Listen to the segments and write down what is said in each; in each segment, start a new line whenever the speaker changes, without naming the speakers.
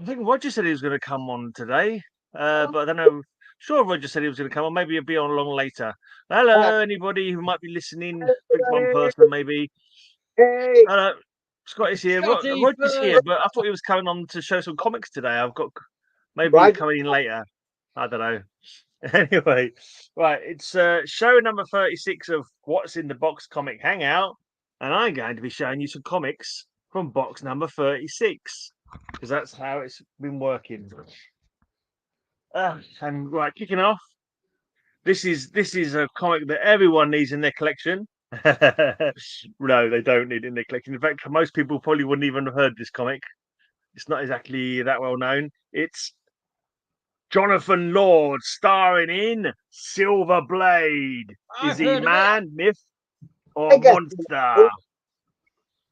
I think Roger said he was going to come on today, but I don't know. Sure, Roger said he was going to come on. Maybe he'll be on along later. Hello, anybody who might be listening. I think one person maybe.
Hey,
Hello, Scott is here.
Scotty
Roger's here, but I thought he was coming on to show some comics today. I've got maybe he's coming in later. I don't know. Anyway, right, it's show number 36 of What's in the Box Comic Hangout, and I'm going to be showing you some comics from box number 36 because that's how it's been working. And right, kicking off. This is a comic that everyone needs in their collection. No, they don't need it in their collection. In fact, most people probably wouldn't even have heard this comic. It's not exactly that well known. It's Jonathan Lord starring in Silver Blade. Is he man, myth, or monster?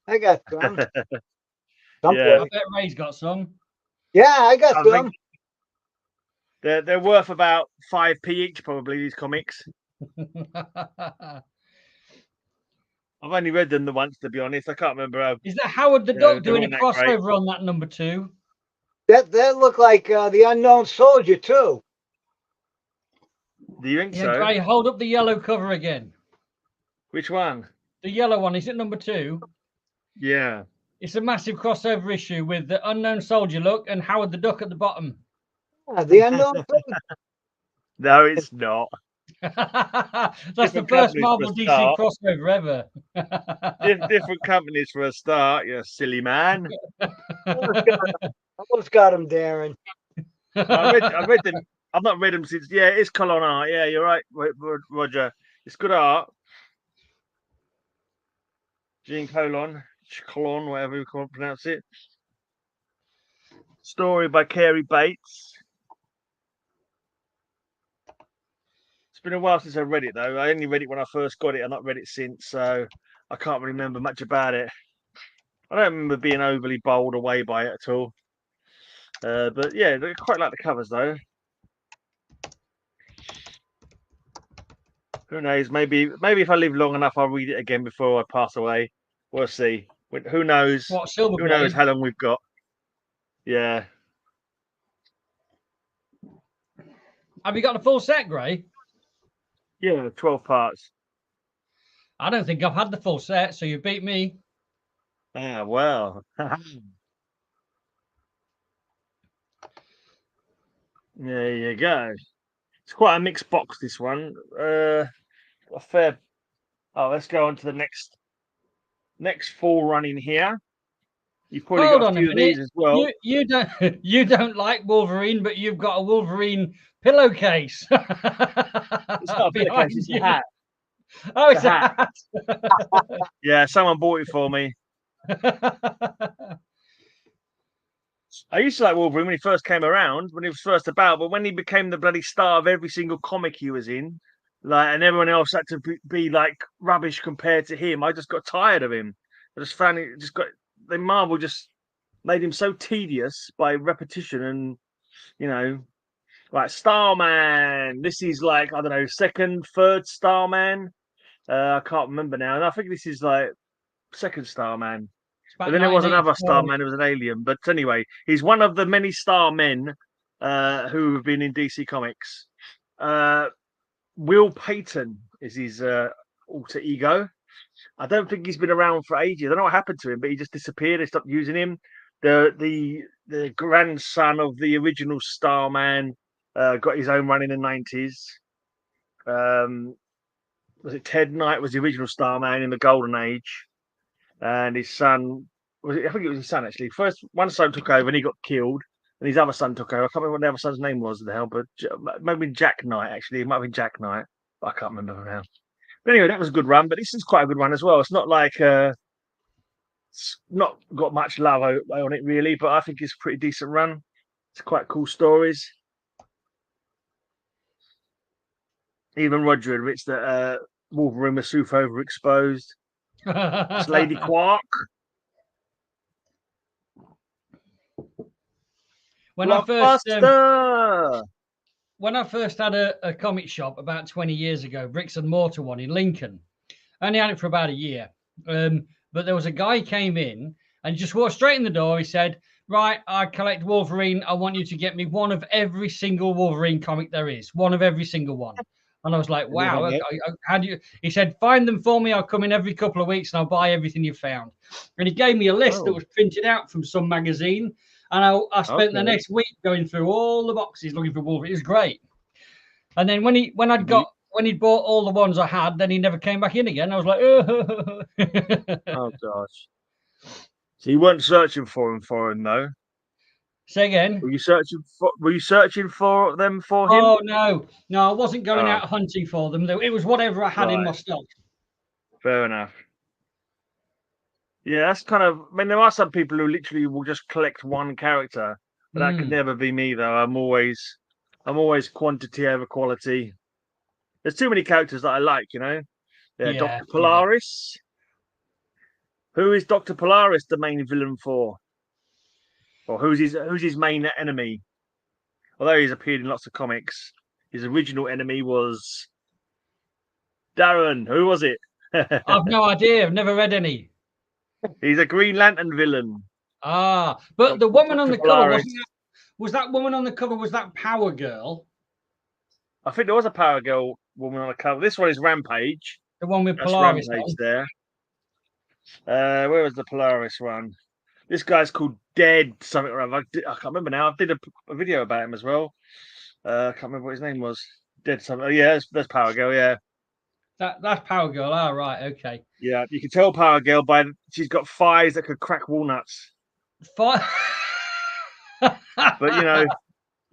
I got some.
Yeah.
I bet Ray's got some.
Yeah, I got some.
They're worth about 5p each, probably, these comics. I've only read them the once, to be honest. I can't remember how.
Is that Howard the Duck doing a crossover on that number 2?
That looked like the Unknown Soldier too.
Do you think so?
Gray, hold up the yellow cover again.
Which one?
The yellow one. Is it number 2?
Yeah.
It's a massive crossover issue with the Unknown Soldier look and Howard the Duck at the bottom.
The Unknown Soldier.
No, it's not.
That's the first Marvel DC crossover ever.
Different companies for a start, you silly man.
Almost got him, Darren.
I read them. I've not read them since. Yeah, it's Colin art. Yeah, you're right, Roger. It's good art. Gene Colon, whatever you can pronounce it. Story by Carey Bates. It's been a while since I read it, though. I only read it when I first got it. I've not read it since, so I can't remember much about it. I don't remember being overly bowled away by it at all. But yeah, I quite like the covers, though. Who knows? Maybe if I live long enough, I'll read it again before I pass away. We'll see. Who knows? Who knows how long we've got? Yeah.
Have you got the full set, Gray?
Yeah, 12 parts.
I don't think I've had the full set, so you beat me.
Ah, well. There you go. It's quite a mixed box, this one. A fair. Oh, let's go on to the next full run in here. You've probably got a few of these as well.
You don't like Wolverine, but you've got a Wolverine pillowcase.
It's not a pillowcase, it's a hat.
Oh, it's a hat.
Yeah, someone bought it for me. I used to like Wolverine when he first came around, when he was first about, but when he became the bloody star of every single comic he was in, and everyone else had to be like rubbish compared to him, I just got tired of him. I just found it Marvel just made him so tedious by repetition, and like Starman. This is like, I don't know, second, third Starman. I can't remember now, and I think this is like second Starman. But then there was another Starman who was an alien. But anyway, he's one of the many Starmen who have been in DC Comics. Will Payton is his alter ego. I don't think he's been around for ages. I don't know what happened to him, but he just disappeared. They stopped using him. The grandson of the original Starman got his own run in the 90s. Was it Ted Knight was the original Starman in the Golden Age? And his son, I think it was his son actually. First, one son took over and he got killed, and his other son took over. I can't remember what the other son's name was, but maybe Jack Knight actually. It might have been Jack Knight, but I can't remember now. But anyway, that was a good run. But this is quite a good run as well. It's not like it's not got much love on it really, but I think it's a pretty decent run. It's quite cool stories. Even Roger admits that Wolverine was super overexposed. It's Lady Quark.
When I first had a comic shop about 20 years ago, bricks and mortar one in Lincoln, I only had it for about a year. But there was a guy came in and just walked straight in the door. He said, right, I collect Wolverine. I want you to get me one of every single Wolverine comic there is, one of every single one. And I was like, wow, how do you? He said, find them for me. I'll come in every couple of weeks and I'll buy everything you found. And he gave me a list that was printed out from some magazine. And I spent the next week going through all the boxes looking for Wolverine. It was great. And then when he'd bought all the ones I had, then he never came back in again. I was like, oh,
oh gosh. So you weren't searching for him though.
Say again.
Were you searching for them for him?
Oh no, I wasn't going out hunting for them. It was whatever I had in my stock.
Fair enough. Yeah, that's kind of. I mean, there are some people who literally will just collect one character, but that could never be me though. I'm always quantity over quality. There's too many characters that I like, you know. Yeah, Dr. Polaris. Who is Dr. Polaris the main villain for? Or who's his main enemy? Although he's appeared in lots of comics, his original enemy was Darren. Who was it?
I've no idea. I've never read any.
He's a Green Lantern villain.
But the woman on the cover was that woman on the cover? Was that Power Girl?
I think there was a Power Girl woman on the cover. This one is Rampage.
The one with Polaris
Rampage there. Where was the Polaris one? This guy's called Dead something or other. I can't remember now. I did a video about him as well. I can't remember what his name was. Dead something. Oh, yeah, that's Power Girl. Yeah,
that's Power Girl. Oh, right, okay.
Yeah, you can tell Power Girl by she's got thighs that could crack walnuts.
But
you know,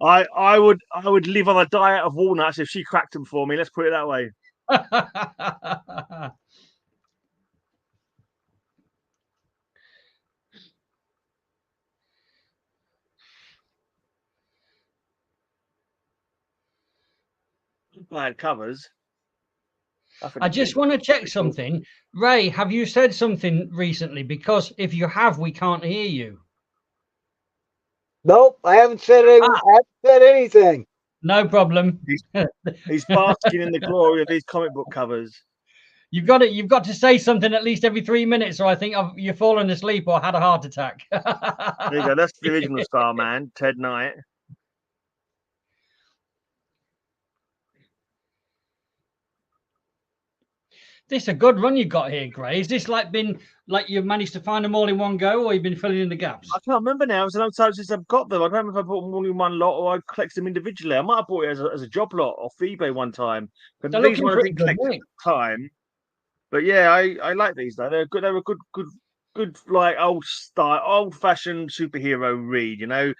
I would live on a diet of walnuts if she cracked them for me. Let's put it that way. Bad covers.
I just want to check something. Ray, have you said something recently? Because if you have, we can't hear you.
Nope, I haven't said anything.
No problem.
He's basking in the glory of these comic book covers.
You've got to say something at least every 3 minutes, or I think you've fallen asleep or had a heart attack.
There you go. That's the original star man, Ted Knight.
This is a good run you got here, Gray. Is this like you've managed to find them all in one go, or you've been filling in the gaps?
I can't remember now. It's a long time since I've got them. I don't remember if I bought them all in one lot or I collect them individually. I might have bought it as a job lot off eBay one time. But these ones I didn't collect at the time. But yeah, I like these though. They're good. They were good like old fashioned superhero read. You know,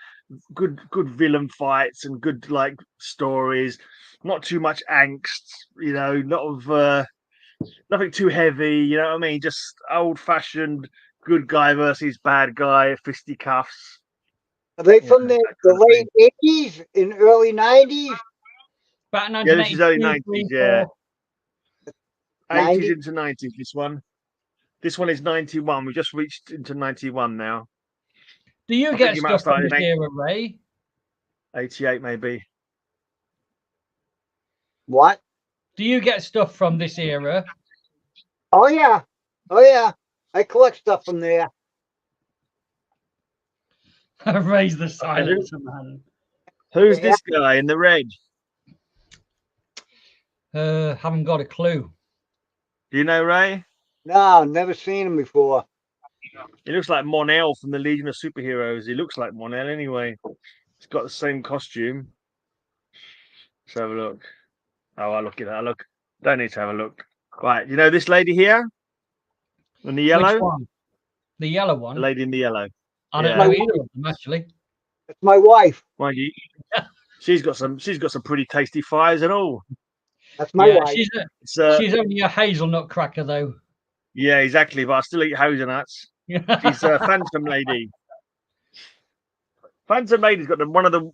good villain fights and good like stories. Not too much angst. You know, lot of. Nothing too heavy, you know what I mean? Just old-fashioned good guy versus bad guy, fisticuffs.
Are they from the late 80s and early 90s?
Yeah,
this is early 90s, yeah. 80s into 90s, this one. This one is 91. We just reached into 91 now.
Do you get stuff from this era, Ray?
88, maybe.
What?
Do you get stuff from this era?
Oh yeah. I collect stuff from there.
Raise the silence, man.
Who's this guy in the red?
Haven't got a clue.
Do you know Ray?
No, never seen him before.
He looks like Mon-El from the Legion of Superheroes. He looks like Mon-El anyway. He's got the same costume. Let's have a look. Oh, I look at that. Look, don't need to have a look. Right, you know this lady here in the yellow?
Which one? The yellow one.
The lady in the yellow.
I don't know either of them actually.
It's my wife.
Mind you, she's got some pretty tasty thighs and all.
That's my wife.
She's only a hazelnut cracker though.
Yeah, exactly. But I still eat hazelnuts. She's a Phantom Lady. Phantom Lady's got one of the.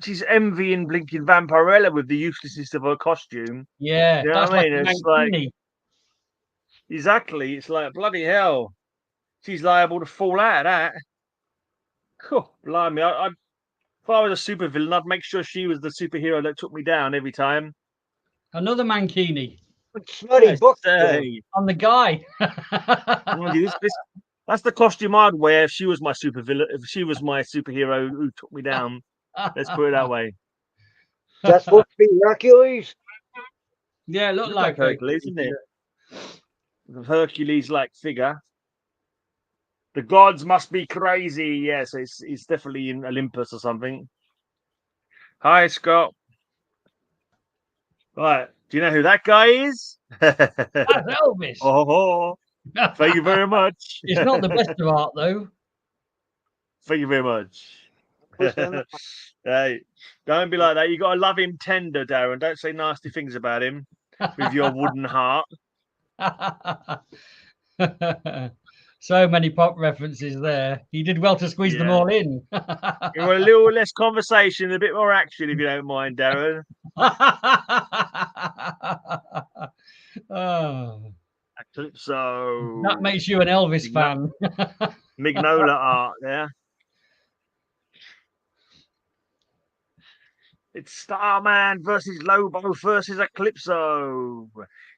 She's envying blinking Vampirella with the uselessness of her costume.
Yeah,
you know
that's
what I mean?
Like
it's like exactly. It's like bloody hell. She's liable to fall out of that. Cool, blimey! If I was a supervillain, I'd make sure she was the superhero that took me down every time.
Another mankini.
Smutty book
on the guy.
I That's the costume I'd wear if she was my supervillain. If she was my superhero who took me down. Let's put it that way.
That's supposed to be Hercules.
Yeah, it looked
Looks like Hercules, isn't it? Hercules-like figure. The gods must be crazy. Yes, it's definitely in Olympus or something. Hi, Scott. Right. Do you know who that guy is?
That's Elvis.
Oh, thank you very much.
It's not the best of art, though.
Thank you very much. Hey, don't be like that. You got to love him tender, Darren. Don't say nasty things about him with your wooden heart.
So many pop references there. He did well to squeeze them all in.
You want a little less conversation, a bit more action, if you don't mind, Darren.
Oh,
So
that makes you an Elvis fan.
Mignola art there. It's Starman versus Lobo versus Eclipso.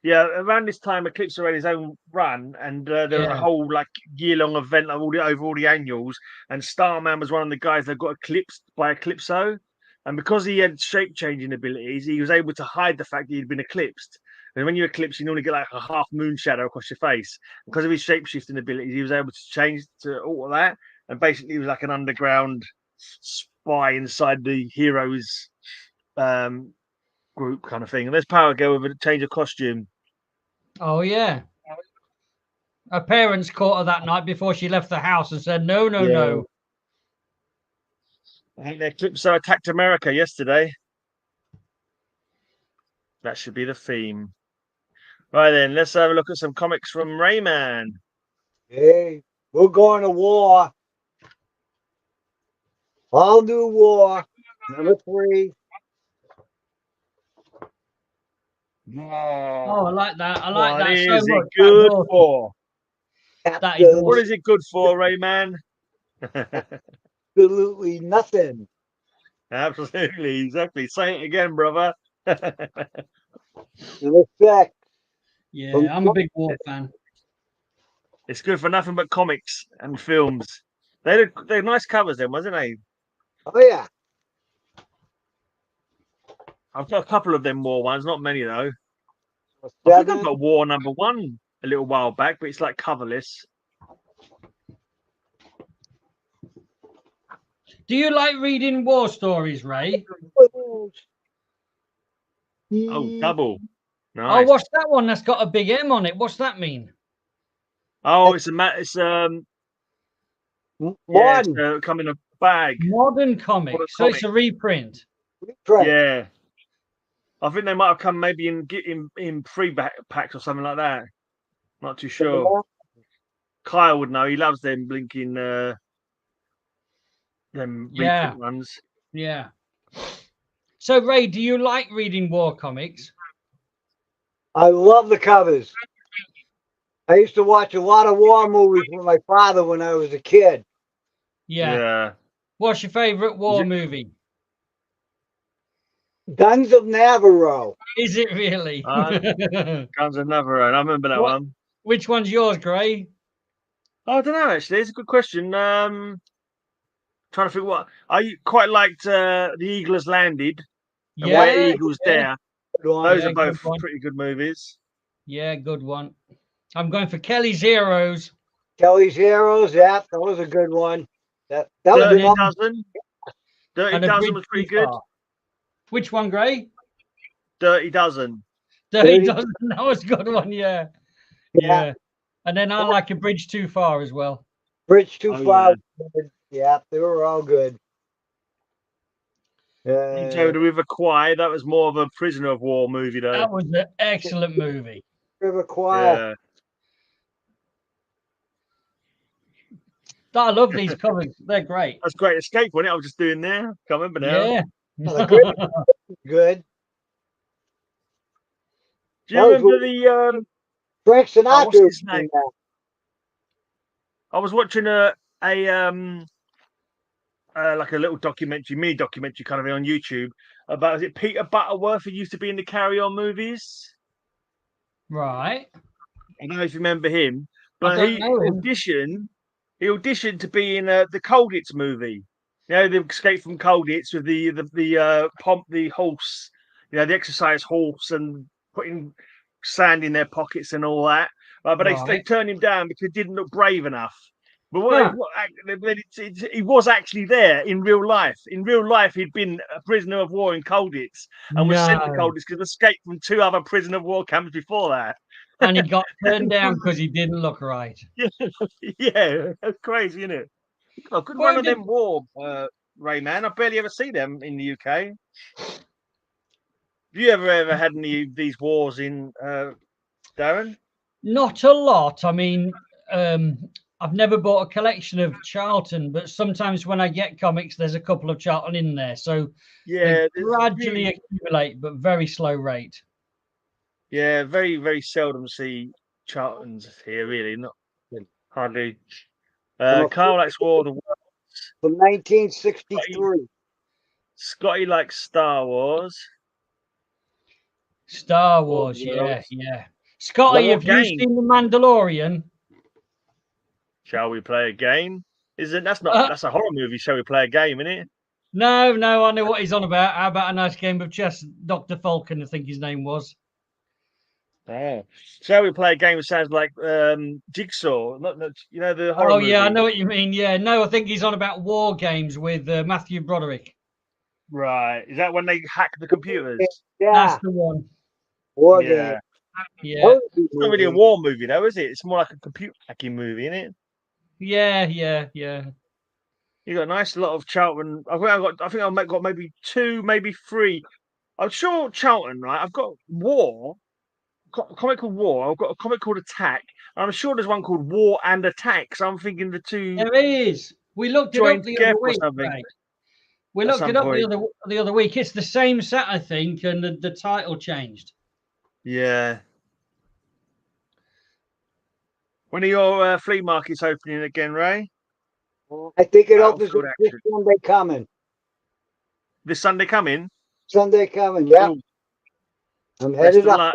Yeah, around this time, Eclipso had his own run, and there was a whole like year-long event like, over all the annuals. And Starman was one of the guys that got eclipsed by Eclipso, and because he had shape-changing abilities, he was able to hide the fact that he'd been eclipsed. And when you eclipse, you normally get like a half moon shadow across your face. Because of his shape-shifting abilities, he was able to change to all of that, and basically he was like an underground spy inside the heroes group kind of thing. And there's Power Girl with a change of costume.
Oh yeah. Her parents caught her that night before she left the house and said, no.
I think the Eclipso attacked America yesterday. That should be the theme. Right then, let's have a look at some comics from Rayman.
Hey, we're going to war. All new war. Number 3.
Oh, I like that. I like
What
that
is
so
it
much.
good for?
That is
What is it good for, Rayman?
Absolutely nothing.
Absolutely, exactly. Say it again, brother.
Respect.
Yeah, I'm a big war fan.
It's good for nothing but comics and films. They're nice covers, then, wasn't they?
Oh yeah.
I've got a couple of them war ones, not many though. I
7.
think I've got War number 1 a little while back, but it's like coverless.
Do you like reading war stories, Ray?
Oh, double.
Oh,
Nice.
what's that one that's got a big M on it? What's that mean?
Oh, it's
modern.
come in a bag.
Modern comic. So it's a reprint.
Reprint.
Yeah. I think they might have come maybe in free packs or something like that. Not too sure. Kyle would know. He loves them blinking them reprint runs.
Yeah. So Ray, do you like reading war comics?
I love the covers. I used to watch a lot of war movies with my father when I was a kid.
Yeah. What's your favorite war movie?
Guns of Navarro.
Is it really?
Guns of Navarro. I remember that one.
Which one's yours, Gray?
I don't know. Actually, it's a good question. Trying to think what I quite liked. The Eagle Has Landed. And Where Eagles Dare. Those are both pretty good movies.
Yeah, good one. I'm going for Kelly's Heroes.
Kelly's Heroes, yeah, that was a good one. That
Dirty
was
Dozen. Dirty Dozen was pretty good.
Which one, Gray?
Dirty Dozen.
Dirty Dozen, that was a good one, yeah. And then I like A Bridge Too Far as well.
Bridge Too Far. Yeah, they were all good.
Joe the River Kwai, that was more of a prisoner of war movie, though.
That was an excellent movie.
River Kwai.
I love these covers. They're great.
That's Great Escape, wasn't it? I was just doing there. Can't remember now.
Yeah. Good.
Do you remember the
Frank Sinatra?
What's his name? I was watching like a little mini documentary kind of on YouTube about, is it Peter Butterworth who used to be in the Carry On movies?
Right.
I don't know if you remember him, but he auditioned He auditioned to be in the Colditz movie. You know, the Escape from Colditz with the horse, you know, the exercise horse, and putting sand in their pockets and all that. But they
Right.
turned him down because he didn't look brave enough. But
Huh.
he was actually there in real life. In real life, he'd been a prisoner of war in Colditz and was sent to
No.
Colditz because he escaped from 2 other prisoner of war camps before that.
And he got turned down because he didn't look right.
Yeah, that's crazy, isn't it? A good
Well,
run of them war, Rayman. I barely ever see them in the UK. Have you ever had any of these wars in Darren?
not a lot. I mean, I've never bought a collection of Charlton, but sometimes when I get comics, there's a couple of Charlton in there. So
Yeah,
they gradually accumulate, but very slow rate.
Yeah, very, very seldom see Charltons here, really. Not hardly. Carl War, the
From 1963.
Scotty likes Star Wars.
Star Wars, yeah. Scotty,
What
have you
game?
seen The Mandalorian?
Shall we play a game? That's a horror movie? Shall we play a game? Isn't it?
No, I know what he's on about. How about a nice game of chess? Dr. Falcon, I think his name was.
Oh. Shall we play a game that sounds like Jigsaw? You know, the horror movie.
Yeah, I know what you mean. Yeah, no, I think he's on about war games with Matthew Broderick.
Right. Is that when they hack the computers?
Yeah.
That's the one.
War
Yeah.
game.
Yeah.
It's not really a war movie, though, is it? It's more like a computer hacking movie, isn't it?
Yeah.
You got a nice lot of Charlton. I think I've got maybe 2, maybe 3. I'm sure Charlton, right? I've got War, a comic called War. I've got a comic called Attack. And I'm sure there's one called War and Attack. So I'm thinking the two
There is. We looked it up
joined
the
together
other
or
week.
something.
Right? We
At
looked
some
it up
point.
the other week. It's the same set, I think, and the title changed.
Yeah. When are your flea markets opening again, Ray?
I think it opens
Battlefield
this
Action.
Sunday coming.
This Sunday coming?
Sunday coming, yeah.
Ooh,
I'm
best
headed
of
up
luck.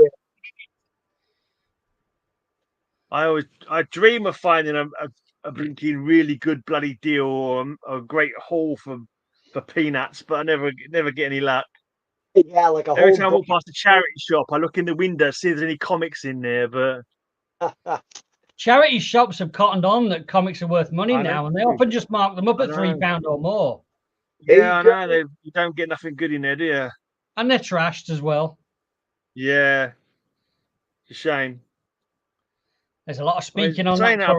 there.
I dream of finding a blinking really good bloody deal or a great haul for peanuts, but I never get any luck.
Yeah, like a
Every
whole
time I walk past a charity shop, I look in the window, see if there's any comics in there, but
Charity shops have cottoned on that comics are worth money
I know.
now, and they often just mark them up
I
at
know.
£3 or more.
Yeah, I know. You don't get nothing good in there, do you?
And they're trashed as well.
Yeah. It's a shame.
There's a lot of speaking on
Saying
that.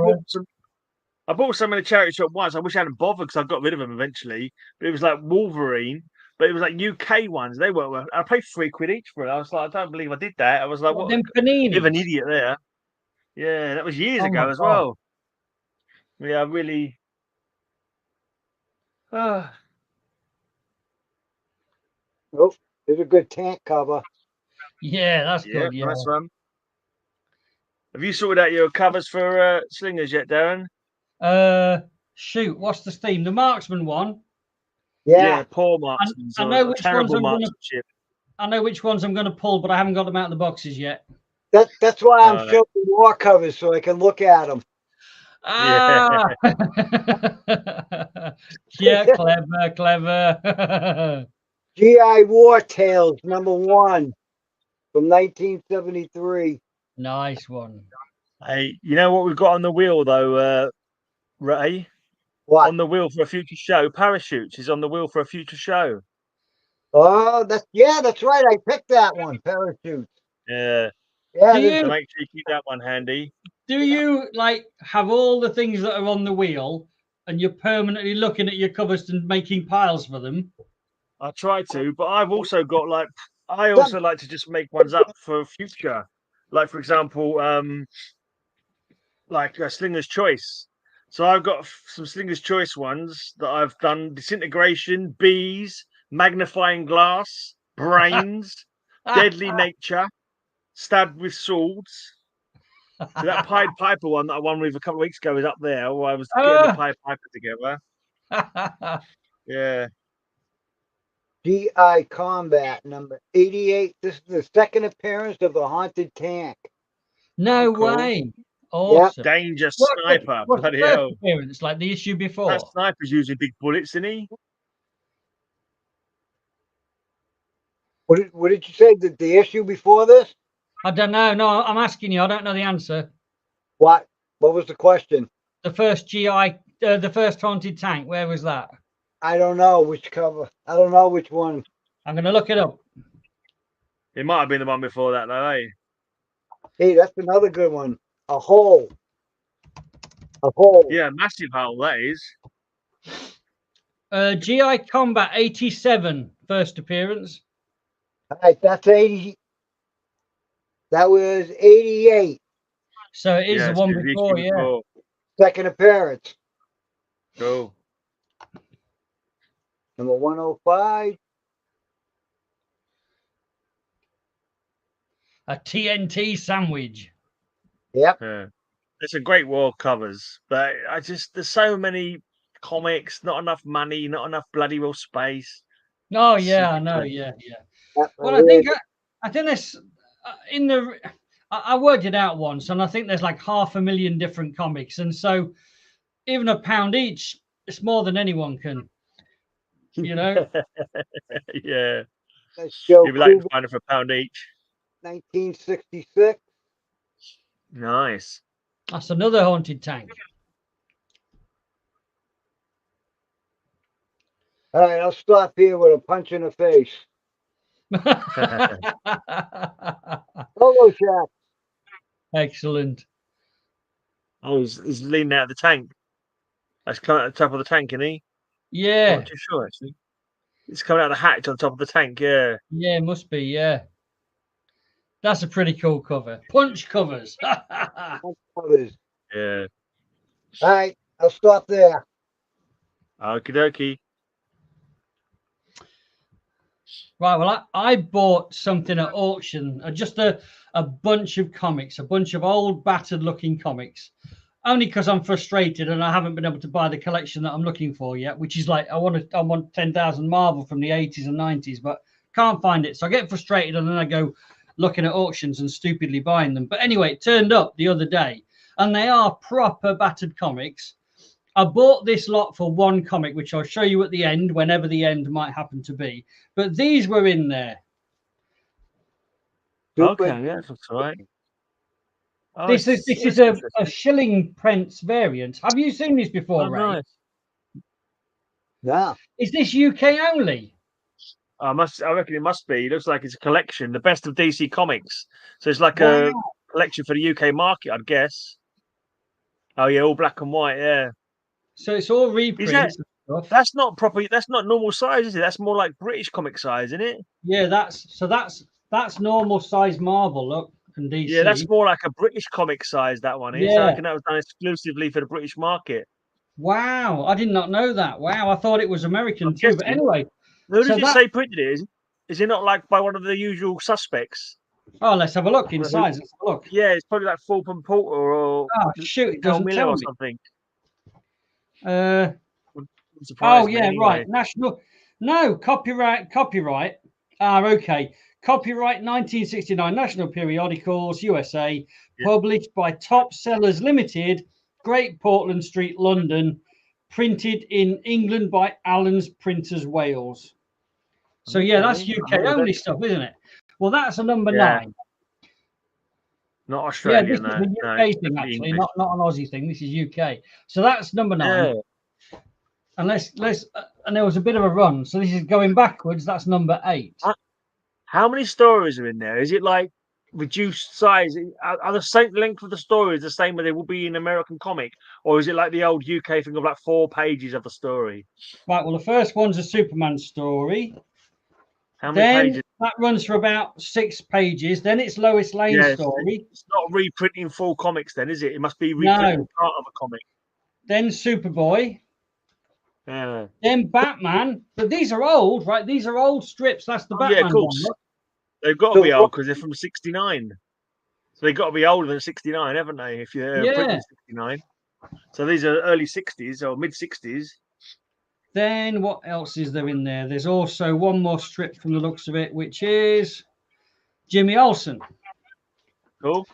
I bought some in a charity shop once. I wish I hadn't bothered because I got rid of them eventually. But it was like Wolverine, but it was like UK ones. They weren't. I paid £3 each for it. I was like, I don't believe I did that. I was like, what?
Them Panini.
Bit of an idiot there. Yeah, that was years ago as well. Yeah, really.
Oh, there's a good tank cover.
Yeah, that's good. Yeah,
nice one. Have you sorted out your covers for Slingers yet, Darren?
Shoot, what's the theme? The Marksman one.
Yeah,
poor marksman.
I know which ones
I
know which ones I'm going to pull, but I haven't got them out of the boxes yet.
That's why I'm showing war covers so I can look at them.
Ah, yeah, clever.
GI War Tales #1 from 1973.
Nice one.
Hey, you know what we've got on the wheel though, Ray?
What?
On the wheel for a future show? Parachutes is on the wheel for a future show.
Oh, that's right. I picked that one. Parachutes.
Yeah.
Yeah.
So make sure you keep that one handy.
Do you like have all the things that are on the wheel, and you're permanently looking at your covers and making piles for them?
I try to, but I've also got I also like to just make ones up for future. Like for example, Slinger's Choice. So I've got some Slinger's Choice ones that I've done: Disintegration, Bees, Magnifying Glass, Brains, Deadly Nature, Stabbed with Swords. So that Pied Piper one that I won with a couple of weeks ago is up there, where I was getting the Pied Piper together. Yeah.
GI Combat #88. This is the second appearance of the Haunted Tank.
No way. Awesome.
Danger
What's
Sniper.
the
Bloody
first
hell.
appearance, like the issue before?
That sniper's using big bullets, isn't he?
What did you say? The issue before this?
I don't know. No, I'm asking you. I don't know the answer.
What was the question?
The first GI, the first haunted tank. Where was that?
I don't know which cover. I don't know which one.
I'm going to look it up.
It might have been the one before that, though, eh?
Hey, that's another good one. A hole. A hole.
Yeah, massive hole, that is.
GI Combat 87, first appearance.
All right, that's 80. That was 88.
So it is the one before, yeah.
Second appearance.
Cool.
Number 105.
A TNT sandwich.
Yep.
Yeah. There's some great war covers, but there's so many comics, not enough money, not enough bloody well space.
Oh yeah, I know, yeah. Well, I think there's I worked it out once, and I think there's like 500,000 different comics, and so even £1 each, it's more than anyone can, you know.
Yeah.
You'd
be like to find it for £1 each.
1966.
Nice.
That's another haunted tank.
All right, I'll stop here with a punch in the face. Solo shot.
Excellent.
Oh, he's leaning out of the tank. That's coming out the top of the tank, isn't he?
Yeah.
I'm not too sure, actually. It's coming out of the hatch on top of the tank, yeah.
Yeah, it must be, yeah. That's a pretty cool cover. Punch covers.
Punch covers.
Yeah.
All right, I'll stop there.
Okie dokie.
Right, well, I bought something at auction, just a bunch of comics, a bunch of old, battered-looking comics, only because I'm frustrated and I haven't been able to buy the collection that I'm looking for yet, which is like I want 10,000 Marvel from the 80s and 90s, but can't find it. So I get frustrated and then I go looking at auctions and stupidly buying them. But anyway, it turned up the other day, and they are proper battered comics. I bought this lot for one comic, which I'll show you at the end, whenever the end might happen to be. But these were in there.
Okay, yeah, that's all right. Oh,
this is a shilling pence variant. Have you seen this before, Ray?
Nice.
Yeah.
Is this UK only?
I reckon it must be. It looks like it's a collection, the best of DC Comics. So it's like a collection for the UK market, I'd guess. Oh yeah, all black and white, yeah.
So it's all reprints.
That's not proper. That's not normal size, is it? That's more like British comic size, isn't it?
Yeah, that's normal size Marvel. Look, and DC.
Yeah, that's more like a British comic size. That one is.
Yeah.
I reckon that was done exclusively for the British market.
Wow, I did not know that. Wow, I thought it was American too. But anyway,
who did you say printed it? Is it not like by one of the usual suspects?
Oh, let's have a look inside. Let's have a look.
Yeah, it's probably like Fulton Porter or
shoot, it doesn't tell
or
me.
something.
Oh yeah, anyway. Right. Copyright. Okay. Copyright 1969, National Periodicals, USA, published by Top Sellers Limited, Great Portland Street, London, printed in England by Allen's Printers, Wales. So yeah, that's UK only stuff, isn't it? Well, that's a number 9.
Not Australian,
this is a UK thing, actually, not an Aussie thing. This is UK. So that's number 9. Yeah. And let's and there was a bit of a run. So this is going backwards. That's number 8.
How many stories are in there? Is it like reduced size? Are the same length of the stories the same as they will be in American comic, or is it like the old UK thing of like 4 pages of the story?
Right. Well, the first one's a Superman story.
How many pages?
That runs for about 6 pages. Then it's Lois Lane's story.
It's not reprinting full comics, then, is it? It must be reprinting part of a comic.
Then Superboy.
Yeah.
Then Batman. But these are old, right? These are old strips. That's the Batman.
Yeah, of course.
One.
They've got to be old because they're from '69. So they've got to be older than '69, haven't they? If you're printing '69. So these are early '60s or mid '60s.
Then what else is there in there? There's also one more strip from the looks of it, which is Jimmy Olsen.
Cool.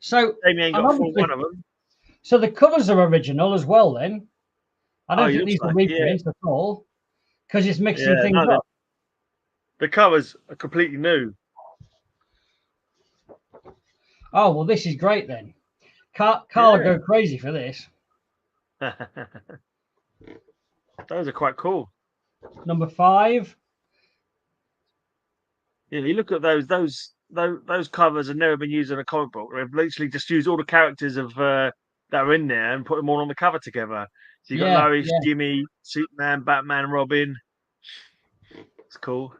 So,
Jamie ain't got a full one of them.
So the covers are original as well. Then I don't think these are
like
reprints at all, because it's mixing
Yeah,
things
no,
up.
the covers are completely new.
Oh well, this is great then. Carl will go crazy for this.
Those are quite cool.
Number 5.
Yeah, you look at those covers have never been used in a comic book. They've literally just used all the characters of that are in there and put them all on the cover together. So you got Lois, Jimmy, Superman, Batman, Robin. It's cool.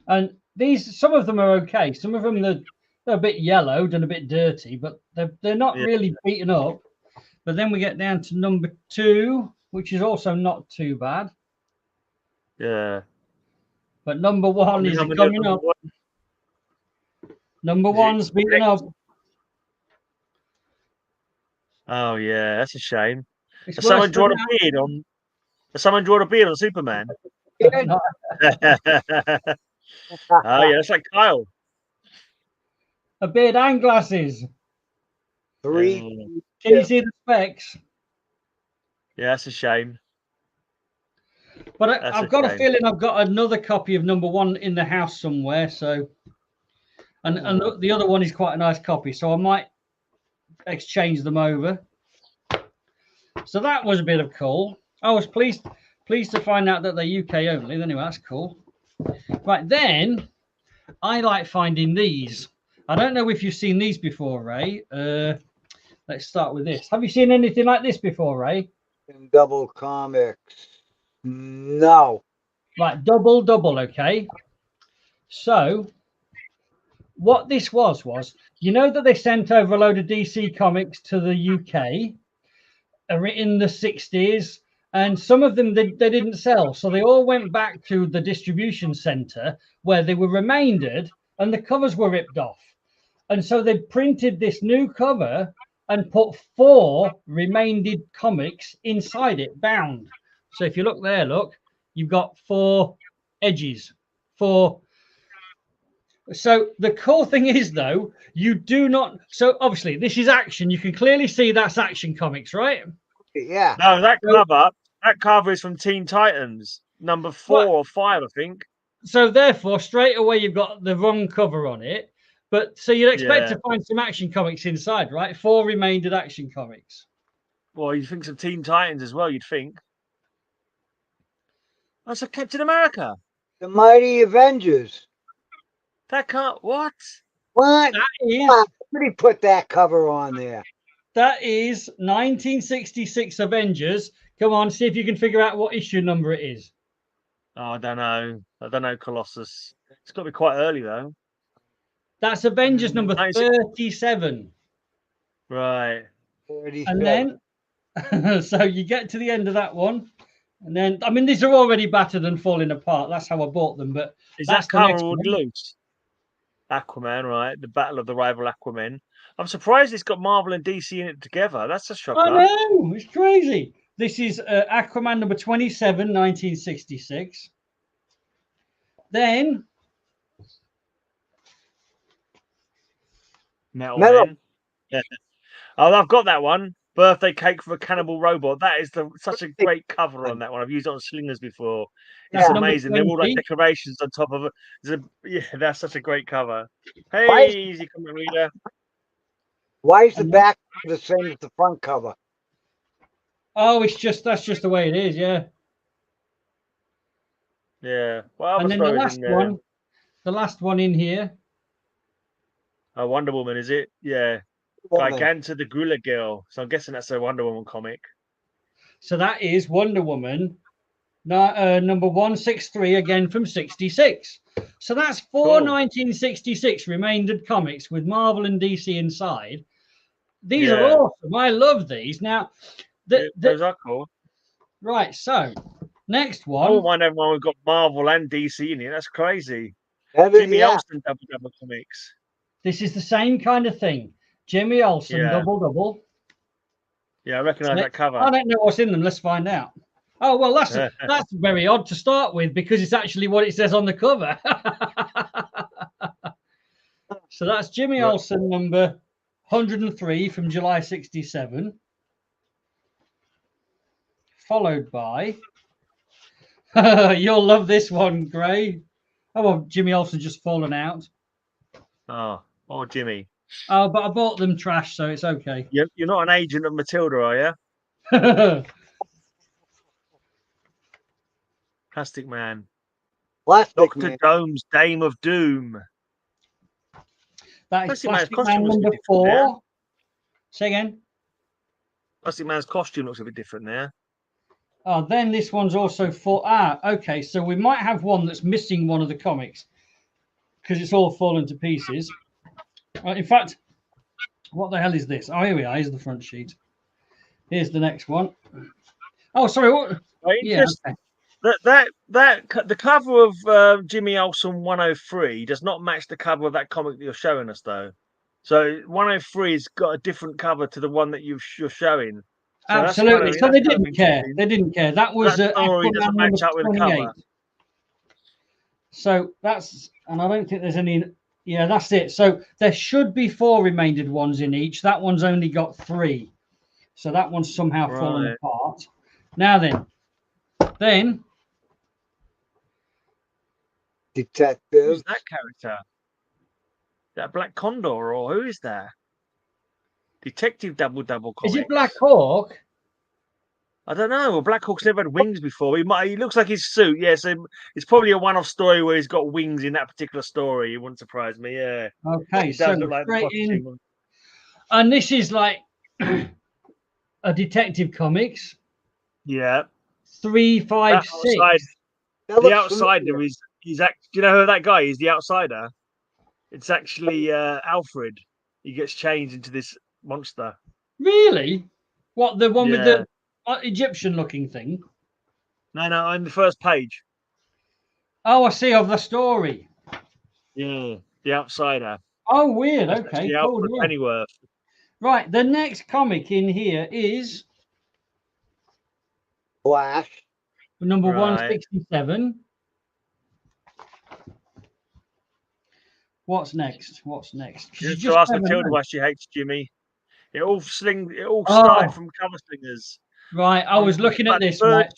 And some of them are okay. Some of them they're a bit yellowed and a bit dirty, but they're not really beaten up. But then we get down to number 2, which is also not too bad.
Yeah.
But number 1 is coming up. Number 1's beaten up.
Oh yeah, that's a shame. Has someone drawn a beard on Superman? Oh yeah, that's like Kyle.
A beard and glasses.
3.
Can you see the specs?
Yeah, that's a shame.
But I've got a feeling I've got another copy of number 1 in the house somewhere. So, and the other one is quite a nice copy. So I might exchange them over. So that was a bit of cool. I was pleased to find out that they're UK only. Anyway, that's cool. Right, then I like finding these. I don't know if you've seen these before, Ray. Let's start with this. Have you seen anything like this before, Ray?
In Double Comics. No.
Right, double, okay. So what this was you know that they sent over a load of DC comics to the UK in the 60s, and some of them they didn't sell, so they all went back to the distribution center where they were remaindered and the covers were ripped off. And so they printed this new cover and put 4 remaindered comics inside it, bound. So if you look there, you've got 4 edges, 4. So the cool thing is, though, you do not. So obviously, this is Action. You can clearly see that's Action Comics, right?
Yeah.
No, that cover is from Teen Titans, number 4 or 5, I think.
So therefore, straight away, you've got the wrong cover on it. But so you'd expect to find some Action Comics inside, right? 4 remaindered Action Comics.
Well, you think some Teen Titans as well, you'd think. That's a Captain America.
The Mighty Avengers.
That can't. What?
What?
That is.
Somebody put that cover on there.
That is 1966 Avengers. Come on, see if you can figure out what issue number it is.
Oh, I don't know, Colossus. It's got to be quite early, though.
That's Avengers number 37.
Right.
37.
And then, so you get to the end of that one. And then, I mean, these are already battered and falling apart. That's how I bought them. But
is that cover all loose? Aquaman, right? The Battle of the Rival Aquaman. I'm surprised it's got Marvel and DC in it together. That's a shocker.
I know. It's crazy. This is Aquaman number 27, 1966. Then...
Metal. Yeah. Oh, I've got that one. Birthday Cake for a Cannibal Robot. That is such a great cover on that one. I've used it on Slingers before. It's amazing. They're all like decorations on top of it. Yeah, that's such a great cover. Hey, easy comment reader.
Why is the back the same as the front cover?
Oh, that's just the way it is, yeah.
Yeah. Well,
and then the last one in here.
Oh, Wonder Woman, is it? Yeah. Giganta the Gula Girl. So I'm guessing that's a Wonder Woman comic.
So that is Wonder Woman, number 163, again from 66. So that's 4 1966 remaindered comics with Marvel and DC inside. These are awesome. I love these. Now,
those are cool.
Right. So next one.
I don't mind everyone who's got Marvel and DC in it. That's crazy. Jimmy Olsen double comics.
This is the same kind of thing. Jimmy Olsen double.
Yeah, I recognise that cover.
I don't know what's in them. Let's find out. Oh well, that's very odd to start with because it's actually what it says on the cover. So that's Jimmy Olsen number 103 from July 67. Followed by, you'll love this one, Gray. Oh, well, Jimmy Olsen just fallen out.
Oh, Jimmy.
Oh, but I bought them trash, so it's okay.
You're not an agent of Matilda, are you? Plastic Man. Dr. Dome's Dame of Doom.
That is
Plastic
Plastic Man number 4.
there.
Say again.
Plastic Man's costume looks a bit different there.
Oh, then this one's also for... okay, so we might have one that's missing one of the comics because it's all fallen to pieces. In fact, what the hell is this? Oh, here we are. Here's the front sheet. Here's the next one. Oh, sorry. What? Yeah, okay.
The cover of Jimmy Olsen 103 does not match the cover of that comic that you're showing us, though. So 103's got a different cover to the one that you're showing. So
absolutely. So they didn't care. They didn't care. That was
that story doesn't match up with the cover.
So that's, and I don't think there's any. Yeah, that's it. So there should be 4 remaindered ones in each. That one's only got 3. So that one's somehow fallen apart. Now then.
Detective.
Who's that character? That Black Condor, or who is that? Detective Double comics.
Is it Black Hawk?
I don't know. Well, Black Hawk's never had wings before. He looks like his suit. Yeah, so it's probably a one-off story where he's got wings in that particular story. It wouldn't surprise me. Yeah.
Okay, so like and this is like a detective comics.
Yeah.
3, 5, 6.
The outsider is. Do you know who that guy is? The outsider. It's actually Alfred. He gets changed into this monster.
Really? What, the one with the Egyptian-looking thing?
No, on the first page.
Oh, I see, of the story.
Yeah, the outsider.
Oh, weird. Okay, cool.
Alfred Pennyworth.
Right, the next comic in here is
Flash.
Number 167. What's next?
Just ask Matilda why she hates Jimmy. It all started from cover slingers.
Right, I was looking at this. Right.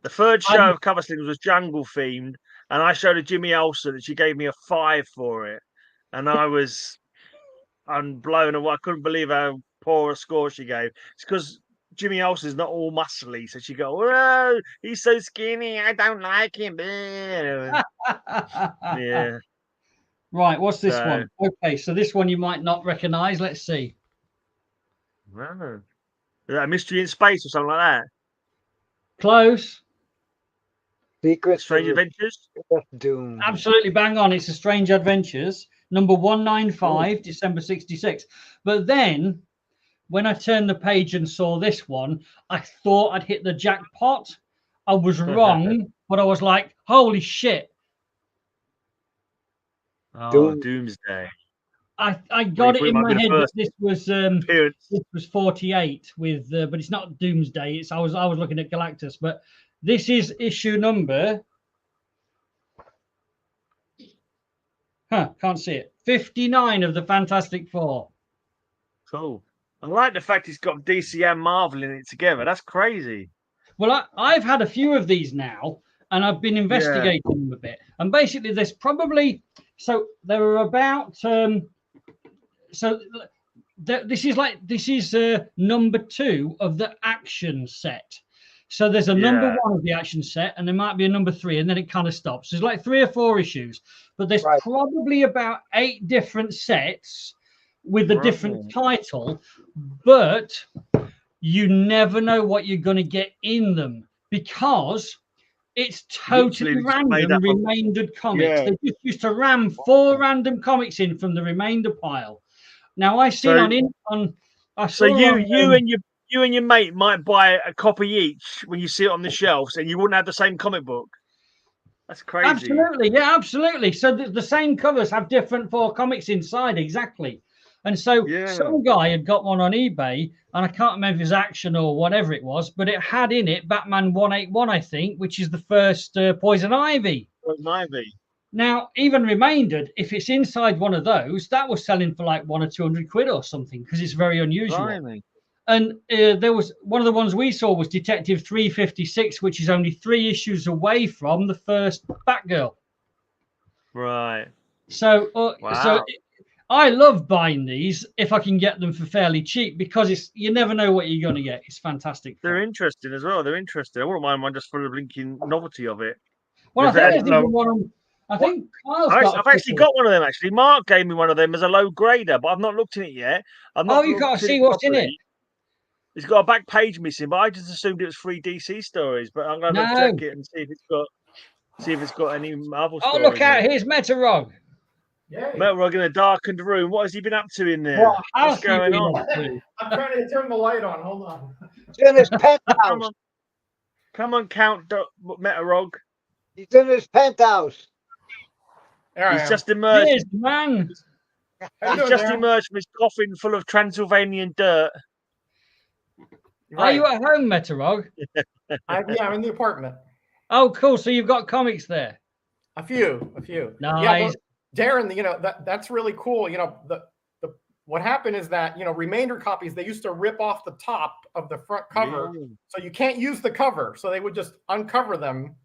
The third show of cover slingers was jungle themed, and I showed her Jimmy Olsen, and she gave me a 5 for it, and I was blown away. I couldn't believe how poor a score she gave. It's because Jimmy Olsen's not all muscly, so she go, "Oh, he's so skinny. I don't like him." Yeah.
Right, what's this one? Okay, so this one you might not recognize. Let's see.
Wow. Is that a Mystery in Space or something like that?
Close.
Strange Adventures?
Doom.
Absolutely bang on. It's a Strange Adventures, number 195, December 66. But then, when I turned the page and saw this one, I thought I'd hit the jackpot. I was wrong, but I was like, holy shit.
Oh, Doomsday.
I got it in my head that this was 48 with, but it's not Doomsday. I was looking at Galactus, but this is issue number. Can't see it. 59 of the Fantastic Four.
Cool. I like the fact it's got DC and Marvel in it together. That's crazy.
Well, I've had a few of these now, and I've been investigating them a bit. And basically, there's probably there are about this is number 2 of the action set. So there's a number 1 of the action set, and there might be a number 3, and then it kind of stops. There's like 3 or 4 issues, but there's probably about 8 different sets with a different title, but you never know what you're going to get in them because it's totally random remaindered comics. They just used to ram 4 random comics in from the remainder pile. Now I see you
and your mate might buy a copy each when you see it on the shelves, and you wouldn't have the same comic book. That's crazy.
Absolutely, yeah, absolutely. So the same covers have different 4 comics inside, exactly. And so some guy had got one on eBay, and I can't remember if it was Action or whatever it was, but it had in it Batman 181, I think, which is the first Poison Ivy.
Poison Ivy.
Now, even Remaindered, if it's inside one of those, that was selling for like £100 or £200 or something because it's very unusual.
Blimey.
And there was one of the ones we saw was Detective 356, which is only 3 issues away from the first Batgirl.
Right.
So,
Wow.
I love buying these if I can get them for fairly cheap because you never know what you're going to get. It's fantastic.
They're interesting as well. They're interesting. I wouldn't mind one just for the blinking novelty of it.
Well, I think there's even one. I think
I've actually got one of them. Actually, Mark gave me one of them as a low grader, but I've not looked in it yet.
You've got to see what's in it.
It's got a back page missing, but I just assumed it was 3 DC stories. But I'm going to check it and see if it's got any Marvel stories.
Oh, look out! Here's Metarog.
Yeah. Metarog in a darkened room. What has he been up to in there?
What's
going on?
I'm trying to turn the light on. Hold on.
He's in his penthouse.
Come on, Count Metarog.
He's in his penthouse.
He's just emerged.
Here's the man.
He's just emerged from his coffin full of Transylvanian dirt.
Are you at home, Metarog?
I'm in the apartment.
Oh, cool. So you've got comics there.
A few.
Nice.
Yeah, Darren, that's really cool. What happened is that, remainder copies, they used to rip off the top of the front cover. Yeah. So you can't use the cover. So they would just uncover them,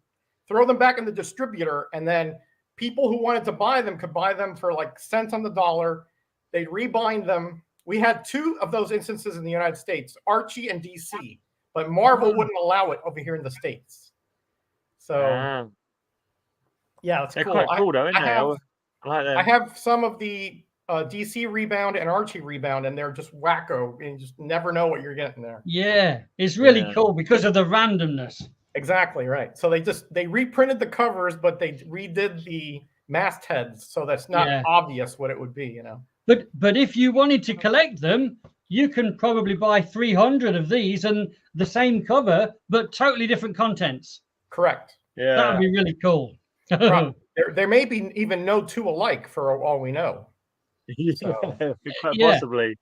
throw them back in the distributor, and then people who wanted to buy them could buy them for like cents on the dollar. They'd rebind them. We had 2 of those instances in the United States, Archie and DC, but Marvel wouldn't allow it over here in the States. So, yeah, that's
They're
cool.
quite cool, though, isn't they?
I have some of the DC Rebound and Archie Rebound, and they're just wacko, and you just never know what you're getting there.
Yeah, it's really cool because of the randomness.
Exactly right. So they reprinted the covers, but they redid the mastheads, so that's not obvious what it would be,
But if you wanted to collect them, you can probably buy 300 of these and the same cover, but totally different contents.
Correct.
Yeah,
that would be really cool.
There may be even no 2 alike for all we know. So,
possibly.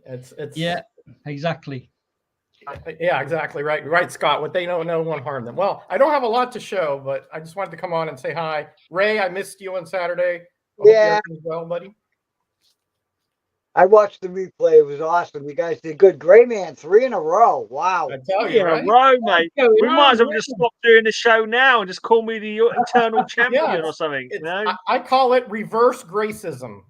It's
exactly.
Yeah, exactly right, Scott. What they know, no one harm them. Well, I don't have a lot to show, but I just wanted to come on and say hi, Ray. I missed you on Saturday.
Yeah.
Well, buddy.
I watched the replay. It was awesome. You guys did good. Gray Man, 3 in a row. Wow.
I tell you,
in a row, mate. We might as well just stop doing the show now and just call me the eternal champion or something.
I call it reverse Gracism.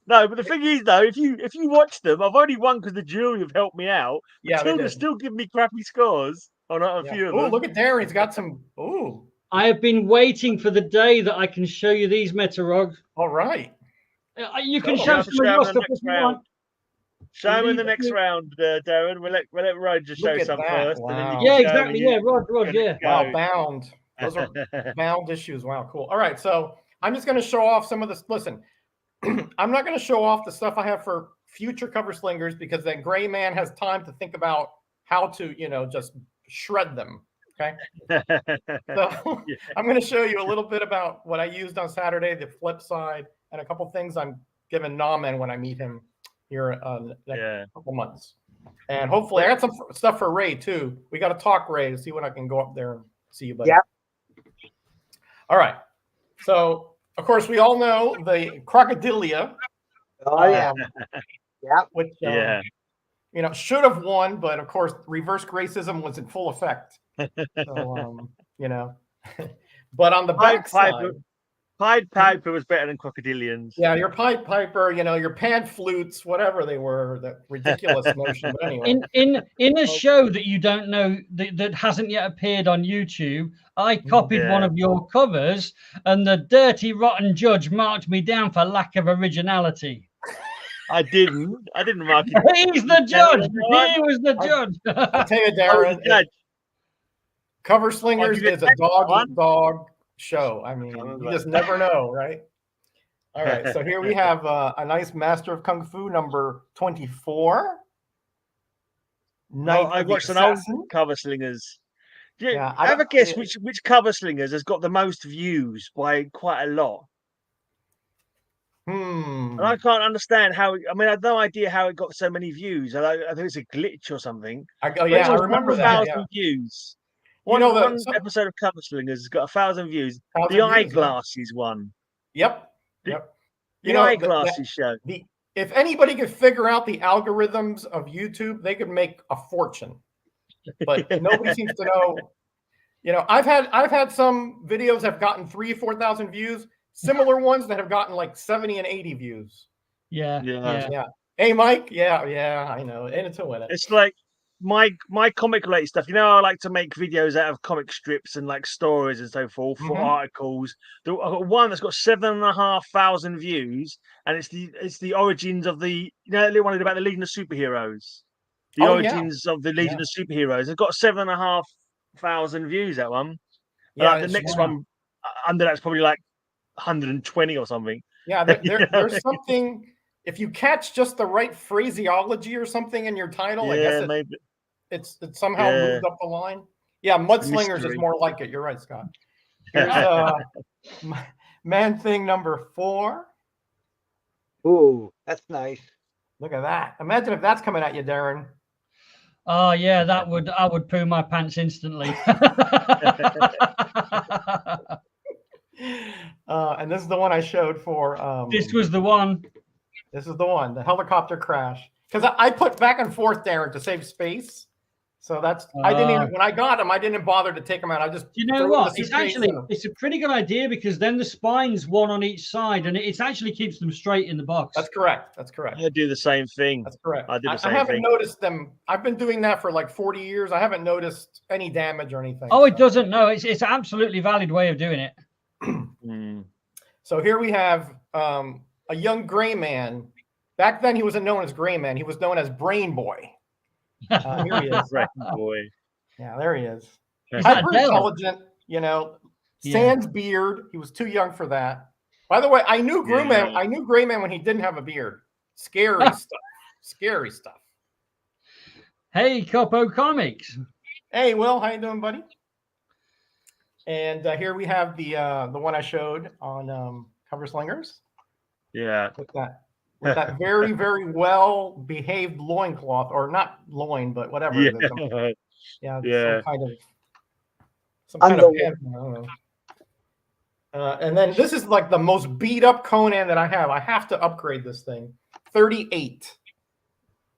No, but the thing is, though, if you watch them, I've only won because the jury have helped me out.
Yeah,
Matilda still give me crappy scores on a few of them.
Oh, look at Darren. He's got some. Ooh.
I have been waiting for the day that I can show you these Metarog.
All right.
You can show some of your stuff if you want.
Show them in the next round, Darren. We'll let Rod just show some first.
Wow.
And then
yeah, exactly. Yeah, Rod, yeah.
Wow, bound. Those are bound issues. Wow, cool. All right, so I'm just going to show off some of this. Listen, I'm not going to show off the stuff I have for future cover slingers because that Gray Man has time to think about how to, just shred them. Okay. So I'm going to show you a little bit about what I used on Saturday, the flip side, and a couple things I'm giving Nauman when I meet him here in a couple months. And hopefully I got some stuff for Ray too. We got to talk, Ray, to see when I can go up there and see you, buddy.
Yeah.
All right. So, of course, we all know the Crocodilia.
Oh, yeah.
Which, should have won, but of course, reverse Gracism was in full effect. So, but on the back side,
Pied Piper was better than Crocodilians.
Yeah, your Pied Piper, your pan flutes, whatever they were, that ridiculous notion. But anyway,
in a show that you don't know that hasn't yet appeared on YouTube, I copied one of your covers, and the dirty, rotten judge marked me down for lack of originality.
I didn't mark it.
He's the judge. He was the judge.
I'll tell you, Darren, Cover Slingers is a dog show. I mean, you just never know, right? All right, so here we have a nice Master of Kung Fu number 24.
I watched an old Cover Slingers. I have a guess which Cover Slingers has got the most views by quite a lot. And I can't understand how. I mean, I have no idea how it got so many views. I think it's a glitch or something.
I remember that.
1,000 views. One,
You know,
one episode of Cover Slingers has got 1,000 views.
1,000
The
views,
eyeglasses one.
Yep.
The-
Yep.
The eyeglasses show.
If anybody could figure out the algorithms of YouTube, they could make a fortune. But nobody seems to know. You know, I've had some videos have gotten 3,000 or 4,000 views. Similar ones that have gotten like 70 and 80 views.
Yeah.
Hey, Mike. Yeah, I know. And it's a winner.
It's like my comic related stuff. You know, I like to make videos out of comic strips and like stories and so forth for articles. I've got one that's got 7,500 views, and it's the origins of the the little one about the Legion of Superheroes. The origins of the Legion of Superheroes. It's got 7,500 views. That one.
Yeah.
The next one under that's probably like 120 or something.
Yeah, there's something. If you catch just the right phraseology or something in your title, I guess it somehow moved up the line. Yeah, Mudslingers is more like it. You're right, Scott. Here's Man Thing number 4.
Ooh, that's nice.
Look at that. Imagine if that's coming at you, Darren.
Oh yeah, I would poo my pants instantly.
And this is the one I showed for.
This was the one.
This is the one, the helicopter crash. Because I put back and forth, Darren, to save space. So that's I didn't even when I got them, I didn't bother to take them out. I just
you know what? It's a pretty good idea because then the spine's one on each side, and it actually keeps them straight in the box.
That's correct. That's correct.
I do the same thing.
That's correct.
I do the same thing.
I haven't noticed them. I've been doing that for like 40 years. I haven't noticed any damage or anything.
Oh, it doesn't. No, it's an absolutely valid way of doing it.
So here we have a young gray man. Back then, he wasn't known as Gray Man. He was known as Brain Boy. Here he is.
Brain Boy.
Yeah, there he is. Hyper intelligent, sans beard. He was too young for that. By the way, I knew Gray Man. I knew Gray Man when he didn't have a beard. Scary stuff. Scary stuff.
Hey, Copo Comics.
Hey, Will, how you doing, buddy? And here we have the one I showed on Cover Slingers.
Yeah.
With that very, very well behaved loincloth, or not loin, but whatever.
Yeah.
Some kind of pant, I don't know. And then this is like the most beat up Conan that I have. I have to upgrade this thing. 38.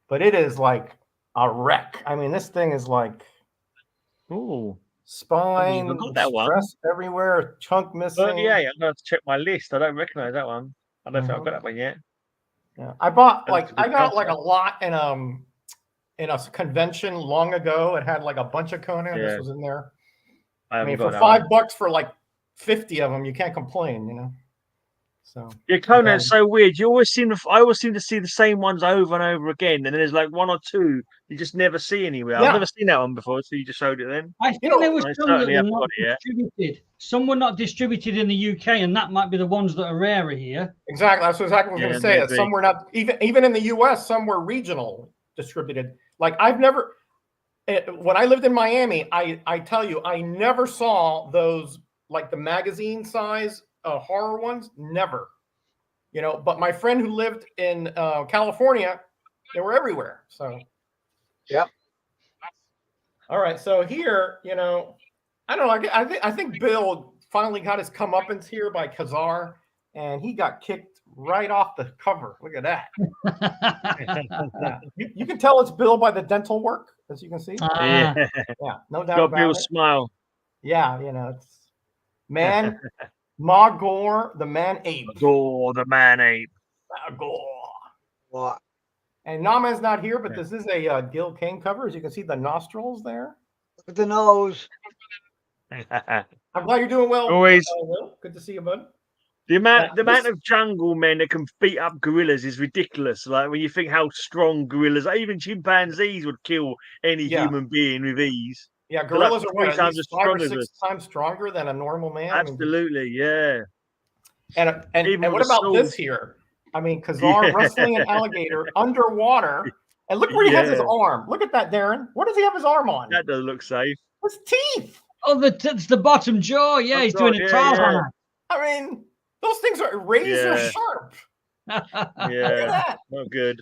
But it is like a wreck. I mean, this thing is like spine, stress everywhere, chunk missing.
38. I'm gonna have to check my list. I don't recognize that one. I don't think I've got that one yet.
Yeah, I got a lot in a convention long ago. It had like a bunch of Conan. This was in there. I mean, for $5 for like 50 of them, you can't complain, So
Conan's so weird. I always seem to see the same ones over and over again, and then there's like one or two you just never see anywhere. I've never seen that one before, so you just showed it then.
I think there was some that were not distributed. Some were not distributed in the UK, and that might be the ones that are rarer here.
Exactly, that's exactly what I was going to say. Some were not even in the US. Some were regional distributed. Like I've never. When I lived in Miami, I tell you, I never saw those like the magazine size horror ones. Never, But my friend who lived in California, they were everywhere. So,
yep.
All right. So here, I don't know. I think Bill finally got his comeuppance here by Khazar, and he got kicked right off the cover. Look at that. You can tell it's Bill by the dental work, as you can see.
Yeah,
no doubt
got
about
Bill's
it.
smile.
Yeah, it's man, Magor, the man ape.
Magor, the man ape.
Magor.
What?
And Nama's not here, but this is a Gil Kane cover. As you can see, the nostrils there.
Look at the nose.
I'm glad you're doing well.
Always.
Will. Good to see you, bud.
The amount of jungle men that can beat up gorillas is ridiculous. Like when you think how strong gorillas, even chimpanzees would kill any human being with ease.
Yeah, gorillas are
like
5 or 6 times stronger than a normal man.
Absolutely, yeah.
And what about this here? I mean, Khazar wrestling an alligator underwater, and look where he has his arm. Look at that, Darren. What does he have his arm on?
That doesn't look safe.
His teeth.
Oh, it's the bottom jaw. Yeah, he's doing a Tarzan.
I mean, those things are razor sharp.
Yeah, not good.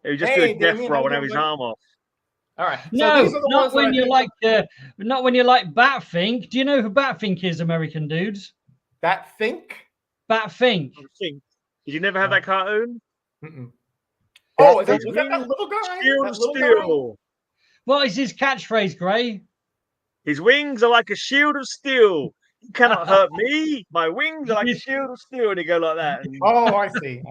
He was just doing death roll and have his arm off.
All right. So
No,
these are the
not
ones
when
that
you like, not when you like Batfink. Do you know who Batfink is, American dudes?
that think.
Batfink.
I think. Did you never have that cartoon?
Mm-mm. Oh, was that
His
that
wings,
little guy?
shield
That
of
little guy?
steel.
What is his catchphrase, Gray?
His wings are like a shield of steel. You cannot hurt me. My wings are like a shield of steel. And he go like that. And
Oh, I see.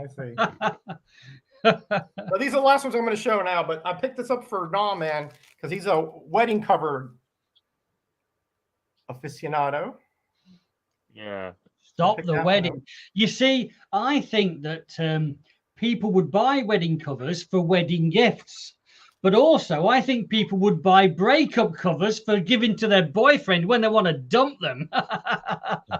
So these are the last ones I'm going to show now, but I picked this up for Nah Man because he's a wedding cover aficionado.
yeah.
Stop
Pick
the
that
wedding.
one up.
You see, I think that people would buy wedding covers for wedding gifts. But also, I think people would buy breakup covers for giving to their boyfriend when they want to dump them.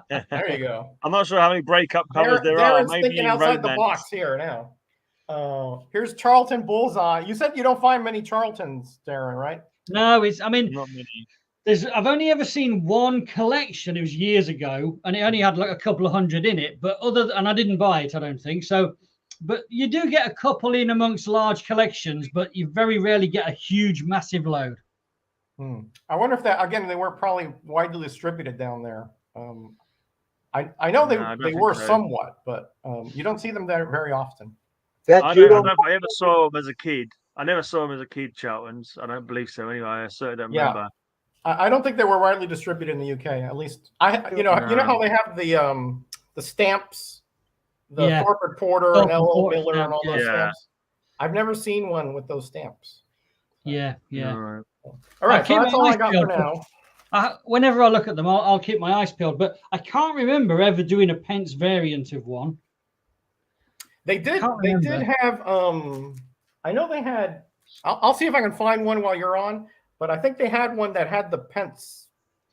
There you go.
I'm not sure how many breakup covers there are.
Darren's
Maybe
thinking
in
outside the
romance.
box here now. Here's Charlton Bullseye. You said you don't find many Charltons, Darren, right?
No, I mean,
Not many.
I've only ever seen one collection. It was years ago, and it only had like a couple of hundred in it. But and I didn't buy it, I don't think so. But you do get a couple in amongst large collections, but you very rarely get a huge, massive load.
I wonder if that again they were probably widely distributed down there. I know they were somewhat, but you don't see them there very often.
I don't know if I ever saw them as a kid. I never saw them as a kid, Charltons. I don't believe so. Anyway, I certainly don't remember.
I don't think they were widely distributed in the UK. At least you know how they have the stamps, the Thorpe Porter and L.O. Miller and all those stamps. I've never seen one with those stamps.
Yeah.
All right, so that's all I got for now.
Whenever I look at them, I'll keep my eyes peeled. But I can't remember ever doing a pence variant of one.
They did. They did have. I know they had. I'll see if I can find one while you're on. But I think they had one that had the pence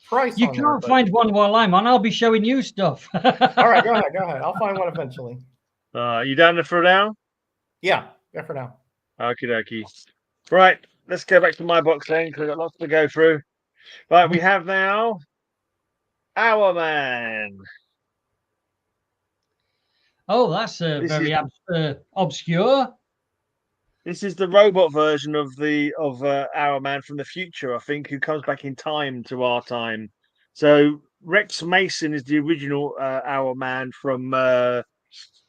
price.
You can't find one while I'm on. I'll be showing you stuff.
All right, go ahead. I'll find one eventually.
You down there for now?
Yeah, for now.
Okie dokie. Right, let's go back to my box then, because I've got lots to go through. Right, we have now Our Man.
Oh, that's very obscure.
This is the robot version of Our Man from the future, I think, who comes back in time to our time. So Rex Mason is the original Our Man from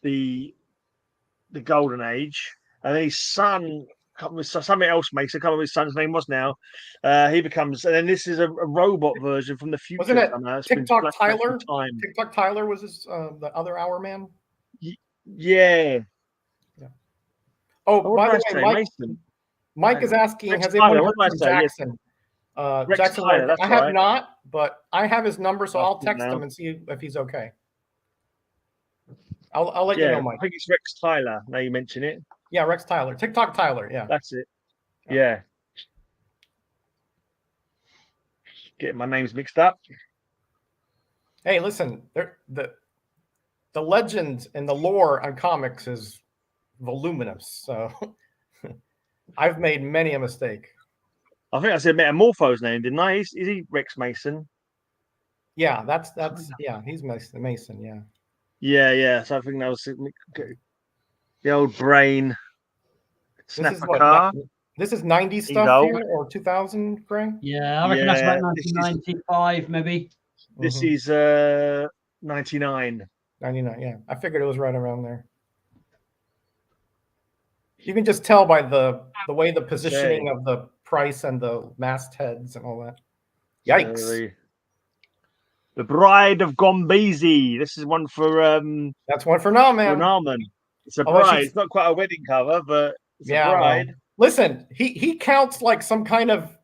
the Golden Age, and then his son, something else Mason, I can't remember his son's name was now. He becomes, and then this is a robot version from the future.
Wasn't it TikTok Tyler? TikTok Tyler was his the other Our Man.
Yeah.
Oh, by the way, Mike is asking, has anyone heard from Jackson? Jackson,
Tyler,
I have not, but I have his number, so I'll text him and see if he's okay. I'll let you know, Mike.
I think it's Rex Tyler. Now you mention it.
Yeah, Rex Tyler. TikTok Tyler, yeah.
That's it. Yeah. Getting my names mixed up.
Hey, listen, the legend and the lore on comics is voluminous, so I've made many a mistake.
I think I said Metamorpho's name, didn't I? Is he Rex Mason?
Yeah, that's he's Mason, yeah.
Yeah. So I think that was the old brain. Snap a car.
This is 90s stuff here, or 2000, Gray?
Yeah, I reckon that's about 1995, maybe.
This is 99.
99, yeah. I figured it was right around there. You can just tell by the way the positioning of the price and the mastheads and all that. Yikes.
The Bride of Gombizi. This is one for
that's one for Naaman.
It's a bride. It's not quite a wedding cover, but it's a bride.
Well, listen, he counts like some kind of,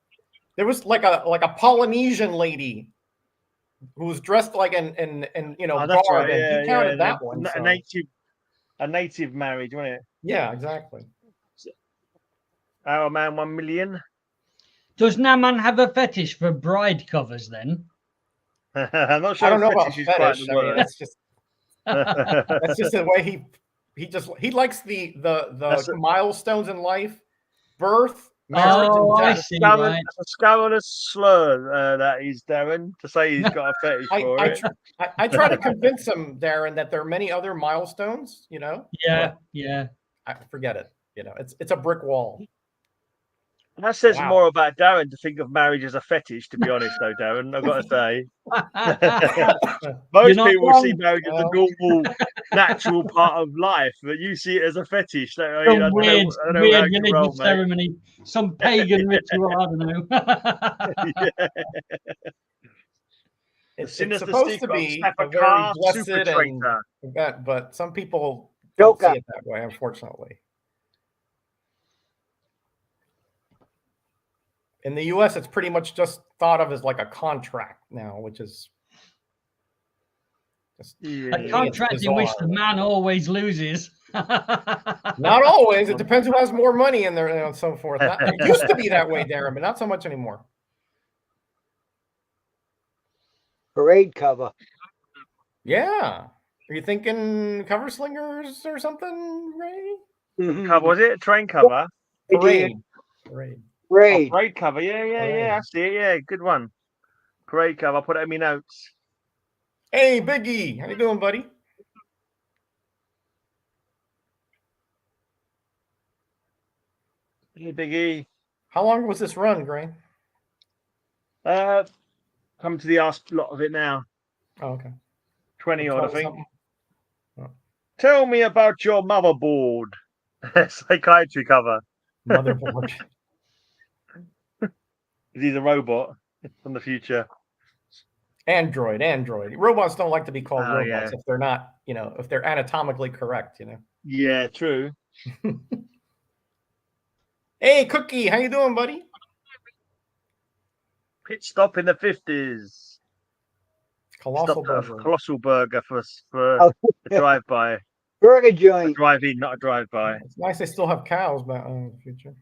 there was like a Polynesian lady who was dressed like garb, and he counted that one.
A native marriage, wasn't it?
Yeah, exactly.
Our Man 1 million.
Does Naaman have a fetish for bride covers then?
I'm not sure.
I don't know about fetish. I mean, that's just the way he likes the milestones in life, birth, marriage, and death.
I see, right. That's a scandalous slur that is, Darren, to say he's got a fetish for it.
I try to convince him, Darren, that there are many other milestones,
Yeah.
I forget it. It's a brick wall.
That says
Wow.
more about Darren to think of marriage as a fetish, to be honest, though, Darren. I've got to say. Most
not
people
wrong.
see marriage as a normal, natural part of life, but you see it as a fetish. So, I
Some
don't
weird,
know how
weird
you
religious
roll, mate.
ceremony, some pagan ritual. I don't know.
Yeah.
It's
Sinister
supposed to
secret of
be
Stapp
a very blessed
super
and
traitor.
event, but some people don't
Joker.
see it that way, unfortunately. In the US, it's pretty much just thought of as like a contract now, which is just
A contract in which the man always loses.
not always. It depends who has more money in there and so forth. It used to be that way, Darren, but not so much anymore.
Parade cover.
Yeah. Are you thinking cover slingers or something, Ray?
Cover, was it a train cover?
Parade.
Parade.
Parade cover. Yeah. I see it. Yeah, good one. Parade cover. I'll put it in my notes.
Hey, Biggie. How you doing, buddy?
Hey, Biggie.
How long was this run, Gray?
Come to the last lot of it now.
Oh, okay.
20 odd, I think.
Oh.
Tell me about your motherboard. Psychiatry cover.
Motherboard.
He's a robot from the future.
Android. Robots don't like to be called robots
yeah.
if they're not, if they're anatomically correct,
Yeah, true.
Hey, Cookie, how you doing, buddy?
Pit stop in the 50s.
Colossal burger.
Colossal burger for
Oh,
a drive-by.
Burger
A
joint.
drive-in, not a drive-by.
It's nice they still have cows back in the future.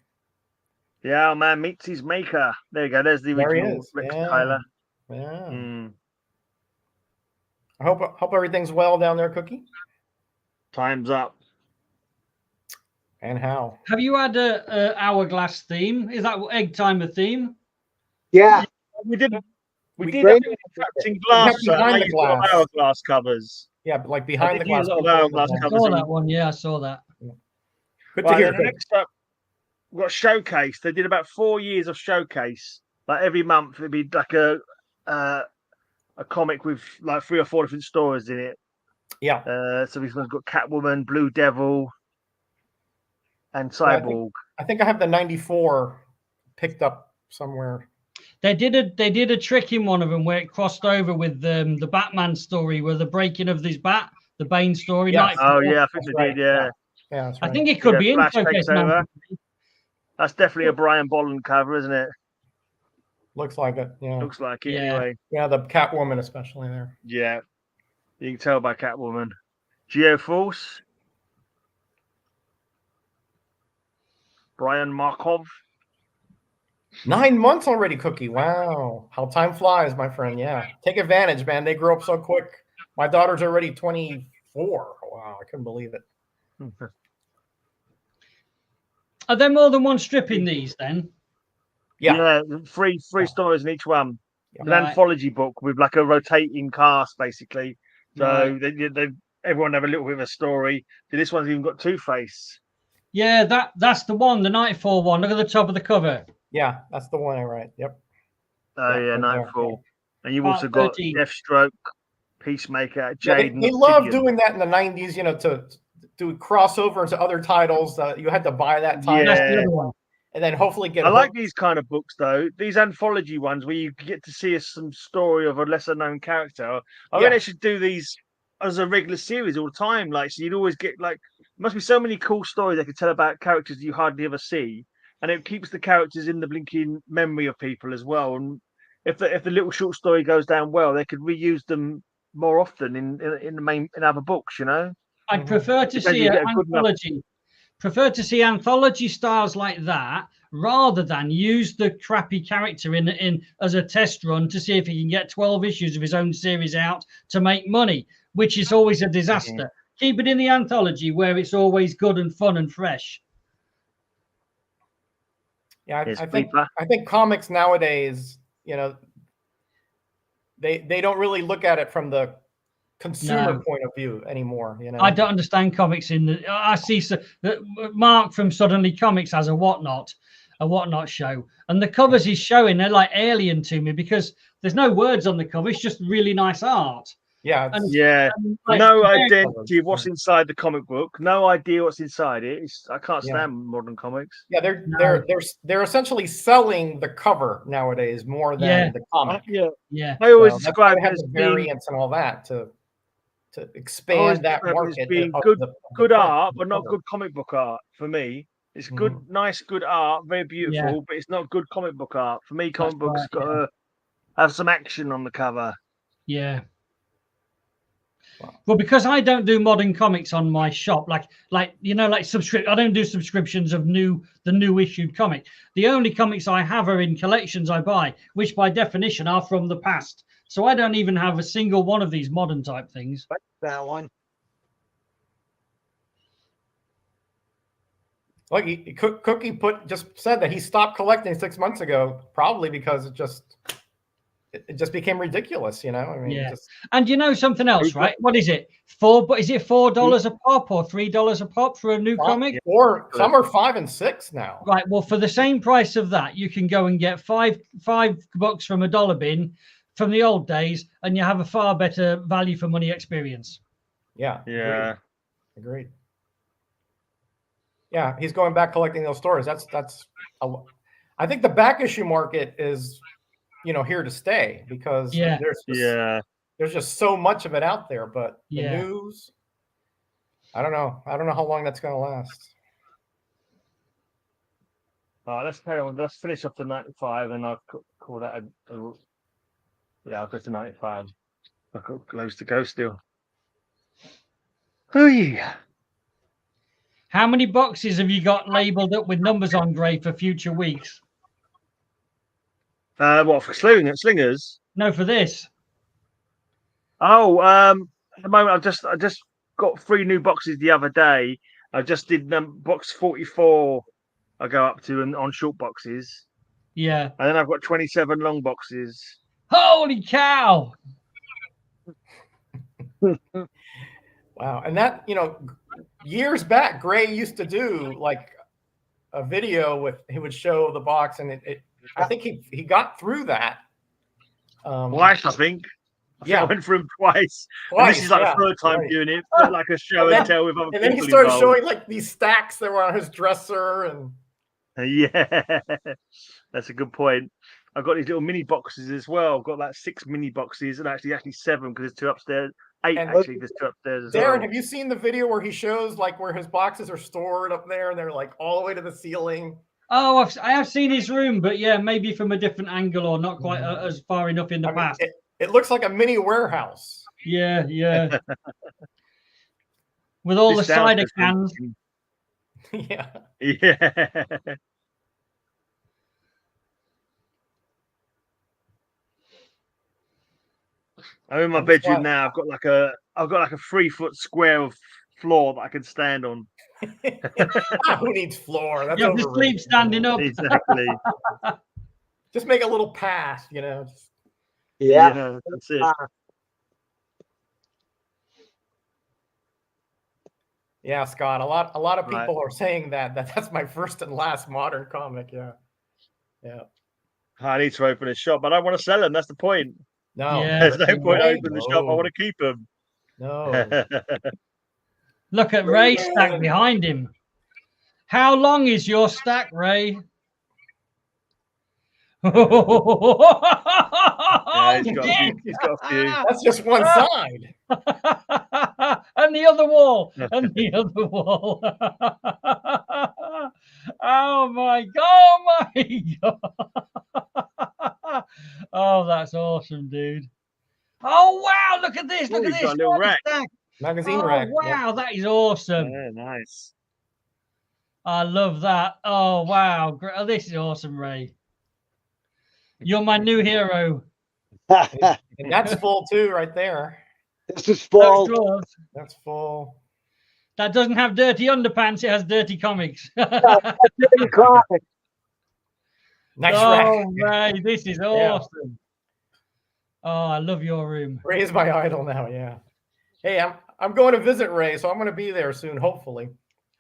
Yeah, our man meets his maker. There you go. There's the original Rex Tyler.
Yeah. I hope everything's well down there, Cookie.
Time's up.
And how?
Have you had a hourglass theme? Is that egg timer theme?
Yeah.
We did
great.
refracting glass.
Behind the glass.
Hourglass covers.
Yeah, but like behind the glass.
Hourglass
I
covers.
saw that one. Yeah, I saw that.
Good to hear.
Next up, we've got Showcase. They did about 4 years of Showcase. Like every month, it'd be like a comic with like 3 or 4 different stories in it.
Yeah.
So this one's got Catwoman, Blue Devil, and Cyborg.
I think I have the 94 picked up somewhere.
They did a trick in one of them where it crossed over with the Batman story, where the breaking of this bat, the Bane story.
Yes.
Oh yeah, I think they did. Yeah.
Yeah, that's right.
I think it could be in
Flash
Showcase
takes
now.
over. That's definitely a Brian Bolland cover, isn't it?
Looks like it. Yeah.
Looks like it
Yeah.
anyway.
Yeah, the Catwoman especially there.
Yeah. You can tell by Catwoman. Geoforce. Brian Markov.
9 months already, Cookie. Wow. How time flies, my friend. Yeah. Take advantage, man. They grow up so quick. My daughter's already 24. Wow. I couldn't believe it.
Are there more than one strip in these then?
Yeah. Three stories in each one. An anthology book with like a rotating cast, basically. So they everyone have a little bit of a story. This one's even got Two-Face.
Yeah, that's the one, the Nightfall one. Look at the top of the cover.
Yeah, that's the one I write. Yep.
Oh yeah, Nightfall. And you've also
Part
got
13.
Deathstroke, Peacemaker,
Yeah,
Jade.
they love doing that in the 90s, to do crossover into other titles. You had to buy that title.
That's the other one.
And then hopefully get
I like these kind of books, though. These anthology ones where you get to see some story of a lesser-known character. I think they should do these as a regular series all the time. Like, so you'd always get like, must be so many cool stories they could tell about characters you hardly ever see, and it keeps the characters in the blinking memory of people as well. And if the little short story goes down well, they could reuse them more often in other books.
I'd prefer to see an anthology. Prefer to see anthology styles like that rather than use the crappy character in as a test run to see if he can get 12 issues of his own series out to make money, which is always a disaster. Keep it in the anthology where it's always good and fun and fresh.
Yeah, I think comics nowadays, they don't really look at it from the consumer point of view anymore.
I don't understand comics I see Mark from Suddenly Comics has a whatnot, a whatnot show, and the covers he's showing, they're like alien to me because there's no words on the cover. It's just really nice art.
Yeah,
And
Yeah.
like,
No identity of what's inside the comic book. No idea what's inside it. I can't
Yeah.
stand modern comics.
yeah, they're essentially selling the cover nowadays more than the comic.
yeah.
I always
So that's
describe
why they
it
have
as
the
being
variants and all that to
always
expand that
describe it as
market.
being
of
good,
the- of the
good
print,
art,
the
but not
cover.
good comic book art for me. It's good,
Mhm.
nice, good art, very beautiful, but it's not good comic book art. For me, comic books
right,
got to have some action on the cover.
Yeah.
Wow.
Well, because I don't do modern comics on my shop, like subscription. I don't do subscriptions of the new issued comic. The only comics I have are in collections I buy, which by definition are from the past. So I don't even have a single one of these modern type things.
That one.
Like Cookie just said that he stopped collecting 6 months ago, probably because it just became ridiculous, you know. I mean,
Yeah.
just,
And you know something else, right? What is it? Is it $4 a pop or $3 a pop for a new comic?
or some are 5 and 6 now.
Right. Well, for the same price of that, you can go and get five bucks from a dollar bin from the old days, and you have a far better value for money experience.
Yeah.
Yeah.
Agreed. Yeah, he's going back collecting those stories. I think the back issue market is, here to stay because there's just so much of it out there. But the news, I don't know how long that's going to last.
Let's carry on. Let's finish off the 95, and I'll call that I'll go to 95. I've got close to go still. Oh yeah.
How many boxes have you got labeled up with numbers on, Gray, for future weeks?
What, for slingers?
No, for this.
Oh, at the moment I just got 3 new boxes the other day. I just did box 44. I go up to and on short boxes.
Yeah.
And then I've got 27 long boxes.
Holy cow!
Wow. And that, years back, Gray used to do like a video he would show the box, and I think he got through that.
Twice, I think. I went through them twice. And this is like the third time doing it, like a show and tell with other people.
And then he started
involved.
showing like these stacks that were on his dresser, and
yeah, that's a good point. I've got these little mini boxes as well. I've got like 6 mini boxes, and actually 7 because there's 2 upstairs. 8 actually, there's 2 upstairs as
Darren,
well.
have you seen the video where he shows like where his boxes are stored up there, and they're like all the way to the ceiling?
Oh, I have seen his room, but yeah, maybe from a different angle or not quite as far enough in the past.
It looks like a mini warehouse.
Yeah. With all the cider cans.
Yeah.
I'm in my bedroom now. I've got like a 3-foot square of floor that I can stand on.
Who needs floor? That's
you have to sleep standing up.
Exactly.
Just make a little path, Yeah,
that's it.
Yeah, Scott. A lot of people are saying that's my first and last modern comic. Yeah.
I need to open a shop, but I don't want to sell them. That's the point.
No,
there's no point opening the shop. I want to keep them.
No.
Look at Ray stack behind him. How long is your stack, Ray?
He's got a few.
That's just one side.
And the other wall. Oh my god. Oh, that's awesome, dude. Oh wow, look at this. Look at this.
Got a little rack.
Magazine rack.
Wow, that is awesome.
Yeah, nice.
I love that. Oh wow. Oh, this is awesome, Ray. You're my new hero.
And that's full too, right there.
This is full.
That's full.
That doesn't have dirty underpants. It has dirty comics.
Dirty comic.
Nice rack.
Oh, Ray, this is awesome. Oh, I love your room.
Ray is my idol now. Yeah. Hey, I'm going to visit Ray, so I'm going to be there soon, hopefully.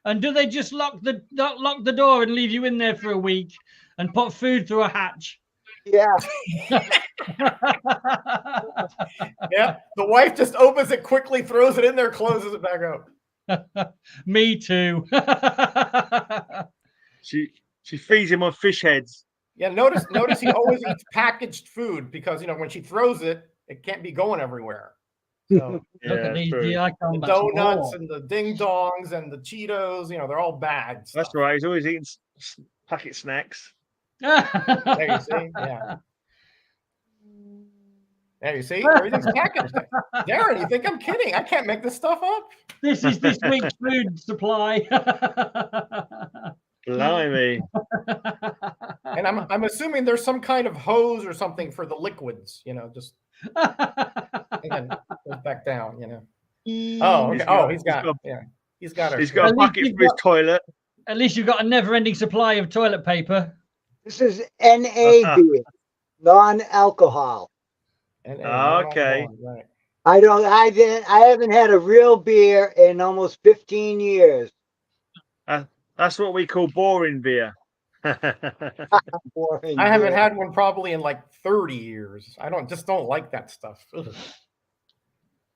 And do they just lock the door and leave you in there for a week and put food through a hatch?
Yeah.
Yeah. The wife just opens it quickly, throws it in there, closes it back up.
Me too.
She feeds him on fish heads.
Yeah, notice he always eats packaged food because when she throws it, it can't be going everywhere. So
Look at these
the donuts and the ding dongs and the Cheetos, they're all bagged.
That's
stuff.
right. He's always eating packet snacks.
There you see, yeah. There you see, everything's packaged. Darren, you think I'm kidding? I can't make this stuff up.
This is this week's food supply.
Blimey.
And I'm assuming there's some kind of hose or something for the liquids, just and then goes back down, Oh, okay. He's got
a bucket for his toilet.
At least you've got a never-ending supply of toilet paper.
This is NA beer, non-alcohol.
Okay.
Right.
I haven't had a real beer in almost 15 years.
That's what we call boring beer.
Boring
I haven't
beer.
had one probably in like 30 years. I don't like that stuff. Ugh.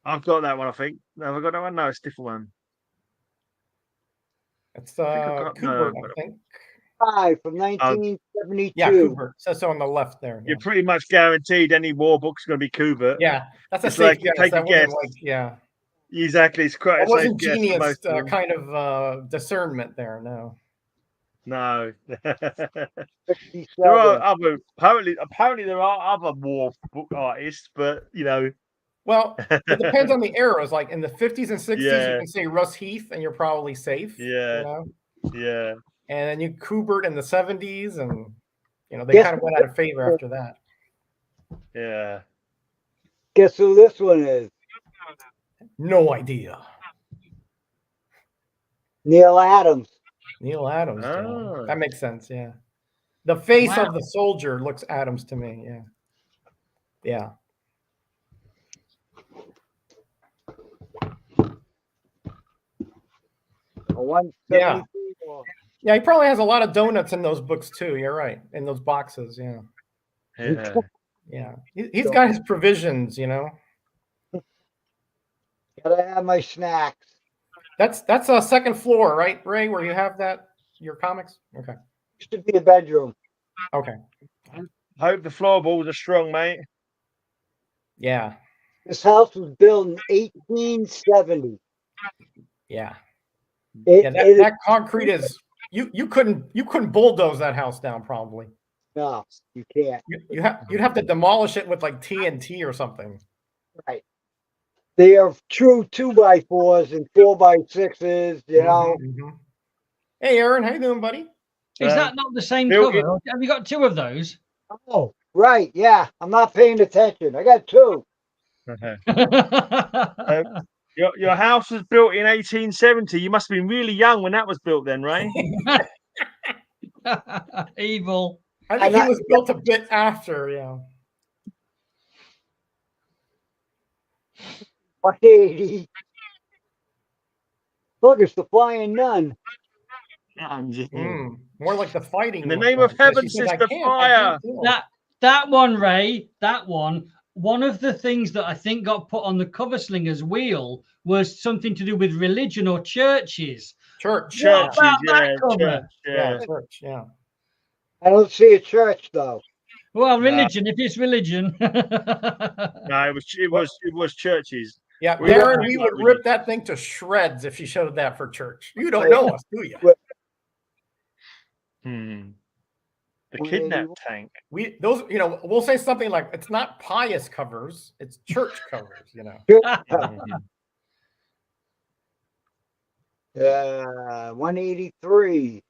I've got that one, I think. Have I got that one? No, it's a different one.
It's
I
think.
From 1972.
Yeah, Kubert. So on the left there.
You're pretty much guaranteed any war book's going to be Kubert.
Yeah, that's a
It's
safe
like,
guess.
take a guess.
Yeah.
Exactly. It's quite
It
a
wasn't
safe guess for
genius
most of them.
kind of discernment there. No.
No.
67.
There are other apparently there are other war book artists, but
Well, it depends on the eras. Like in the 50s and 60s,
Yeah.
you can say Russ Heath, and you're probably safe.
Yeah. Yeah.
And then you Kubert in the 70s, and they kind of went out of favor after that.
Yeah.
Guess who this one is?
No idea.
Neil Adams.
Neil Adams.
Oh.
That makes sense. Yeah. The face
Wow.
of the soldier looks Adams to me. Yeah. Yeah.
A 173.
Yeah, he probably has a lot of donuts in those books too. You're right. In those boxes. Yeah.
Yeah.
Yeah. He's got his provisions,
Gotta have my snacks.
That's a second floor, right, Ray, where you have your comics? Okay.
Used to be a bedroom.
Okay.
Hope the floorboards are strong, mate.
Yeah.
This house was built in 1870.
Yeah.
It,
That concrete is you couldn't bulldoze that house down probably.
no, you can't.
You'd have to demolish it with like TNT or something.
Right. They are true 2x4s and 4x6s,
Mhm. Hey Aaron, how you doing, buddy?
Is that not the same
Bill,
cover? Have you got two of those?
Oh, right. Yeah. I'm not paying attention. I got two.
Your house was built in 1870. You must have been really young when that was built then, right?
Evil.
I think he was built a bit after, yeah.
180. Look, it's the Flying Nun.
More like the fighting.
In the
one.
name of
She
heaven,
says,
Sister
I can't
Fire.
do it.
That one, Ray, one of the things that I think got put on the cover slinger's wheel was something to do with religion or churches.
Church.
What about that
yeah,
cover?
Church, yeah.
I don't see a church though.
Well, religion, if it's religion.
No, it was churches.
Yeah,
We
Darren,
don't
we
like
would rip that thing to shreds if you showed that for church. You don't know us, do you?
The kidnap tank.
We'll say something like it's not pious covers, it's church covers,
183.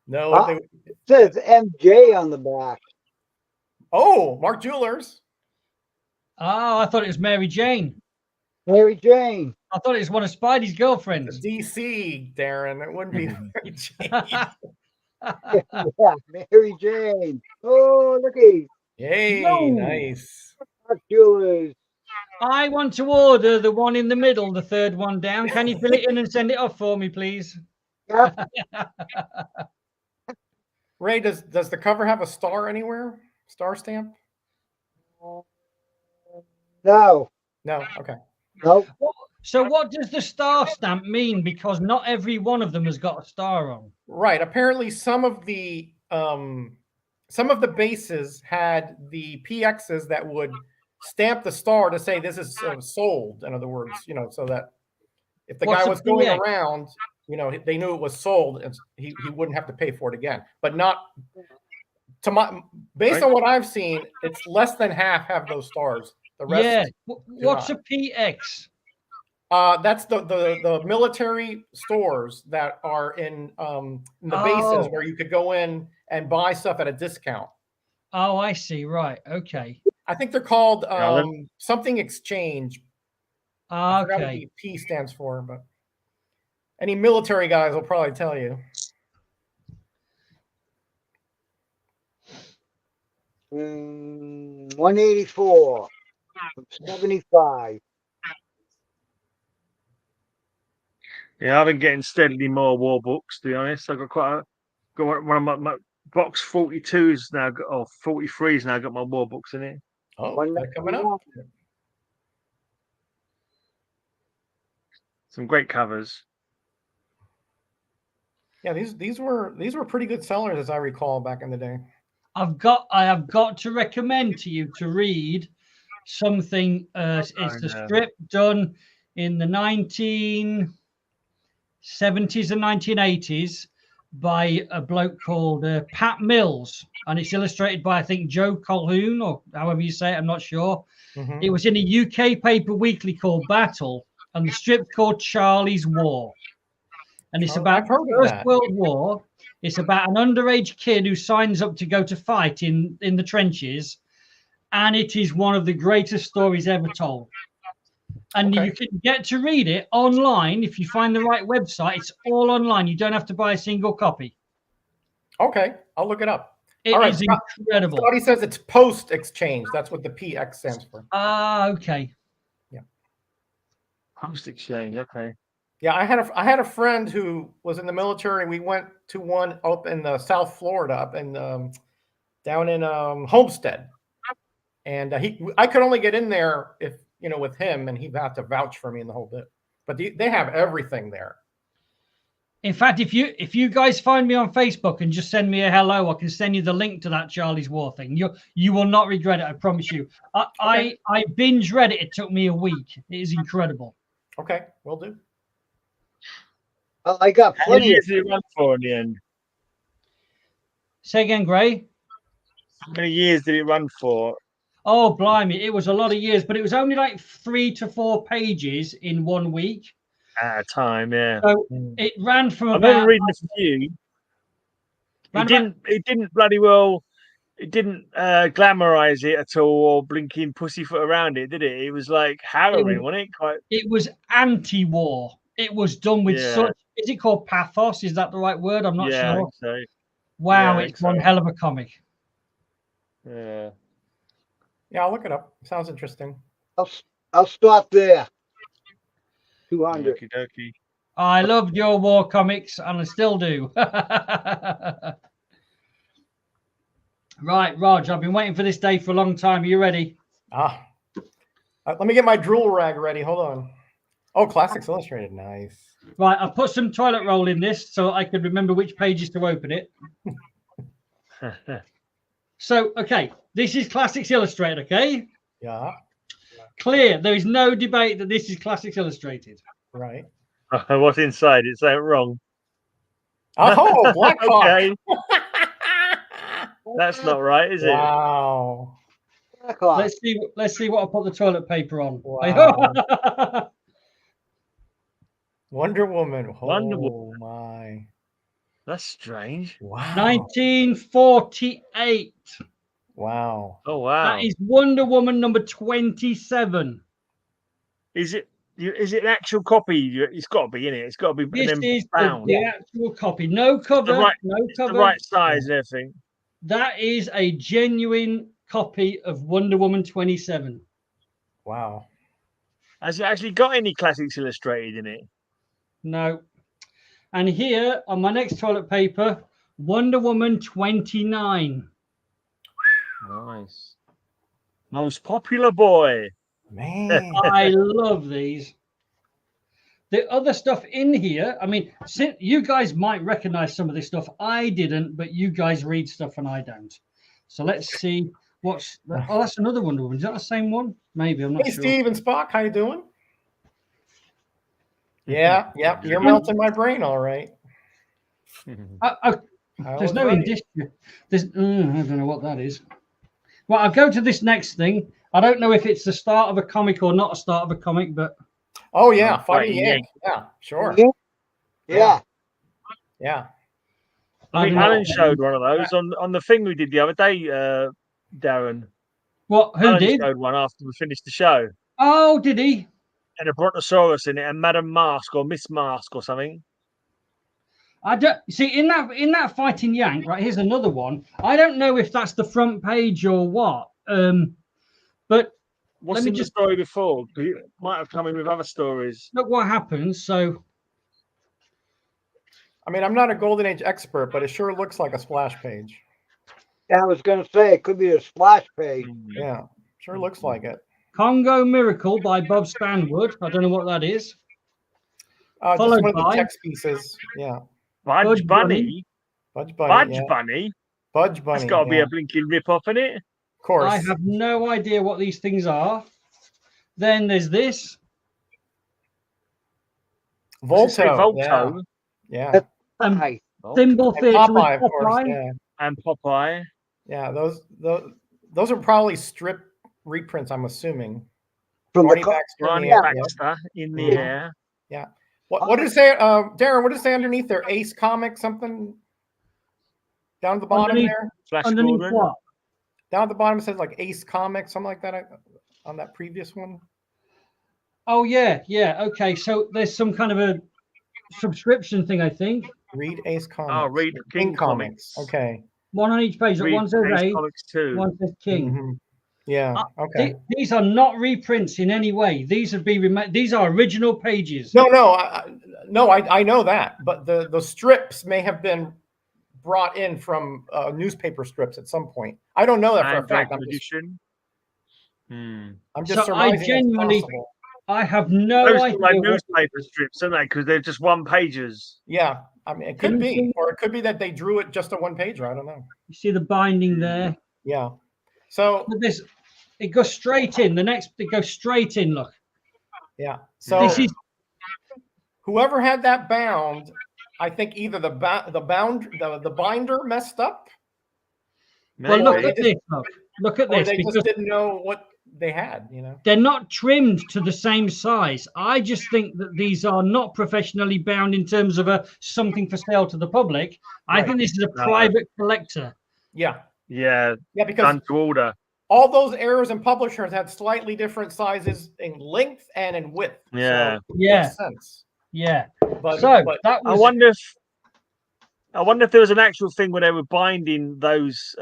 No,
It says MJ on the back.
Mark Jewelers.
Oh, I thought it was Mary Jane.
Mary Jane.
I thought it was one of Spidey's girlfriends.
DC, Darren. It wouldn't be Mary Jane.
Yeah, Mary Jane. Oh, looky.
Yay,
No.
nice.
Mark Jewelers.
I want to order the one in the middle, the third one down. Can you fill it in and send it off for me, please?
Yeah.
Ray, does the cover have a star anywhere? Star stamp?
No.
No. Okay.
Nope.
So what does the star stamp mean? Because not every one of them has got a star on.
Right. Apparently, some of the bases had the PXs that would stamp the star to say this is sold. In other words, so that if the
What's
guy
a
was going
PX?
around, they knew it was sold, and he wouldn't have to pay for it again. But not based on what I've seen, it's less than half have those stars. The rest,
Yeah. What's a PX?
That's the military stores that are in the bases where you could go in and buy stuff at a discount.
Oh, I see. Right. Okay.
I think they're called something exchange. I forgot what
Okay.
the P stands for, but any military guys will probably tell you.
Mm, 184 from 75.
Yeah, I've been getting steadily more war books, to be honest. I've got one of my box 42s now, or 43s now, got my war books in it.
Oh, they're coming up.
Some great covers.
Yeah, these were pretty good sellers, as I recall, back in the day.
I have got to recommend to you to read something. It's the strip done in the 1970s and 1980s by a bloke called Pat Mills, and it's illustrated by, I think, Joe Colhoun, or however you say it, I'm not sure.
Mm-hmm.
It was in a UK paper weekly called Battle, and the strip's called Charlie's War. And it's about the First World War. It's about an underage kid who signs up to go to fight in the trenches. And it is one of the greatest stories ever told. And you can get to read it online if you find the right website. It's all online. You don't have to buy a single copy.
Okay, I'll look it up.
It is incredible.
Scotty says it's post-exchange. That's what the PX stands for.
Okay.
Yeah.
Post-exchange, okay.
Yeah, I had a friend who was in the military. We went to one up in South Florida, up in down in Homestead, and I could only get in there if with him, and he'd have to vouch for me in the whole bit. But they have everything there.
In fact, if you guys find me on Facebook and just send me a hello, I can send you the link to that Charlie's War thing. You will not regret it, I promise you. I binge read it. It took me a week. It is incredible.
Okay, will do.
I got
How many
plenty.
years did it run for in the end?
Say again, Gray.
How many years did it run for?
Oh, blimey. It was a lot of years, but it was only like 3 to 4 pages in 1 week.
At a time, yeah.
So it ran from
I
about...
remember reading a few. It didn't bloody well... It didn't glamorize it at all or blinking pussyfoot around it, did it? It was like harrowing, wasn't it?
It was anti-war. It was done with such... Is it called pathos? Is that the right word? I'm not sure.
I think so.
Wow, it's one hell of a comic.
Yeah.
Yeah, I'll look it up. Sounds interesting.
I'll stop there. 200.
Okie dokie.
I loved your war comics, and I still do. Right, Rog, I've been waiting for this day for a long time. Are you ready?
Let me get my drool rag ready. Hold on. Oh, Classics Illustrated. Nice.
Right, I put some toilet roll in this so I could remember which pages to open it. So, okay, this is Classics Illustrated, okay?
Yeah.
Clear. There is no debate that this is Classics Illustrated.
Right.
What's inside? It's something wrong.
Oh, Black Hawk.
Okay. That's not right, is it?
Wow.
Let's see what I put the toilet paper on.
Wow. Wonder Woman.
Wonder
Woman. My.
That's strange.
Wow.
1948.
Wow.
Oh wow.
That is Wonder Woman number 27.
Is it an actual copy? It's got to be in it. It's got to be.
This is
bound.
the actual copy. No cover. No cover.
The right size and everything.
That is a genuine copy of Wonder Woman 27.
Wow.
Has it actually got any Classics Illustrated in it?
No. And here on my next toilet paper, Wonder Woman 29.
Nice. Most popular boy.
Man.
I love these. The other stuff in here, I mean, you guys might recognize some of this stuff. I didn't, but you guys read stuff and I don't. So let's see what's. Oh, that's another Wonder Woman. Is that the same one? Maybe, I'm not
Hey,
sure.
Steve and Spock, how you doing? Yeah, you're melting my brain, all right.
There's no indicia. I don't know what that is. Well, I'll go to this next thing. I don't know if it's the start of a comic or not a start of a comic, but.
Oh, yeah. Fighting Yank. Yeah, sure.
Yeah.
Yeah.
I think Alan showed one of those on the thing we did the other day, Darren.
What? Who
Alan
did?
showed one after we finished the show.
Oh, did he?
And a Brontosaurus in it, and Madam Mask or Miss Mask or something.
I don't see in that Fighting Yank. Right, here's another one. I don't know if that's the front page or what. But
what's in the story before? It might have come in with other stories.
Look what happens. So,
I mean, I'm not a Golden Age expert, but it sure looks like a splash page.
Yeah, I was going to say it could be a splash page.
Yeah, sure looks like it.
Congo Miracle by Bob Stanwood. I don't know what that is.
Just one of the text pieces. Yeah.
Budge Bunny.
Budge Bunny.
Bunny.
Budge Bunny.
That's got to be a blinking rip-off, in it.
Of course.
I have no idea what these things are. Then there's this.
Volto.
Yeah.
Thimble Theatre
Popeye, of course. Yeah.
And Popeye.
Yeah, those are probably strip reprints, I'm assuming.
From
Ronnie Baxter in the air.
Yeah. What did it say, Darren? What did it say underneath there? Ace Comic something down at the bottom there.
Underneath what?
Down at the bottom it says like Ace Comic, something like that on that previous one.
Oh yeah. Okay, so there's some kind of a subscription thing, I think.
Read Ace Comics.
Oh, read King Comics.
Okay.
One on each page. One says Ace
Comics too.
One says King.
Mm-hmm. Yeah. Okay.
These are not reprints in any way. These have been these are original pages.
No, I know that, but the strips may have been brought in from newspaper strips at some point. I don't know that for a fact. I'm just
so I genuinely, I have no idea.
Like newspaper strips, aren't they? Because they're just one pages.
Yeah, I mean, it could be, or it could be that they drew it just a one pager. I don't know.
You see the binding there?
Yeah. So
this, it goes straight in. The next, it goes straight in. Look.
Yeah. So this is whoever had that bound. I think either the binder messed up.
Well, look at this. Look at this.
They just didn't know what they had. You know,
they're not trimmed to the same size. I just think that these are not professionally bound in terms of something for sale to the public. I think this is a private collector.
Yeah.
Yeah.
Because
done to order.
All those errors and publishers had slightly different sizes in length and in width.
Yeah.
So makes sense.
Yeah.
But
that was...
I wonder if there was an actual thing where they were binding those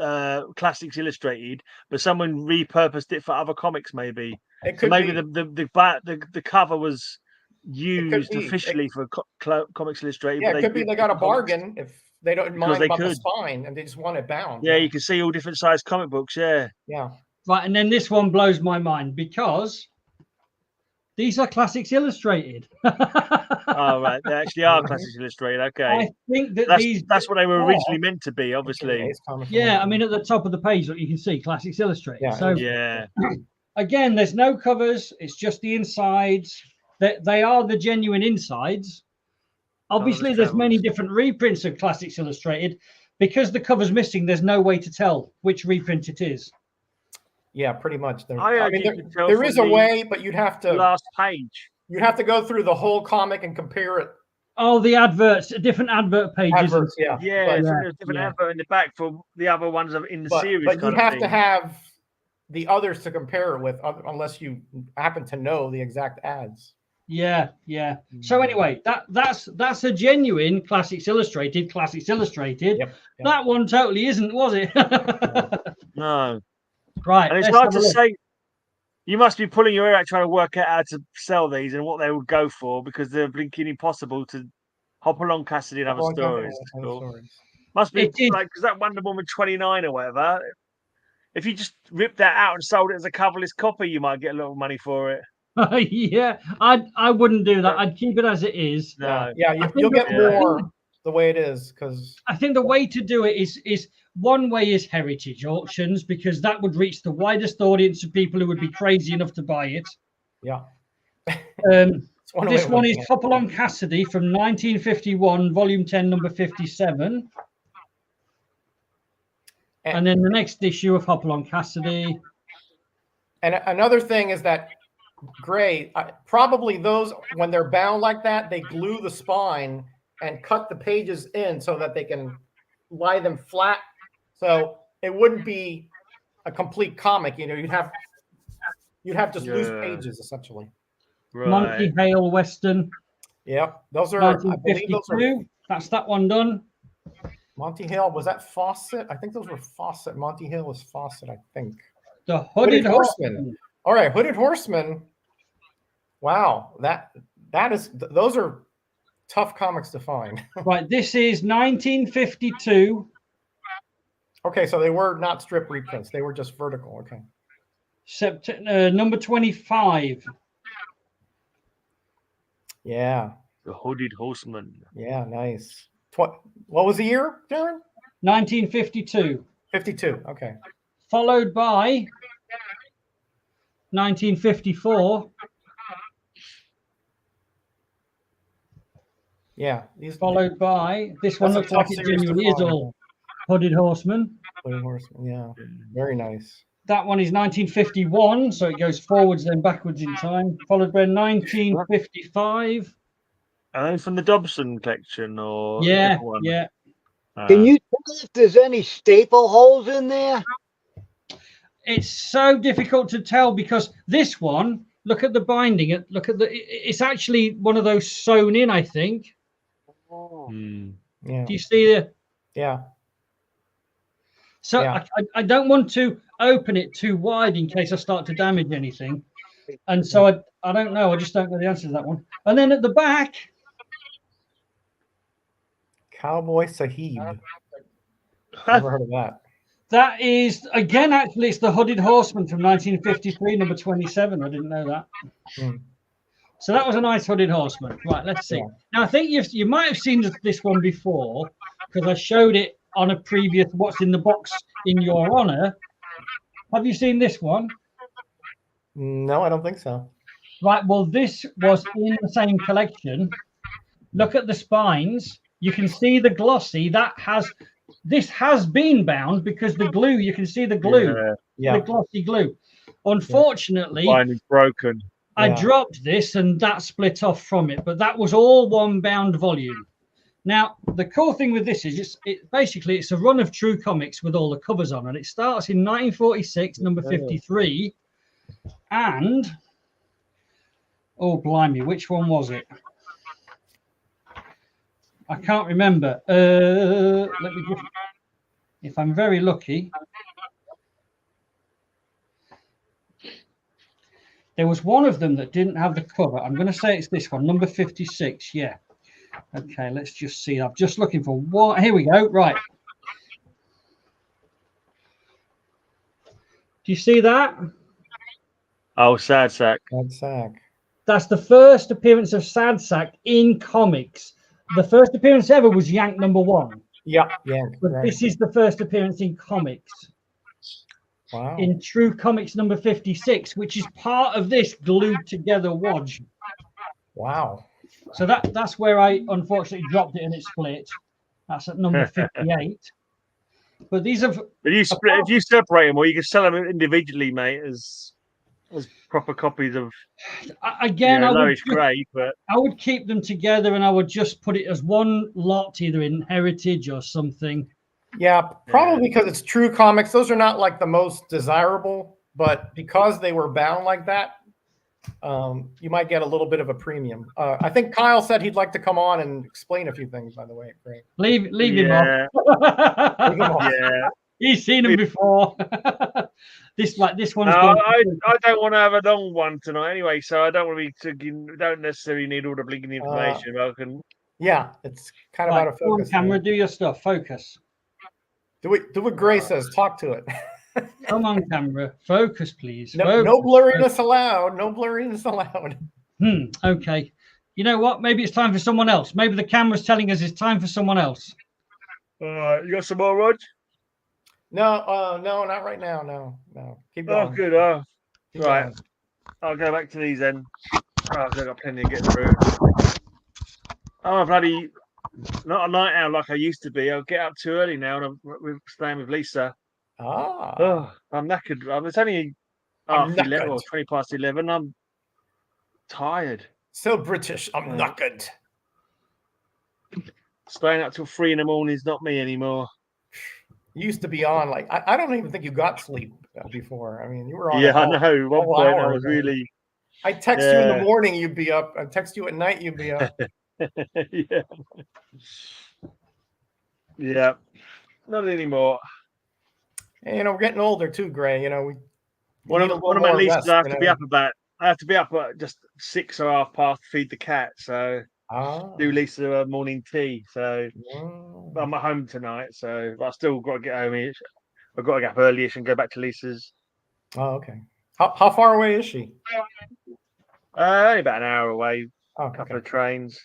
Classics Illustrated, but someone repurposed it for other comics. Maybe.
It could
maybe
be.
the cover was used officially for Comics Illustrated.
Yeah, it could be they got a bargain if they don't mind about the spine and they just want it bound.
Yeah, you can see all different size comic books. Yeah.
Yeah.
Right, and then this one blows my mind because these are Classics Illustrated.
Oh, right. They actually are Classics Illustrated. Okay.
I think that
that's what they were originally meant to be, obviously.
Yeah, I mean, at the top of the page, look, you can see Classics Illustrated.
Yeah.
So,
yeah.
Again, there's no covers. It's just the insides. They are the genuine insides. Obviously, there's many different reprints of Classics Illustrated. Because the cover's missing, there's no way to tell which reprint it is.
Yeah, pretty much.
There
is a way, but you'd have to
last page.
You'd have to go through the whole comic and compare it.
Oh, the adverts, different advert pages.
Adverts,
yeah, there's a different advert in the back for the other ones in the series.
But you'd have to have the others to compare it with, unless you happen to know the exact ads.
Yeah. So anyway, that's a genuine Classics Illustrated.
Yep.
That one totally isn't, was it?
No.
Right.
And it's hard to say. You must be pulling your hair out trying to work out how to sell these and what they would go for because they're blinking impossible to hop along Cassidy and other stories. Cool. Must be like, because that Wonder Woman 29 or whatever, if you just ripped that out and sold it as a coverless copy, you might get a lot of money for it.
Yeah, I wouldn't do that. I'd keep it as it is.
No.
Yeah, you'll get more the way it is, because
I think the way to do it is one way is heritage auctions, because that would reach the widest audience of people who would be crazy enough to buy it.
Yeah.
This one is Hopalong Cassidy from 1951, Volume 10, number 57. And then the next issue of Hopalong Cassidy.
And another thing is that Gray, probably those, when they're bound like that, they glue the spine and cut the pages in so that they can lie them flat. So it wouldn't be a complete comic. You know, you'd have just loose pages essentially.
Right.
Monty Hale Western.
Yep, those are. I believe those are.
That's that one done.
Monty Hale, was that Fawcett? I think those were Fawcett. Monty Hale was Fawcett, I think.
The Hooded Horseman.
All right, Hooded Horseman. Wow, those are tough comics to find.
Right, this is 1952.
Okay, so they were not strip reprints; they were just vertical. Okay.
September number 25.
Yeah.
The Hooded Horseman.
Yeah, nice. What was the year, Darren?
1952.
52. Okay.
Followed by 1954.
Yeah.
Followed by this one looks like it genuinely is all Hooded Horseman.
Hooded Horseman. Yeah. Very nice.
That one is 1951, so it goes forwards then backwards in time. Followed by 1955.
From the Dobson collection, or
yeah.
Can you tell if there's any staple holes in there?
It's so difficult to tell because this one, look at the binding. It's actually one of those sewn in, I think.
Oh.
Yeah.
Do you see the?
Yeah.
So yeah. I don't want to open it too wide in case I start to damage anything, and so I don't know. I just don't know the answer to that one. And then at the back,
Cowboy Sahib. Never heard of that.
That is again. Actually, it's the Hooded Horseman from 1953, number 27. I didn't know that. So that was a nice Hooded Horseman. Right, let's see. Now I think you might have seen this one before because I showed it on a previous What's in the Box in Your Honor. Have you seen this one?
No, I don't think so.
Right, well, this was in the same collection. Look at the spines. You can see the glossy. This has been bound because the glue, you can see the glue, the glossy glue. Unfortunately,
the spine is broken.
I dropped this and that split off from it, but that was all one bound volume. Now, the cool thing with this is it's a run of True Comics with all the covers on, and it starts in 1946, number 53. And, oh, blimey, which one was it? I can't remember. Let me just, if I'm very lucky. There was one of them that didn't have the cover. I'm going to say it's this one, number 56. Yeah. Okay, let's just see. I'm just looking for what. Here we go. Right. Do you see that?
Oh, Sad Sack.
Sad Sack.
That's the first appearance of Sad Sack in comics. The first appearance ever was Yank number 1.
Yeah.
But this is the first appearance in comics.
Wow.
In True Comics number 56, which is part of this glued together wodge.
Wow.
So that's where I unfortunately dropped it and it split. That's at number 58. But these are.
If you separate them, or you can sell them individually, mate, as proper copies of.
Again, I
would
keep them together and I would just put it as one lot, either in Heritage or something.
Yeah, probably because it's True Comics. Those are not like the most desirable, but because they were bound like that, you might get a little bit of a premium. I think Kyle said he'd like to come on and explain a few things, by the way. Great.
Leave him off.
Yeah.
He's seen them before. this one's
No,
going.
I don't want to have a long one tonight anyway, so I don't want to be. Don't necessarily need all the blinking information. I can.
Yeah, it's kind of
Right,
out of
go on,
focus.
camera, do your stuff. Focus.
Do what Gray says. Talk to it.
Come on, camera. Focus, please.
No,
Focus.
no blurriness allowed. No blurriness allowed.
Okay. You know what? Maybe it's time for someone else. Maybe the camera's telling us it's time for someone else.
You got some more, Rog?
No, no, not right now. No. Keep going.
Oh, good.
Keep
Right.
going.
I'll go back to these then. I've got plenty to get through. I'm bloody not a night owl like I used to be. I'll get up too early now, and I'm staying with Lisa. Oh, I'm knackered. It's only half 11 or 20 past 11. I'm tired.
So British. I'm knackered.
Staying up till 3 in the morning is not me anymore.
You used to be on like I don't even think you got sleep before. I mean, you were on.
Yeah, I know. One point I was really.
I text you in the morning, you'd be up. I text you at night, you'd be up.
Yeah. Not anymore.
And, you know, we're getting older too, Gray. You know, we
one of my leases I have to be up about. I have to be up at just 6 or half past to feed the cat. So do Lisa morning tea. So I'm at home tonight. So I still got to get home. I've got to get up early-ish and go back to Lisa's.
Oh, okay. How far away is she?
Only about an hour away.
A
couple of trains.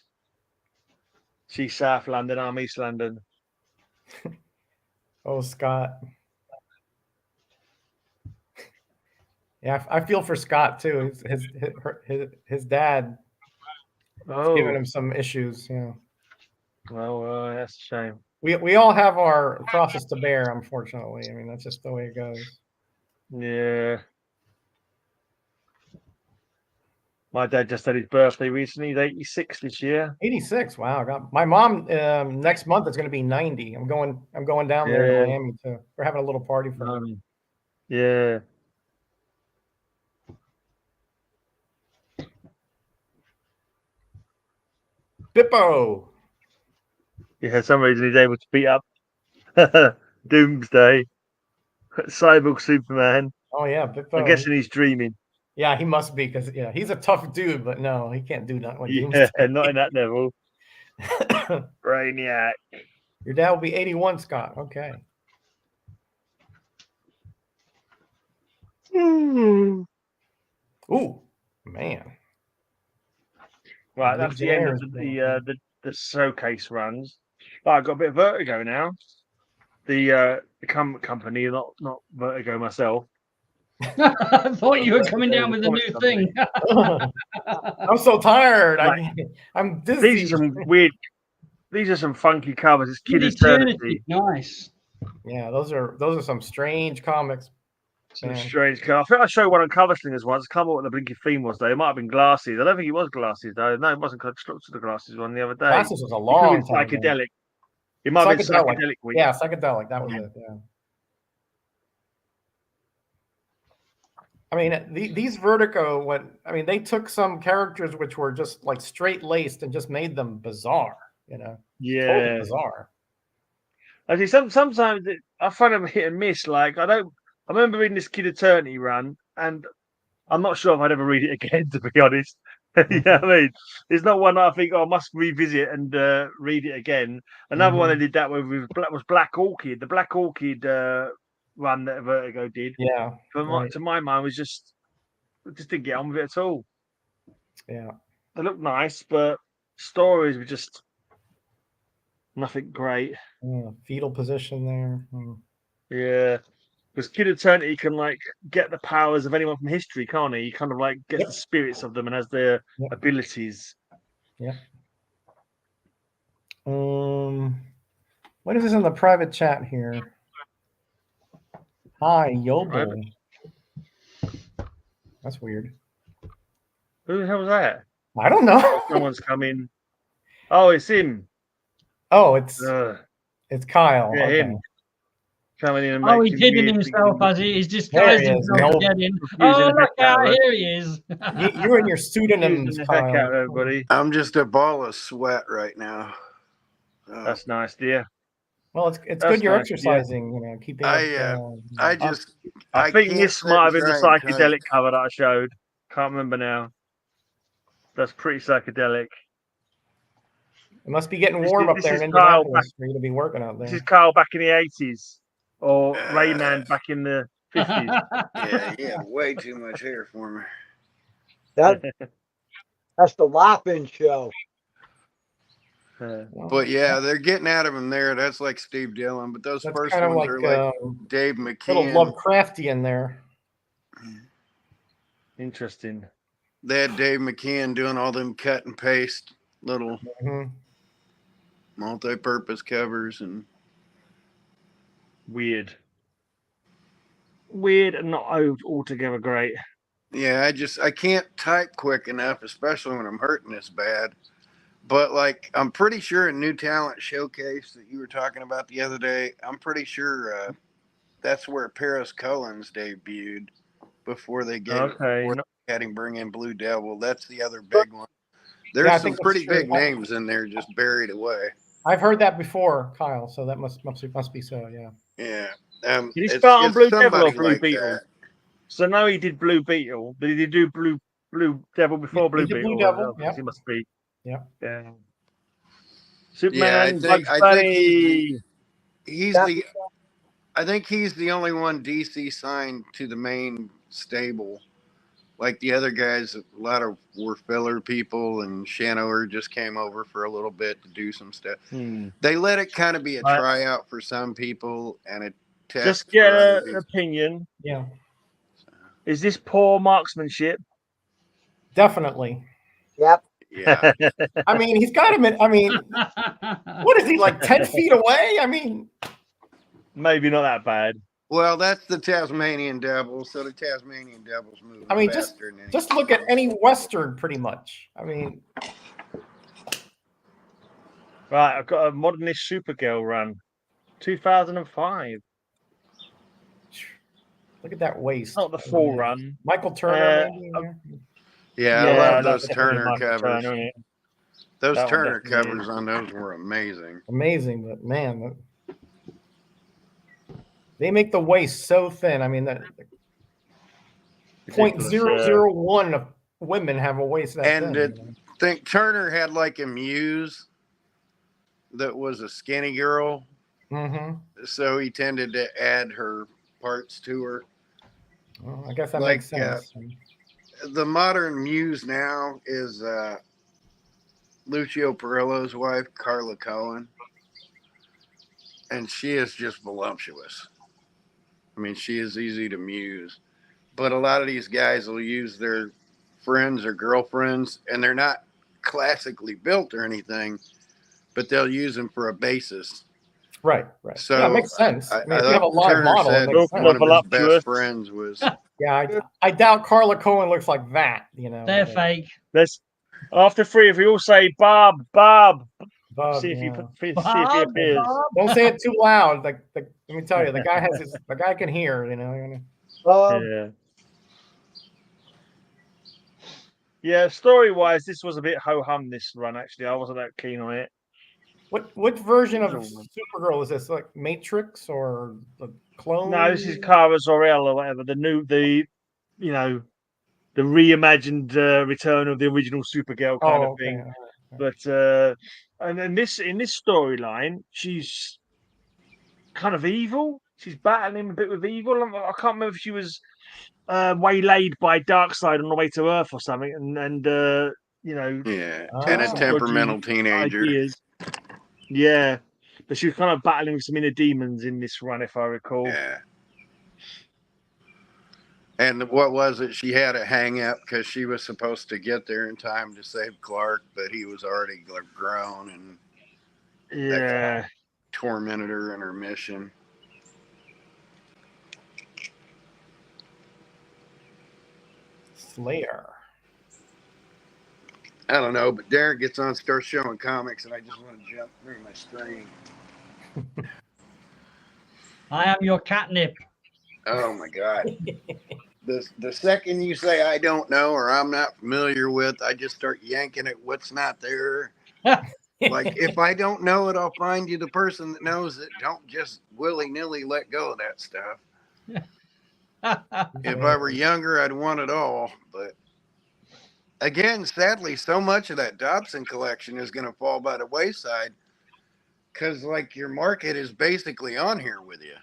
She's South London, I'm East London.
Oh, Scott. Yeah, I feel for Scott too. His dad giving him some issues. Yeah.
Well, that's a shame.
We all have our crosses to bear, unfortunately. I mean, that's just the way it goes.
Yeah. My dad just had his birthday recently. He's 86 this year.
86. Wow. God. My mom next month is going to be 90. I'm going down there to Miami too. We're having a little party for her.
Yeah.
Bippo.
Yeah, for some reason he's able to beat up Doomsday, Cyborg Superman.
Oh yeah, Bippo.
I'm guessing he's dreaming.
Yeah, he must be because he's a tough dude, but no, he can't do nothing like
Doomsday. Not in that level. Brainiac.
Your dad will be 81, Scott. Okay. Ooh, man.
Right, that's the end of the showcase runs. Oh, I got a bit of Vertigo now. The company, not Vertigo myself.
I thought you were coming down with a new thing.
I'm so tired. I'm dizzy.
These are some funky covers. It's Kid Eternity.
Nice.
Yeah, those are some strange comics.
Some strange covers. I think I showed one on Cover Slingers once. I can't remember what the blinking theme was though. It might have been glasses. I don't think it was glasses though. No, it wasn't. I just looked at the glasses one the other day.
Glasses was a long time.
Psychedelic. It might have been Psychedelic Week.
Yeah, Psychedelic. That was it. Yeah. I mean, these Vertigo, they took some characters which were just like straight laced and just made them bizarre. You know.
Yeah.
Totally bizarre.
I see. Sometimes I find them hit and miss. Like I remember reading this Kid Eternity run, and I'm not sure if I'd ever read it again, to be honest. You know what I mean? It's not one that I think, I must revisit and read it again. Another one I did that with was Black Orchid. The Black Orchid run that Vertigo did.
Yeah.
To my mind, was just didn't get on with it at all.
Yeah.
They looked nice, but stories were just nothing great.
Yeah, fetal position there.
Yeah. Because Kid Eternity can get the powers of anyone from history, can't he? He kind of gets the spirits of them and has their abilities.
Yeah. What is this in the private chat here? Hi, Yobel. That's weird.
Who the hell was that?
I don't know.
Someone's coming. Oh, it's him.
Oh, it's Kyle.
Yeah,
okay.
him. Coming in and
he's hidden himself as he's disguised himself again. Oh, look out, here he is.
You're in your pseudonyms, Kyle.
Everybody.
I'm just a ball of sweat right now.
That's nice, dear.
Well, it's
That's
good you're
nice, yeah.
exercising. You know, keeping.
I think
can't
this
sit
might have
and
been the
try and
psychedelic
type.
cover that I showed. Can't remember now. That's pretty psychedelic.
It must be getting
This
warm
is-
up
this
there in
is Kyle
Indianapolis for you to be working out
This
there.
is Carl back in the 80s, or Rayman back in the 50s.
Yeah, he had way too much hair for me.
That's the Loppin show.
But yeah, they're getting out of him there. That's like Steve Dillon. But those
That's
first
kind of
ones
like,
are like Dave
little
McKean.
Lovecraftian there.
Interesting.
They had Dave McKean doing all them cut and paste little multi-purpose covers and
weird and not altogether great.
yeah, I can't type quick enough, especially when I'm hurting this bad. But like, I'm pretty sure a New Talent Showcase that you were talking about the other day, I'm pretty sure that's where Paris Cullens debuted before they had him bring in Blue Devil. That's the other big one. There's some pretty big names in there just buried away.
I've heard that before, Kyle. So that must be so. Yeah.
Yeah.
Did he start on Blue Devil or Blue
like
Beetle?
that.
So now he did Blue Beetle. Did he do Blue Devil before Blue Beetle?
Blue Devil.
He must be.
Yeah.
Superman.
Yeah, I think
he's
I think he's the only one DC signed to the main stable. Like the other guys, a lot of were filler people, and Shanower just came over for a little bit to do some stuff. They let it kind of be a tryout for some people and a test.
Just get an opinion.
Yeah.
Is this poor marksmanship?
Definitely.
Yep.
Yeah.
I mean, he's got him. I mean, what is he, like 10 feet away? I mean,
maybe not that bad.
Well, that's the Tasmanian Devil, so the Tasmanian Devil's moving.
I mean, just look at any Western, pretty much. I mean,
right, I've got a modernist Supergirl run, 2005.
Look at that waist.
Not the full run.
Michael Turner, maybe.
Yeah, I love those Turner covers.
Turner,
those Turner covers on those were amazing.
Amazing, but man, they make the waist so thin. I mean, that 0.001 of women have a waist that thin.
And I think Turner had like a muse that was a skinny girl. So he tended to add her parts to her.
Well, I guess that makes sense.
The modern muse now is Lucio Perillo's wife, Carla Cohen. And she is just voluptuous. I mean, she is easy to muse. But a lot of these guys will use their friends or girlfriends, and they're not classically built or anything, but they'll use them for a basis.
Right.
So
yeah, it makes sense. I mean, if you have a
Turner
live model,
said
it makes
one of his best friends was.
Yeah, I doubt Carla Cohen looks like that. You know,
they're fake.
Let's after three, if we all say Bob, see if he appears.
Don't say it too loud. Let me tell you, the guy can hear. You know.
Yeah. Story-wise, this was a bit ho-hum. This run, actually, I wasn't that keen on it.
What version of Supergirl is this? Like Matrix or the clone?
No, this is Kara Zor-El or whatever. The reimagined return of the original Supergirl kind of thing. But and then in this storyline, she's kind of evil. She's battling a bit with evil. I can't remember if she was waylaid by Darkseid on the way to Earth or something, and and a
temperamental teenager.
Ideas. Yeah, but she was kind of battling with some inner demons in this run, if I recall.
Yeah. And what was it? She had a hang up because she was supposed to get there in time to save Clark, but he was already grown, and that kind of tormented her in her mission.
Slayer.
I don't know, but Derek gets on, starts showing comics, and I just want to jump through my screen.
I am your catnip.
Oh my God. The second you say I don't know or I'm not familiar with, I just start yanking at what's not there. Like, if I don't know it, I'll find you the person that knows it. Don't just willy-nilly let go of that stuff. If I were younger, I'd want it all. But again, sadly, so much of that Dobson collection is going to fall by the wayside because, like, your market is basically on here with you.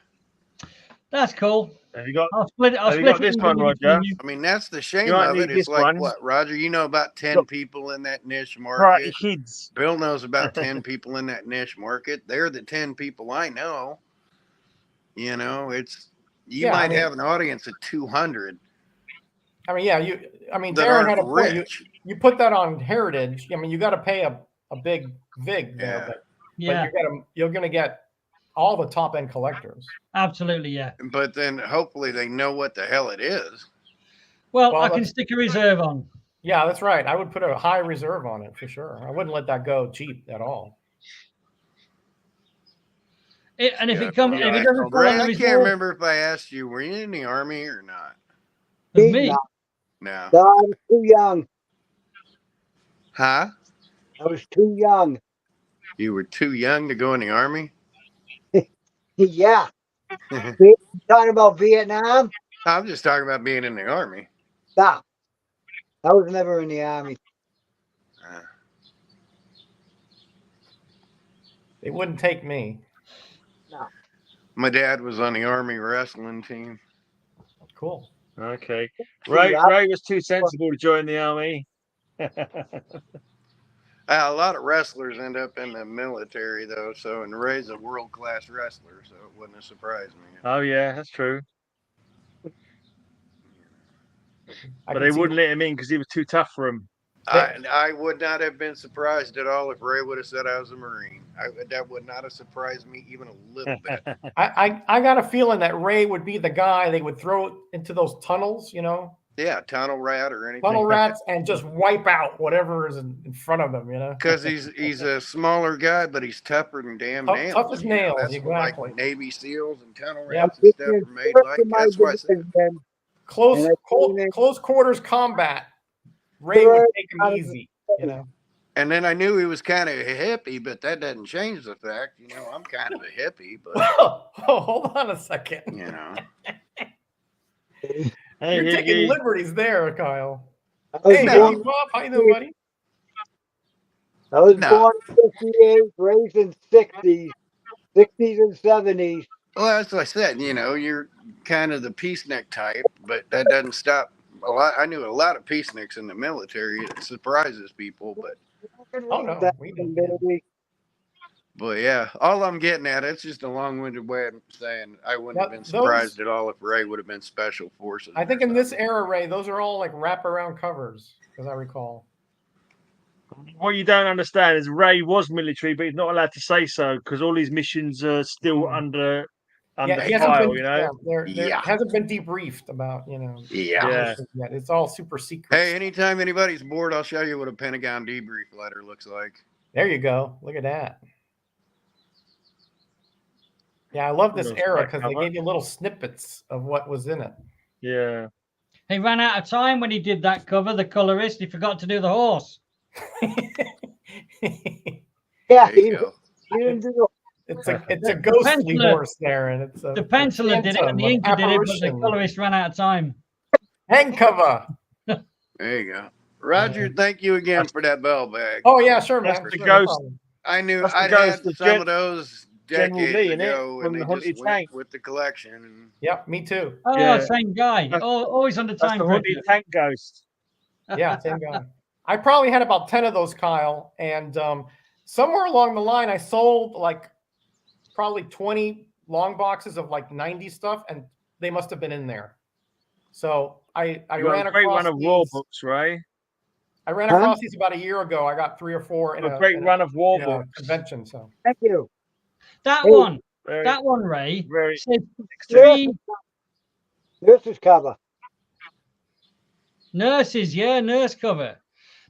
That's cool.
Have you got?
I'll split
Have you got this one, Roger?
I mean, that's the shame
You might
of
need
it. It's
this
like,
one.
what, Roger? You know about 10
Look.
people in that niche
Right,
market.
kids.
Bill knows about 10 people in that niche market. They're the 10 people I know. You know, you might have an audience of 200.
I mean,
that
Darren had a
aren't
point.
rich.
You put that on Heritage. I mean, you got to pay a big vig there, but you're going to get all the top end collectors.
Absolutely, yeah.
But then hopefully they know what the hell it is.
Well, I can stick a reserve on.
Yeah, that's right. I would put a high reserve on it for sure. I wouldn't let that go cheap at all.
If it comes, if it doesn't fall on the
I
reserve,
can't remember if I asked you, were you in the Army or not?
Me?
No.
No, I was too young.
Huh?
I was too young.
You were too young to go in the Army?
Yeah. You talking about Vietnam?
I'm just talking about being in the Army.
Stop. I was never in the Army.
They wouldn't take me.
No.
My dad was on the Army wrestling team.
Cool.
Okay. Ray was too sensible to join the Army.
A lot of wrestlers end up in the military, though. So, and Ray's a world-class wrestler, so it wouldn't have surprised me.
Oh yeah, that's true. But they wouldn't let him in because he was too tough for him.
I would not have been surprised at all if Ray would have said I was a Marine. That would not have surprised me even a little bit.
I got a feeling that Ray would be the guy they would throw into those tunnels, you know?
Yeah, tunnel rat or anything.
Tunnel rats, and just wipe out whatever is in front of them, you know?
Because he's a smaller guy, but he's tougher than damn nails.
Tough as nails,
That's
exactly.
what, like Navy SEAls and tunnel rats and stuff are made like. That's why I said.
Close quarters combat. Ray would take him easy, you know.
And then I knew he was kind of a hippie, but that doesn't change the fact, you know, I'm kind of a hippie, but
hold on a second.
You know.
You're taking liberties there, Kyle.
Hey,
Bob, how you doing, buddy?
I was born in 58, raised in 60s and 70s.
Well, that's what I said, you know, you're kind of the peacenik type, but that doesn't stop a lot. I knew a lot of peaceniks in the military. It surprises people, but But yeah, all I'm getting at, it's just a long-winded way of saying I wouldn't have been surprised at all if Ray would have been Special Forces.
I think in this era, Ray, those are all like wraparound covers, as I recall.
What you don't understand is Ray was military, but he's not allowed to say so because all his missions are still under file, you know?
Hasn't been debriefed about, you know.
Yeah.
Yet. It's all super secret.
Hey, anytime anybody's bored, I'll show you what a Pentagon debrief letter looks like.
There you go. Look at that. Yeah, I love this era because they gave you little snippets of what was in it.
Yeah.
He ran out of time when he did that cover, the colorist. He forgot to do the horse.
Yeah, he didn't do
it's a ghostly horse there, and it's
the penciler did it and the inker did it, but the colorist ran out of time.
Hang cover.
There you go. Roger, thank you again for that bell bag.
Oh yeah, sure, man.
That's the ghost.
I knew
That's
I'd had some of those decades ago, and they just went with the collection.
Yep, me too.
Oh,
Yeah.
Same guy. Always under
That's
time
the haunted
pressure.
tank ghost.
Yeah, same guy. I probably had about 10 of those, Kyle, and somewhere along the line, I sold like probably 20 long boxes of like 90 stuff, and they must have been in there. So I ran
a great
across
run of war books, Ray.
I ran across these about a year ago. I got 3 or 4 in
a great run of war books
convention. So
Thank you.
That one, Ray.
Very
said 3
nurses cover.
Nurses, nurse cover.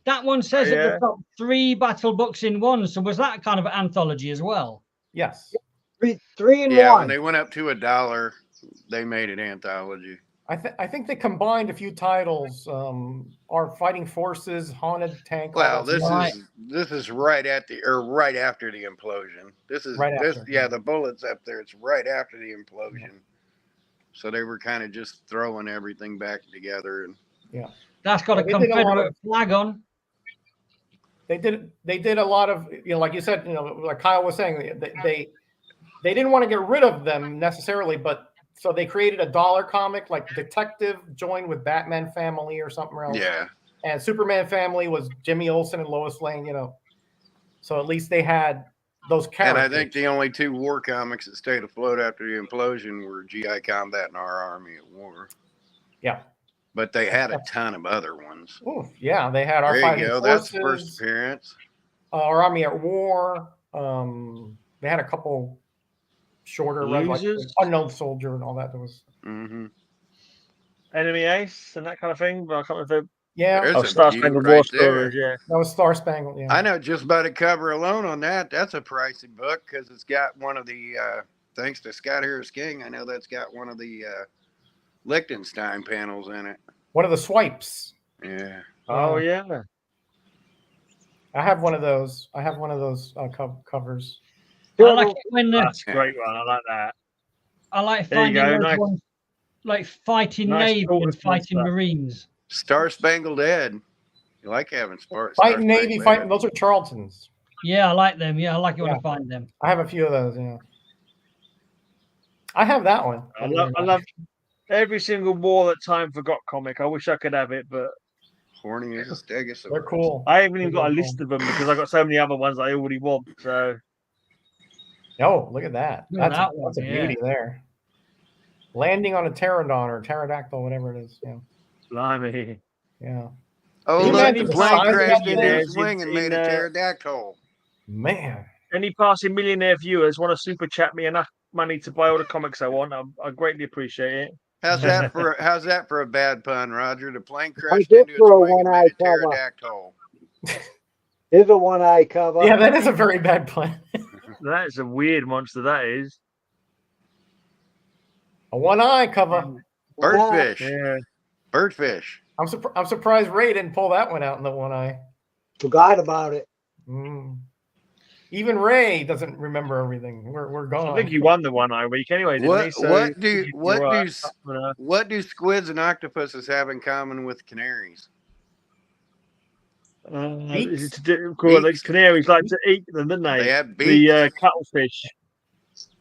That one says at the top 3 battle books in one. So was that kind of an anthology as well?
Yes.
3 in
yeah,
one.
When they went up to $1, they made it anthology.
I think they combined a few titles. Our Fighting Forces, Haunted Tank. all
Well,
that stuff.
this is right after the implosion. This is
Right after.
yeah, the bullets up there. It's right after the implosion. So they were kind of just throwing everything back together, and
That's got a
They did a lot
Confederate
of-
flag on.
They did a lot of, like you said, like Kyle was saying, they didn't want to get rid of them necessarily, but so they created a dollar comic, like Detective joined with Batman Family or something else.
yeah.
And Superman Family was Jimmy Olsen and Lois Lane, So at least they had those characters.
And I think the only two war comics that stayed afloat after the implosion were GI Combat and Our Army at War.
Yeah.
But they had a ton of other ones.
Ooh, yeah, they had Our
There
Fighting
you go.
Forces,
That's the first appearance.
Our Army at War. They had a couple shorter, like
Losers?
Unknown Soldier and all that. There was
Enemy Ace and that kind of thing. But I can't remember.
There's
Oh,
a
Star
few
Spangled
right
War
there.
Stories, yeah.
that was Star Spangled. Yeah,
I know just about a cover alone on that. That's a pricey book because it's got one of the, thanks to Scott Harris King, I know that's got one of the Liechtenstein panels in it.
one of the swipes.
Yeah.
Oh, yeah.
I have one of those. Covers.
I like it when
That's a great one. I like that.
I like
There you
finding
go,
those
nice.
ones, like fighting
Nice
Navy
short
and fighting
response,
Marines.
Star Spangled Ed. You like having Star
Fighting Navy,
Spangled
fighting.
Ed.
Those are Charltons.
Yeah, I like them. Yeah, I like it when
Yeah.
I find them.
I have a few of those. Yeah, I have that one.
I love every single War That Time Forgot comic. I wish I could have it, but
Horny as a stegosaurus.
They're cool.
I haven't even got a
They're
list of them because I got so many other ones I already want. So
Oh, look at that.
Look at
That's
that one,
that's a
yeah.
beauty there. Landing on a pterodon or pterodactyl, whatever it is. Yeah,
blimey.
yeah.
Oh,
Can you
look,
imagine
the
the
plane
size of
crashed
that
into
thing?
his wing and made a pterodactyl.
Man,
Any passing millionaire viewers want to super chat me enough money to buy all the comics I want? I greatly appreciate it.
How's that for a bad pun, Roger? The plane
I
crashed
did
into its
throw
wing and
one-eye
made a
cover.
pterodactyl.
Here's a one-eye cover.
yeah, that is a very bad plan.
That is a weird monster. That is.
A one-eye cover.
Birdfish.
Yeah.
Birdfish.
I'm surprised Ray didn't pull that one out in the one eye.
Forgot about it.
Even Ray doesn't remember everything. We're gone.
I think he won the 1 eye week anyway, didn't he? So
What do squids and octopuses have in common with canaries?
is it to do, cool, like canaries like to eat them, didn't they?
They have beaks.
The cuttlefish.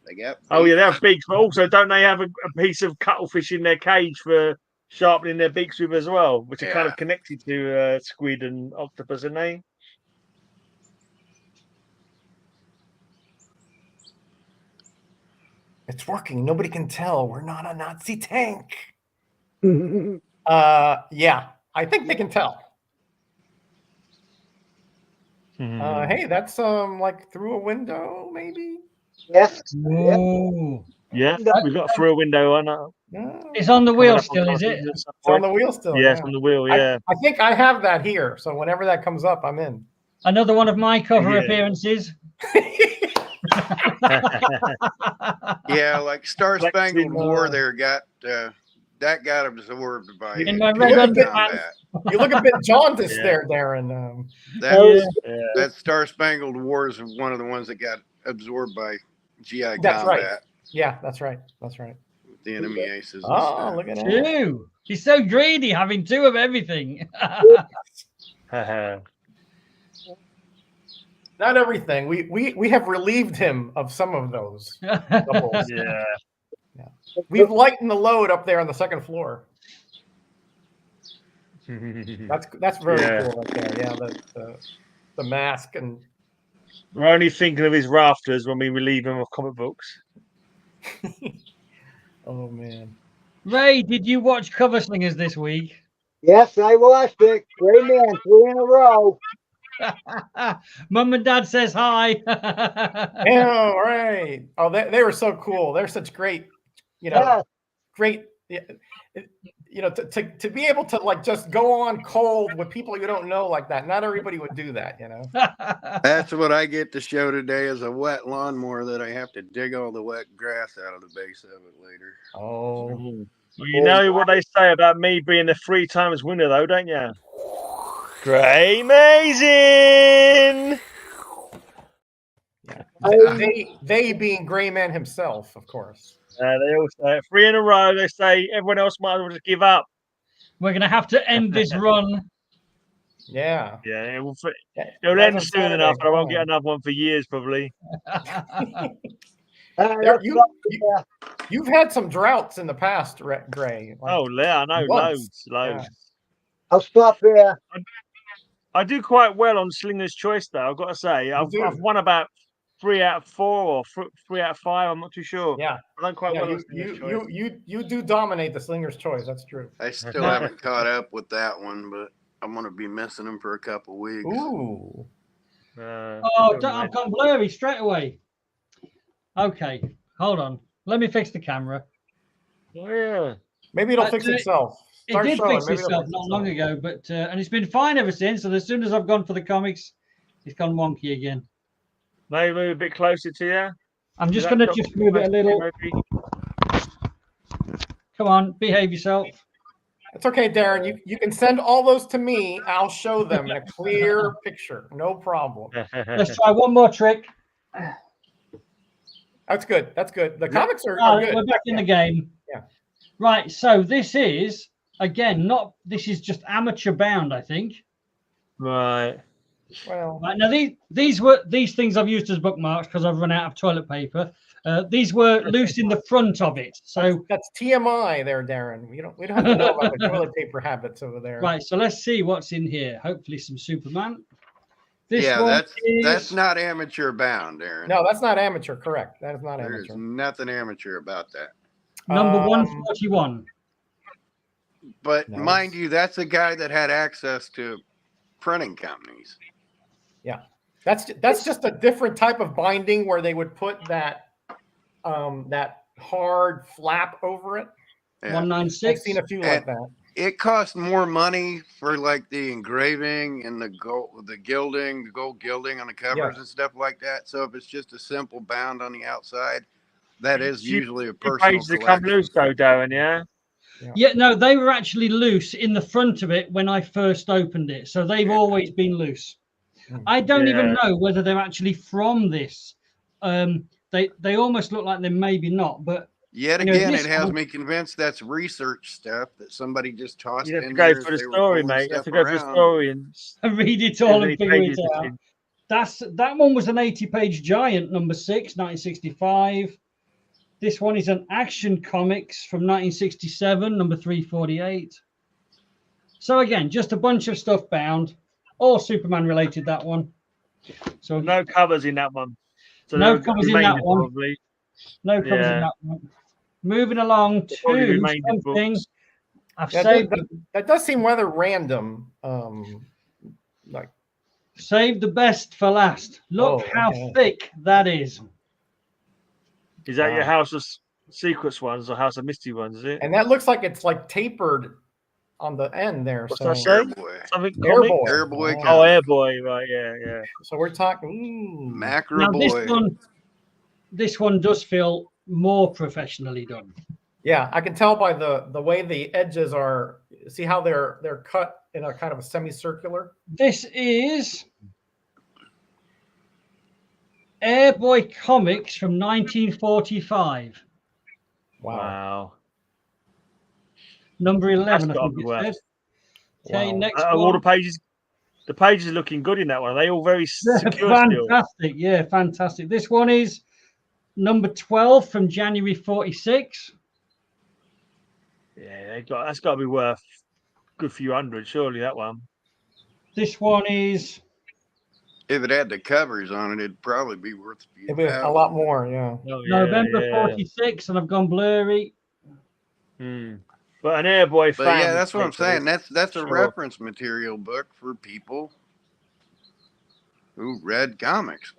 They got beaks.
Oh yeah, they have beaks, but also don't they have a piece of cuttlefish in their cage for sharpening their beaks with as well, which are kind of connected to squid and octopus, isn't they?
It's working. Nobody can tell. We're not a Nazi tank. Yeah, I think they can tell. Hey, that's like through a window, maybe.
Yes.
Ooh.
Yeah, we've got through a window on.
It's on the wheel still, is it?
It's on the wheel still.
Yeah, it's on the wheel. Yeah.
I think I have that here. So whenever that comes up, I'm in.
Another one of my cover appearances.
Yeah, like Star Spangled War there got that got absorbed by
in my red
combat.
You look a bit jaundiced there, Darren.
That Star Spangled War is one of the ones that got absorbed by GI
That's
combat.
right. Yeah, that's right. That's right.
The enemy aces.
Oh, look at that.
Two. He's so greedy, having two of everything.
Not everything. We have relieved him of some of those. Doubles.
Yeah.
We've lightened the load up there on the second floor. That's very cool right there. Yeah, the mask and.
We're only thinking of his rafters when we relieve him of comic books.
Oh man.
Ray, did you watch Cover Slingers this week?
Yes, I watched it. Great man, 3 in a row.
Mum and Dad says hi.
Yeah, all right. Oh, they were so cool. They're such great, great. To be able to like just go on cold with people you don't know like that. Not everybody would do that,
That's what I get to show today is a wet lawnmower that I have to dig all the wet grass out of the base of it later.
Oh,
Well, you know what they say about me being the 3 times winner, though, don't you? Grey Amazing!
They being Greyman himself, of course.
They all say it 3 in a row. They say everyone else might as well just give up.
We're going to have to end this run.
Yeah.
Yeah, it'll
Guys,
end
on
soon
Saturday,
enough, and I won't
come
get
on.
another one for years, probably.
You've had some droughts in the past, Gray. Like,
Oh, yeah, I know,
months.
loads.
Yeah.
I'll stop there.
I do quite well on Slinger's Choice, though. I've got to say, I've won about 3 out of 4 or 3 out of 5. I'm not too sure.
Yeah,
I've done quite well on Slinger's Choice.
You do dominate the Slinger's Choice. That's true.
I still haven't caught up with that one, but I'm going to be missing him for a couple weeks.
Ooh.
I've gone blurry straight away. Okay, hold on. Let me fix the camera.
Oh, yeah.
Maybe it'll fix itself.
It did fix itself not long ago, but and it's been fine ever since. And as soon as I've gone for the comics, it's gone wonky again.
Maybe move a bit closer to you.
I'm just going to just move it a little.
Maybe.
Come on, behave yourself.
It's okay, Darren. You can send all those to me. I'll show them in a clear picture. No problem.
Let's try one more trick.
That's good. That's good. The comics are good.
We're back in the game.
Yeah.
Right. So this is again this is just amateur bound, I think.
Right.
Well.
Right, now these things I've used as bookmarks because I've run out of toilet paper. These were loose in the front of it. So
that's TMI there, Darren. We don't have to know about the toilet paper habits over there.
Right. So let's see what's in here. Hopefully some Superman.
That's not amateur bound, Darren.
No, that's not amateur. Correct. That is not amateur.
There's nothing amateur about that.
Number 141.
But mind you, that's a guy that had access to printing companies.
Yeah, that's just a different type of binding where they would put that hard flap over it.
Yeah.
196.
I've seen a few like that.
It costs more money for like the engraving and the gold gilding on the covers and stuff like that. So if it's just a simple bound on the outside, that is usually a personal
pages that come loose, though, Darren.
Yeah, no, they were actually loose in the front of it when I first opened it. So they've always been loose. I don't even know whether they're actually from this. They almost look like they're maybe not, but
yet again, it has me convinced that's research stuff that somebody just tossed in.
You have to go for the story, mate. You have to go for the story and
read it all and figure it out. That one was an 80-page giant, number 6, 1965. This one is an Action Comics from 1967, number 348. So again, just a bunch of stuff bound, all Superman related. That one. So
no covers in that one. So
no covers in that one.
Probably.
No covers in that one. Moving along to something. I've saved.
That does seem rather random. Like
saved the best for last. Look how thick that is.
Is that your House of Secrets ones or House of Mystery ones? Is it?
And that looks like it's like tapered on the end there.
What's
so
that say? Something
Airboy.
Oh, Airboy. Right. Yeah.
So we're talking
Macro
now,
Boy.
This one does feel more professionally done.
Yeah, I can tell by the way the edges are. See how they're cut in a kind of a semicircular.
This is Airboy Comics from 1945.
Wow.
Number 11, I
That's
think it said. Okay, next one.
All the pages are looking good in that one. Are they all very secure
fantastic. Yeah, fantastic. This one is number 12 from January 46.
Yeah, that's got to be worth a good few hundred, surely, that one.
This one is...
If it had the covers on it, it'd probably be worth
a lot more, yeah.
Oh,
November 46, and I've gone blurry.
But an Airboy fan.
But yeah, that's what I'm saying. That's a reference material book for people who read comics.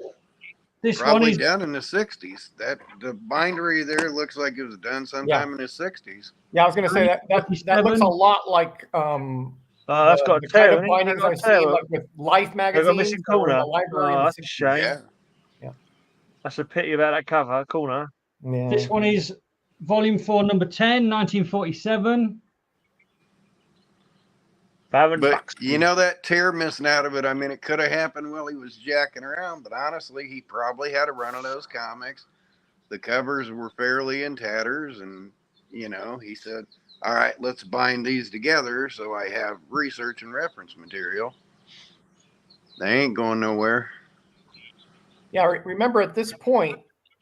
This
probably
one is
done in the 60s. That the bindery there looks like it was done sometime in the 60s.
Yeah, I was going to say that looks a lot like
that's got a tail.
Kind of bindings I've seen, like with Life magazine.
Missing corner.
The library
That's a shame.
Yeah.
That's a pity about that cover corner.
Yeah.
This one is Volume 4, number 10, 1947.
But you know that tear missing out of it. I mean, it could have happened while he was jacking around, but honestly, he probably had a run of those comics. The covers were fairly in tatters, and you know, he said, "All right, let's bind these together so I have research and reference material." They ain't going nowhere.
Yeah, remember at this point,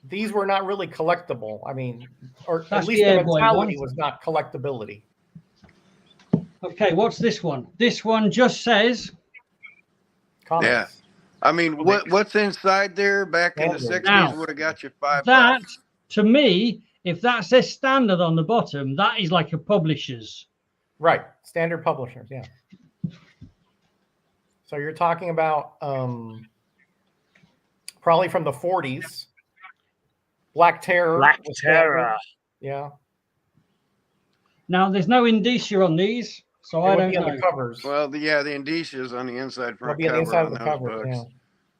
these were not really collectible. I mean, or
That's
at least
the
the
Airboy
mentality
one.
was not collectability.
Okay, what's this one? This one just says
Comics.
Yeah. I mean, what's inside there back in the
Standard.
60s
Now,
would have got you $5.
that, to me, if that says standard on the bottom, that is like a publisher's.
Right. Standard publishers, yeah. So you're talking about probably from the 40s. Black Terror.
Black
was
Terror.
standard. Yeah.
Now, there's no indicia on these, so I
It would
don't
be on
know.
the covers.
Well, the indicia's on the inside
It'll
front
be on the
cover
inside
on
of the
those
cover.
books.
Yeah.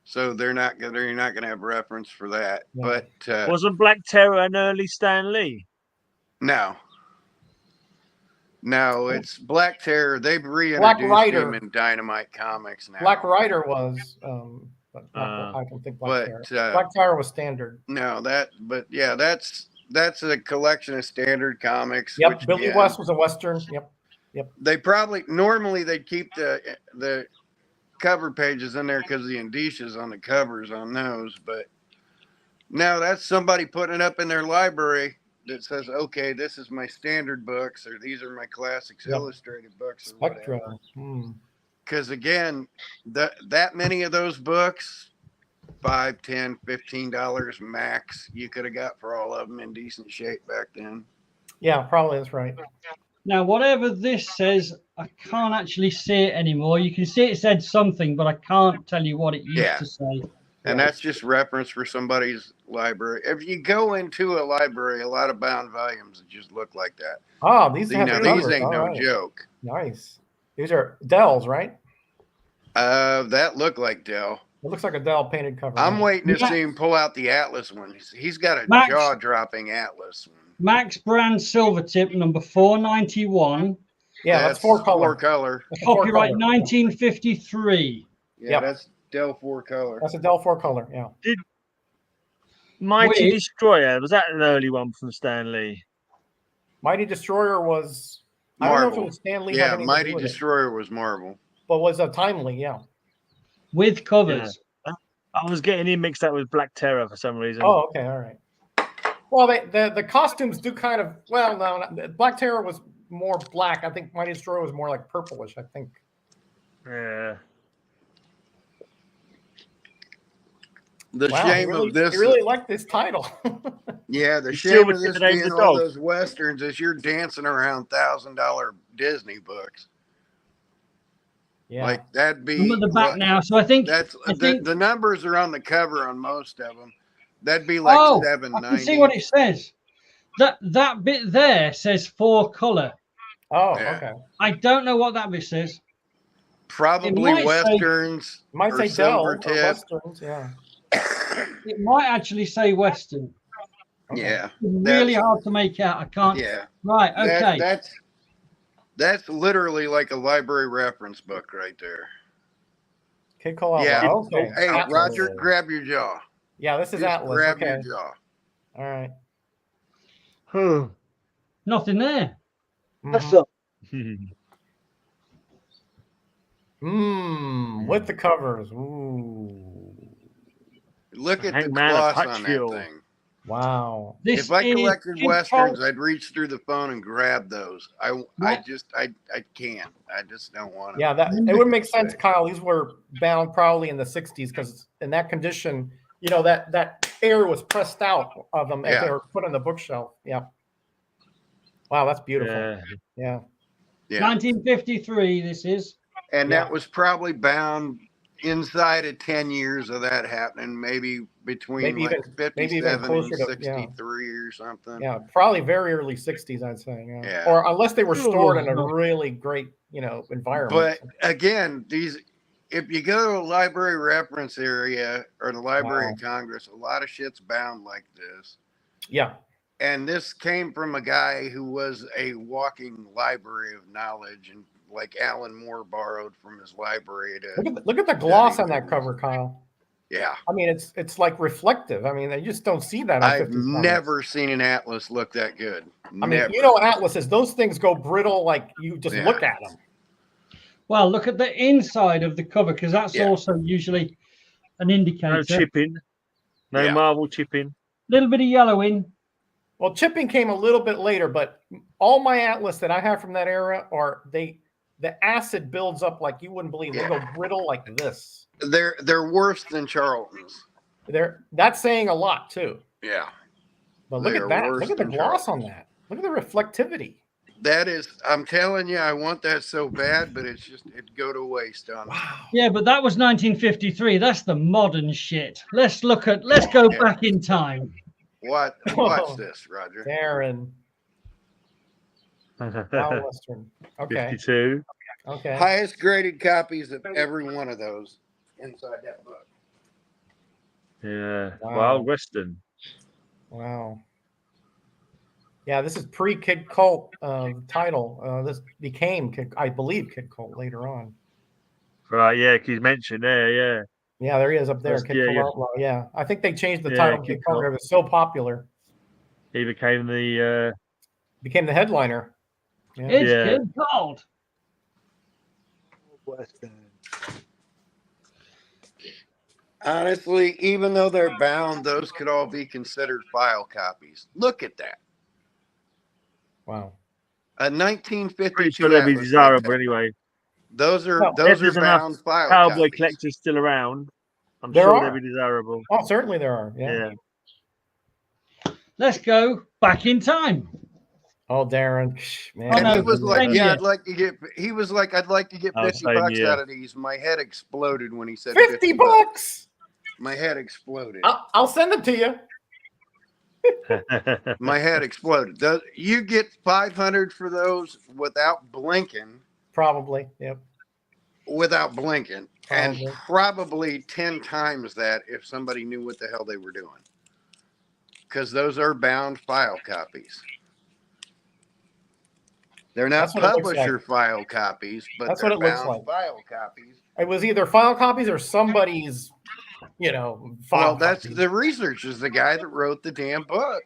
So you're not gonna have reference for that.
Yeah.
But
Wasn't Black Terror an early Stan Lee?
no, it's Black Terror. They've reintroduced
Rider.
him in Dynamite Comics now.
Black Rider was, but I don't think Black Terror. Black Terror was standard.
No, that's a collection of standard comics.
Yep.
Which,
Billy West was a Western. Yep.
They normally they'd keep the cover pages in there because the indicias on the covers on those, but now that's somebody putting it up in their library that says, okay, this is my standard books, or these are my classics illustrated books, or
Spectra.
whatever. Because again, that many of those books, $5, $10, $15 max, you could have got for all of them in decent shape back then.
Yeah, probably that's right.
Now, whatever this says, I can't actually see it anymore. You can see it said something, but I can't tell you what it used to say.
And that's just reference for somebody's library. If you go into a library, a lot of bound volumes that just look like that.
Oh, these
ain't no joke.
Nice. These are Dell's, right?
That looked like Dell.
It looks like a Dell painted cover.
I'm waiting to see him pull out the Atlas one. He's got a jaw-dropping Atlas one.
Max Brand Silvertip, number 491.
Yeah, that's four color.
Copyright 1953.
Yeah, that's Dell 4-color.
That's a Dell 4-color. Yeah.
Did Mighty Destroyer, was that an early one from Stan Lee?
Mighty Destroyer was
Marvel.
I don't know if it was Stan Lee.
Yeah, Mighty Destroyer was Marvel.
But was a timely, yeah.
With covers.
Yeah. I was getting him mixed up with Black Terror for some reason.
Oh, okay, all right. Well, the costumes do kind of Black Terror was more black. I think Mighty Destroyer was more like purplish, I think.
Yeah.
The shame of this.
I really like this title.
Yeah, the shame of this being all those Westerns is you're dancing around $1,000 Disney books.
Yeah.
Like that'd be.
I'm at the back now, so I think
the numbers are on the cover on most of them. That'd be like $7.90.
I can see what it says. That bit there says 4-color.
Oh, okay.
I don't know what that bit says.
Probably Westerns.
It might say Dell or Westerns, yeah.
It might actually say Western.
Okay. Yeah.
It's really hard to make out. I can't.
Yeah.
Right. Okay.
That's literally like a library reference book right there.
Okay, Kal-El.
Yeah.
Okay.
Hey, Atlas. Roger, grab your jaw.
Yeah, this is
Just
Atlas.
Grab your jaw.
All right.
Nothing there.
That's up.
With the covers. Ooh.
Look at the gloss on that thing.
Wow.
If I collected Westerns, I'd reach through the phone and grab those. I can't. I just don't want to.
Yeah, it would make sense, Kyle. These were bound probably in the 60s because in that condition, that air was pressed out of them as they were put on the bookshelf. Yeah. Wow, that's beautiful. Yeah.
1953, this is.
And that was probably bound inside of 10 years of that happening, maybe between 57 and 63 or something.
Yeah, probably very early 60s, I'd say. Yeah. Or unless they were stored in a really great, environment.
But again, if you go to a library reference area or the Library of Congress, a lot of shit's bound like this.
Yeah.
And this came from a guy who was a walking library of knowledge, and like Alan Moore borrowed from his library to
Look at the gloss on that cover, Kyle.
Yeah.
I mean, it's like reflective. I mean, they just don't see that on
I've
50s comics.
never seen an Atlas look that good.
I mean, you know, Atlases, those things go brittle, like you just look at them.
Well, look at the inside of the cover, because that's also usually an indicator.
No chipping. No marble chipping.
A little bit of yellowing.
Well, chipping came a little bit later, but all my Atlas that I have from that era are the acid builds up like you wouldn't believe. They go brittle like this.
They're worse than Charlton's.
That's saying a lot too.
Yeah.
But look at that. Look at the gloss on that. Look at the reflectivity.
That is, I'm telling you, I want that so bad, but it'd go to waste on me.
Wow.
Yeah, but that was 1953. That's the modern shit. Let's go back in time.
Watch this, Roger.
Darren. Wow, Western. Okay.
52.
Okay.
Highest graded copies of every one of those inside that book.
Yeah.
Wow.
Wild Western.
Wow. Yeah, this is pre-Kid Colt title. This became, I believe, Kid Colt later on.
Right, yeah, he's mentioned there, yeah.
Yeah, there he is up there, Kid Colt Outlaw. Yeah, I think they changed the title Kid Colt. It was so popular.
He became the
headliner. Yeah.
It's Kid Colt.
Western.
Honestly, even though they're bound, those could all be considered file copies. Look at that.
Wow.
A 1952.
pretty sure they'd be desirable anyway.
Those are bound file
Cowboy
copies.
collectors still around. I'm
There
sure
are.
they'd be desirable.
Oh, certainly there are. Yeah.
Let's go back in time.
Oh, Darren, man.
And
no,
he was like,
same
"Yeah,
year.
I'd like to get." He was like, "I'd like to get $50
same
out of these." My head exploded when he said
$50 bucks.
My head exploded.
I'll send them to you.
My head exploded. You get 500 for those without blinking.
Probably. Yep.
Without blinking, and
Probably.
probably 10 times that if somebody knew what the hell they were doing. Because those are bound file copies. They're not
That's what it looks
publisher
like.
file copies, but
That's
they're
what it looks
bound
like.
file copies.
It was either file copies or somebody's, file
Well, that's
copies.
the researchers. The guy that wrote the damn book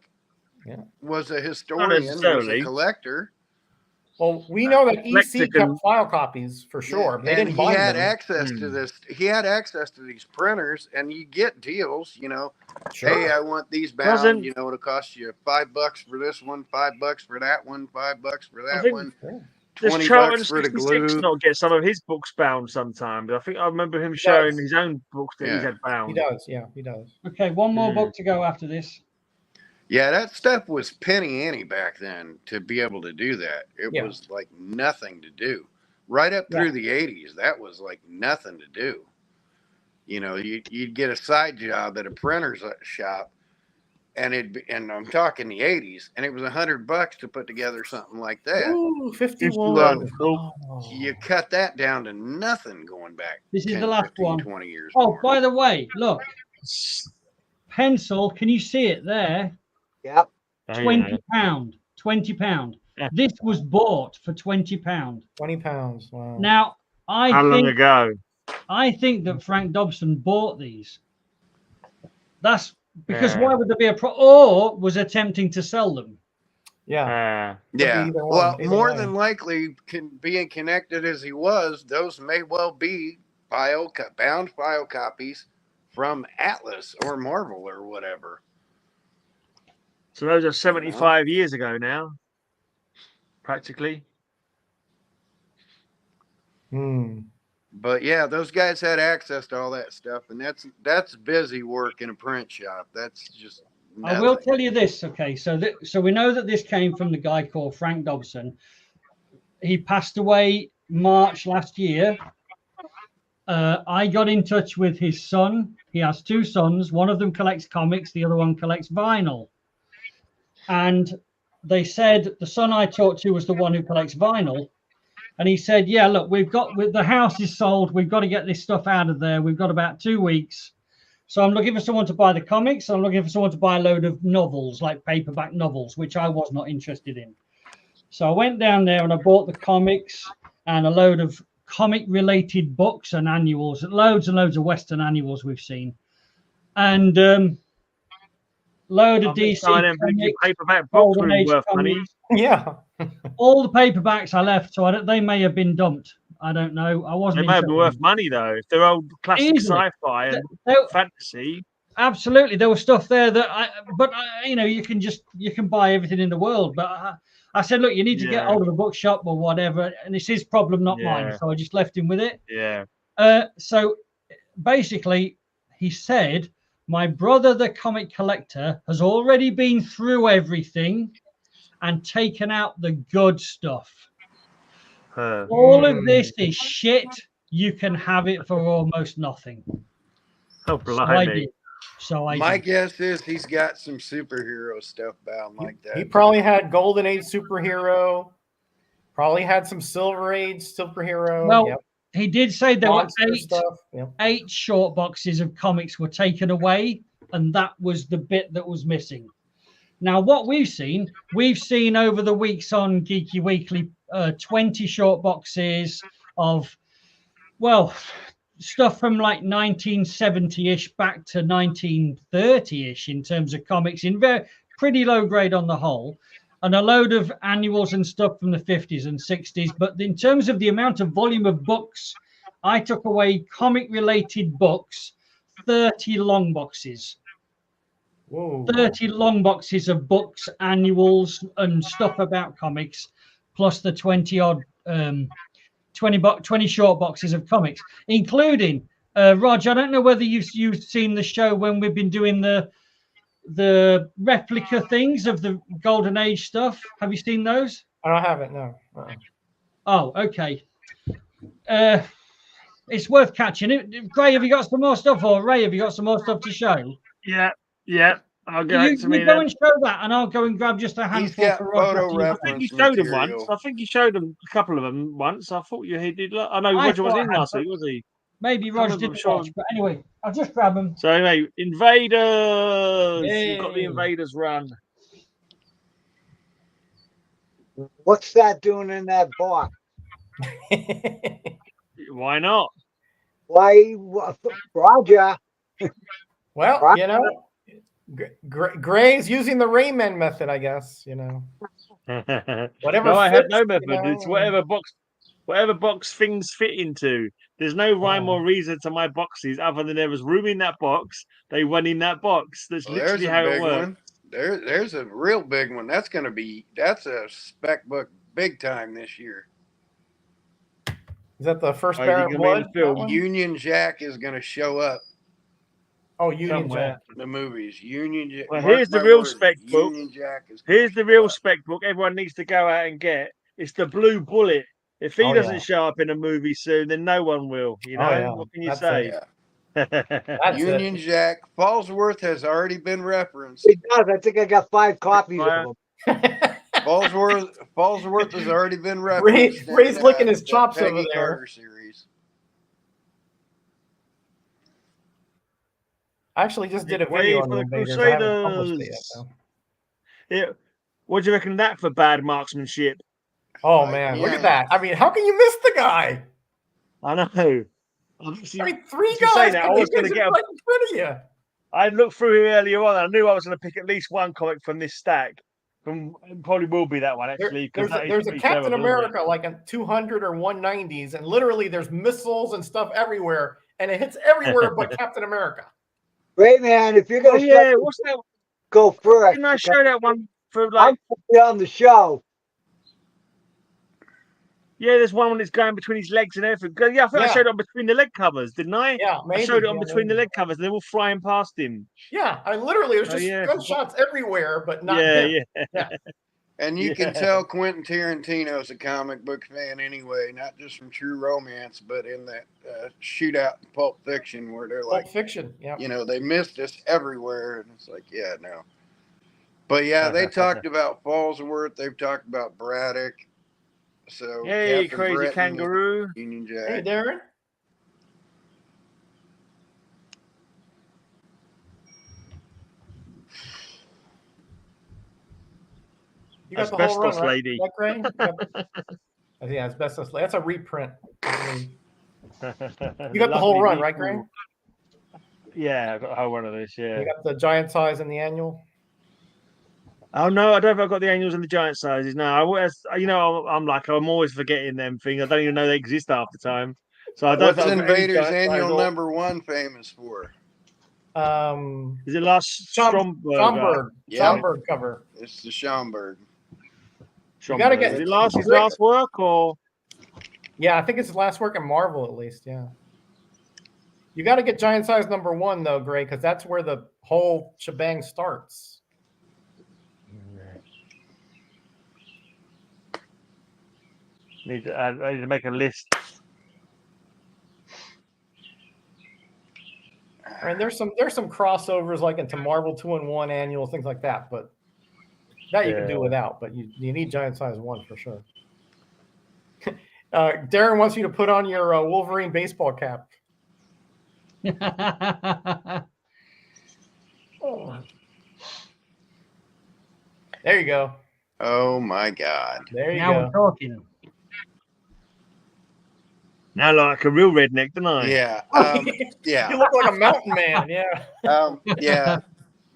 was a historian, was a
necessarily.
collector.
Well, we know that EC
Mexican-
kept file copies for sure. They
and
didn't
he
buy
had
them.
access to this. He had access to these printers, and you get deals.
Sure.
Hey, I want these bound.
Doesn't-
It'll cost you $5 for this one, $5 for that one, $5 for
I
that
think-
one,
Does
20
Charlton
bucks for the
66
glue.
not get some of his books bound sometimes? I think I remember him showing
does.
his own books that
Yeah.
he's had bound.
He does. Yeah, he does.
Okay, one more book to go after this.
Yeah, that stuff was penny ante back then to be able to do that. It
Yeah.
was like nothing to do. Right up through the 80s, that was like nothing to do. You'd get a side job at a printer's shop, and I'm talking the 80s, and it was $100 to put together something like that.
Ooh, 51.
51.
Oh.
You cut that down to nothing going back.
This is
10,
the last
15,
one.
20 years.
Oh,
more.
by the way, look. Pencil, can you see it there?
Yep.
£20. £20.
Yeah.
This was bought for £20.
20 pounds. Wow.
Now,
How long ago?
I think that Frank Dobson bought these. That's because
Yeah.
why would there be or was attempting to sell them?
Yeah.
Yeah.
either one,
Well,
either
more
way.
than likely, being connected as he was, those may well be bound file copies from Atlas or Marvel or whatever.
So those are 75 years ago now, practically.
But yeah, those guys had access to all that stuff, and that's busy work in a print shop. That's just
I will
nothing.
tell you this, okay? So we know that this came from the guy called Frank Dobson. He passed away March last year. I got in touch with his son. He has two sons. One of them collects comics. The other one collects vinyl. And they said the son I talked to was the one who collects vinyl. And he said, yeah, look, the house is sold. We've got to get this stuff out of there. We've got about 2 weeks. So I'm looking for someone to buy the comics. I'm looking for someone to buy a load of novels, like paperback novels, which I was not interested in. So I went down there and I bought the comics and a load of comic-related books and annuals, loads and loads of Western annuals we've seen, and load of DC comics,
paperback books
Golden
were
Age
worth money.
comics.
Yeah.
All the paperbacks I left, so they may have been dumped. I don't know. I wasn't.
They may have been worth money though. If they're old classic
Easily.
sci-fi and fantasy.
Absolutely, there was stuff there that you know, you can buy everything in the world. But I said, look, you need to get hold of a bookshop or whatever, and it's his problem, not mine. So I just left him with it.
Yeah.
So basically, he said, my brother, the comic collector, has already been through everything and taken out the good stuff. All of this is shit. You can have it for almost nothing.
Oh, blimey.
My guess is he's got some superhero stuff bound like that.
He probably had Golden Age superhero. Probably had some Silver Age superhero.
Well, he did say there were eight short boxes of comics were taken away, and that was the bit that was missing. Now, what we've seen over the weeks on Geeky Weekly, 20 short boxes of, well, stuff from like 1970-ish back to 1930-ish in terms of comics, in pretty low grade on the whole, and a load of annuals and stuff from the 50s and 60s. But in terms of the amount of volume of books, I took away comic-related books, 30 long boxes. Whoa. 30 long boxes of books, annuals, and stuff about comics, plus the 20 short boxes of comics, including Roger. I don't know whether you've seen the show when we've been doing the replica things of the Golden Age stuff. Have you seen those?
I haven't. No.
Oh, okay. It's worth catching it. Gray, have you got some more stuff, or Ray, have you got some more stuff to show?
Yeah. I'll go to me.
Go and show that, and I'll go and grab just a handful for Roger.
I think you showed them once. I think you showed them a couple of them once. I thought he did. I know Roger was in last week, was he?
Maybe Roger didn't watch, but anyway, I'll just grab them.
So anyway, Invaders.
Yay.
You've got the Invaders run.
What's that doing in that box?
Why not?
Why, Roger?
Well,
Roger.
you know, Gray's using the Rayman method, I guess. You know, whatever.
No, I have no method. You know? It's whatever box things fit into. There's no rhyme or reason to my boxes other than there was room in that box. They went in that box. That's literally how it works.
There's a real big one. That's a spec book big time this year.
Is that the first Bear of Blood
film? Union Jack is going to show up.
Oh, Union Jack.
The movies. Union Jack.
Well, here's the real spec book. Here's the real spec book everyone needs to go out and get. It's the Blue Bullet. If he doesn't show up in a movie soon, then no one will. You know? What can you say?
Union Jack. Fallsworth has already been referenced.
It does. I think I got 5 copies of them.
Fallsworth has already been referenced.
Ray's licking his chops over there.
Series.
I actually just did a video on the Invaders. I haven't published it yet,
what do you reckon of that for bad marksmanship?
Oh man, look at that! I mean, how can you miss the guy?
I know.
I mean, 3 guys.
I was going to get
right in front of you.
I looked through earlier on. I knew I was going to pick at least one comic from this stack. Probably will be that one actually.
There's a Captain America like a 200 or 190s, and literally there's missiles and stuff everywhere, and it hits everywhere but Captain America.
Great man, if you're gonna
what's that?
Go first.
Didn't I show that one for like
on the show?
Yeah, there's one that's going between his legs and everything. Yeah, I think I showed it on between the leg covers, didn't I?
Yeah, maybe.
I showed it on between the leg covers, and they were flying past him.
Yeah, I literally there's just gunshots everywhere, but not him.
Yeah.
And you can tell Quentin Tarantino's a comic book fan anyway, not just from True Romance, but in that shootout in Pulp Fiction where they're like,
Pulp Fiction, yeah.
You know, they missed us everywhere, and it's like, yeah, no. But yeah, they talked about Fallsworth, they've talked about Braddock. So
hey, Crazy Breton, Kangaroo.
Union Jack.
Hey, Darren. You got the whole run,
Asbestos
right?
lady.
That Gray? Yeah, asbestos. That's a reprint. You got the whole run, right, Gray?
Yeah, I got a whole run of this. Yeah.
You got the giant size and the annual.
Oh no, I don't know if I've got the annuals and the giant sizes. No, I'm always forgetting them things. I don't even know they exist half the time. So I don't
What's
think I've got any
Invaders
giant size
Annual
or-
#1 famous for?
Is it last Stromberg?
Schomburg.
Yeah.
Schomburg cover.
It's the Schomburg.
You gotta get
Is it his last work or?
Yeah, I think it's his last work in Marvel at least. Yeah. You got to get giant size #1 though, Gray, because that's where the whole shebang starts.
I need to make a list.
I mean, there's some crossovers like into Marvel 2-in-1 annuals, things like that, but that you can do without. But you need giant size 1 for sure. Darren wants you to put on your Wolverine baseball cap. There you go.
Oh my God!
There you
now
go.
we're talking.
Now, like a real redneck, don't I?
Yeah, yeah.
You look like a mountain man. Yeah.
Yeah.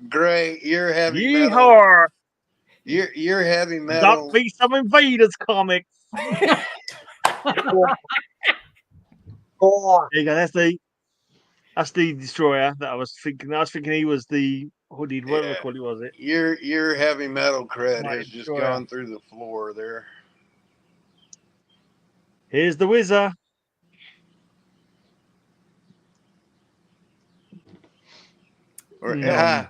Gray, you're heavy metal.
Yeehaw!
You're heavy metal.
Don't be some Invaders comics.
Four.
There you go. That's the destroyer that I was thinking. I was thinking he was the hooded. Whatever
Yeah.
quality was it?
Your heavy metal cred
Mighty
has just
Destroyer.
gone through the floor there.
Here's the Wizard.
Or,
No.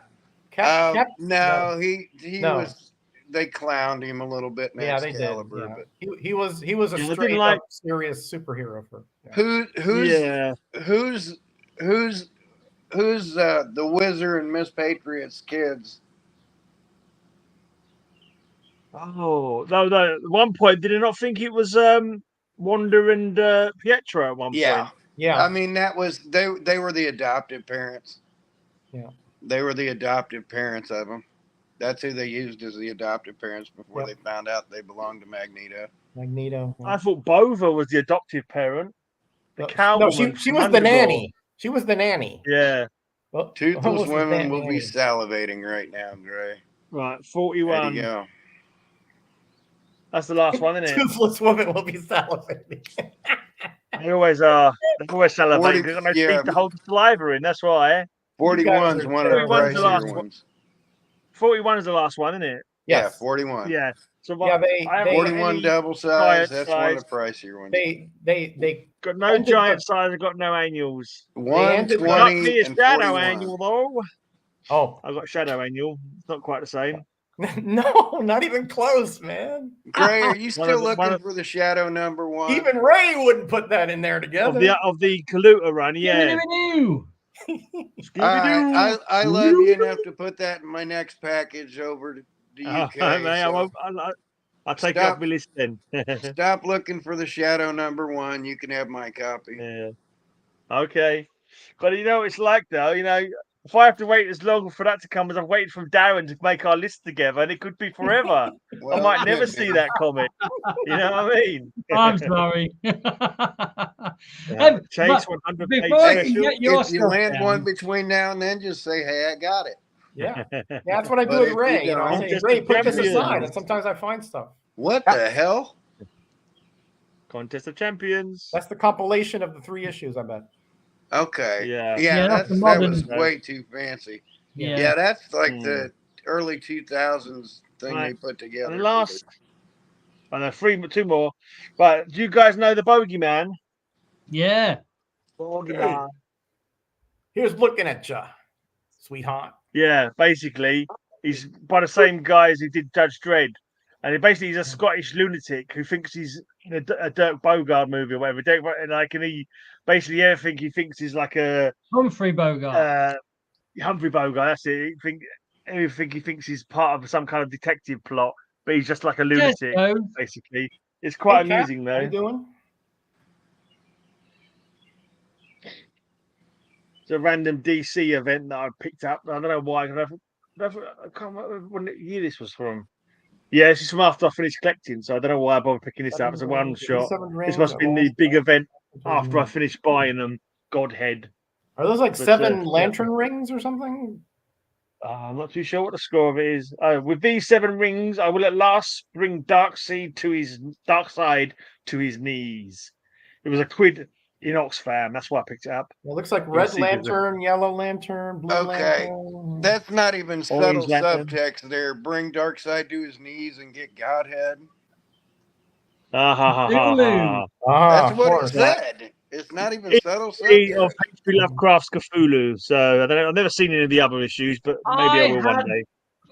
no, he
No.
was. They clowned him a little bit in
Yeah, they did.
Excalibur,
Yeah.
but
He was a
Yeah, I didn't
straight
like-
up serious superhero for. Yeah.
who's the Wizard and Miss Patriot's kids?
Oh no! At one point, did I not think it was Wanda and Pietro at one
Yeah.
point?
Yeah.
I mean, that was they were the adoptive parents.
Yeah.
They were the adoptive parents of them. That's who they used as the adoptive parents before
Yep.
they found out they belonged to Magneto.
Magneto.
I thought Bova was the adoptive parent. The
No,
Catwoman
she
from
was the
Underdog.
nanny. She was the nanny.
Yeah,
Well, what
Toothless
was the
women will
nanny?
be salivating right now, Gray.
right.
There you
41.
go.
That's the last one, isn't it?
Toothless woman will be salivating.
They always are. They always salivate.
40
They've got no
yeah.
teeth to hold the saliva in. That's why.
41's
are
one of the
41's the last
pricier
one.
ones.
41 is the last one, isn't it?
Yeah,
Yes.
41.
Yeah. So
Yeah, they-
I haven't got
41
any-
double
giant
size. That's one of
size.
the pricier ones.
They
got no
ended
giant
the-
size. I've got no annuals.
ended the-
Got
120
me a
and
shadow
41.
annual though.
Oh
I got shadow annual. It's not quite the same.
no, not even close, man.
Gray, are you still
one
looking
of-
for the shadow #1?
Even Ray wouldn't put that in there together.
Of the Kaluta run, yeah. Scooby-Doo.
I love you enough to put that in my next package over to the UK.
Mate,
so
I'll take it off my list then.
stop looking for the shadow #1. You can have my copy.
Yeah. Okay. But you know what it's like though, if I have to wait as long for that to come as I've waited for Darren to make our list together, and it could be forever. I
Well,
might never see that comic. You know what I mean?
I'm sorry.
Chase
but
100
before I
page
can
special.
get your
if you
stuff
land
down,
one between now and then, just say, "Hey, I got it."
Yeah. That's what I do
But
with
if
Ray.
you
I
don't-
say,
Just
Ray,
the
put this
champions.
aside, and sometimes I find stuff.
What the hell?
Contest of Champions.
That's the compilation of the 3 issues, I bet.
Okay.
Yeah.
Yeah, that's the
that
modern-
was way too fancy.
yeah.
Yeah, that's like the early 2000s thing
Right.
they put together.
And the last, I know 2 more. But do you guys know the Bogeyman?
Yeah.
Bogeyman.
Here's looking at ya, sweetheart.
Yeah, basically, he's by the same guys who did Judge Dredd, and he's a Scottish lunatic who thinks he's in a Dirk Bogarde movie or whatever. And he basically everything he thinks is like a
Humphrey Bogart.
Humphrey Bogart. That's it. Everything he thinks is part of some kind of detective plot, but he's just like a lunatic.
Yes,
Basically, it's quite
Hey, Cap,
amusing
How you
though.
doing?
It's a random DC event that I picked up. I don't know why. I can't remember what year this was from. Yeah, this is from after I finished collecting, so I don't know why I bothered picking this up. It's a one shot. This must have been the big event after I finished buying them. Godhead.
Are those like
But,
7
yeah.
lantern rings or something?
I'm not too sure what the score of it is. With these 7 rings, I will at last bring dark side to his knees. It was a quid in Oxfam. That's why I picked it up.
It looks like
was
red
secret.
lantern, yellow lantern, blue
Okay.
lantern.
That's not even subtle
Orange lantern.
subtext there. Bring Darkseid to his knees and get Godhead.
Ah, ha, ha, ha, ha.
That's
Of
what it
course.
said. It's not even subtle
Of
subtext.
H.P. Lovecraft's Cthulhu. So I don't know, I've never seen any of the other issues, but maybe I will one day.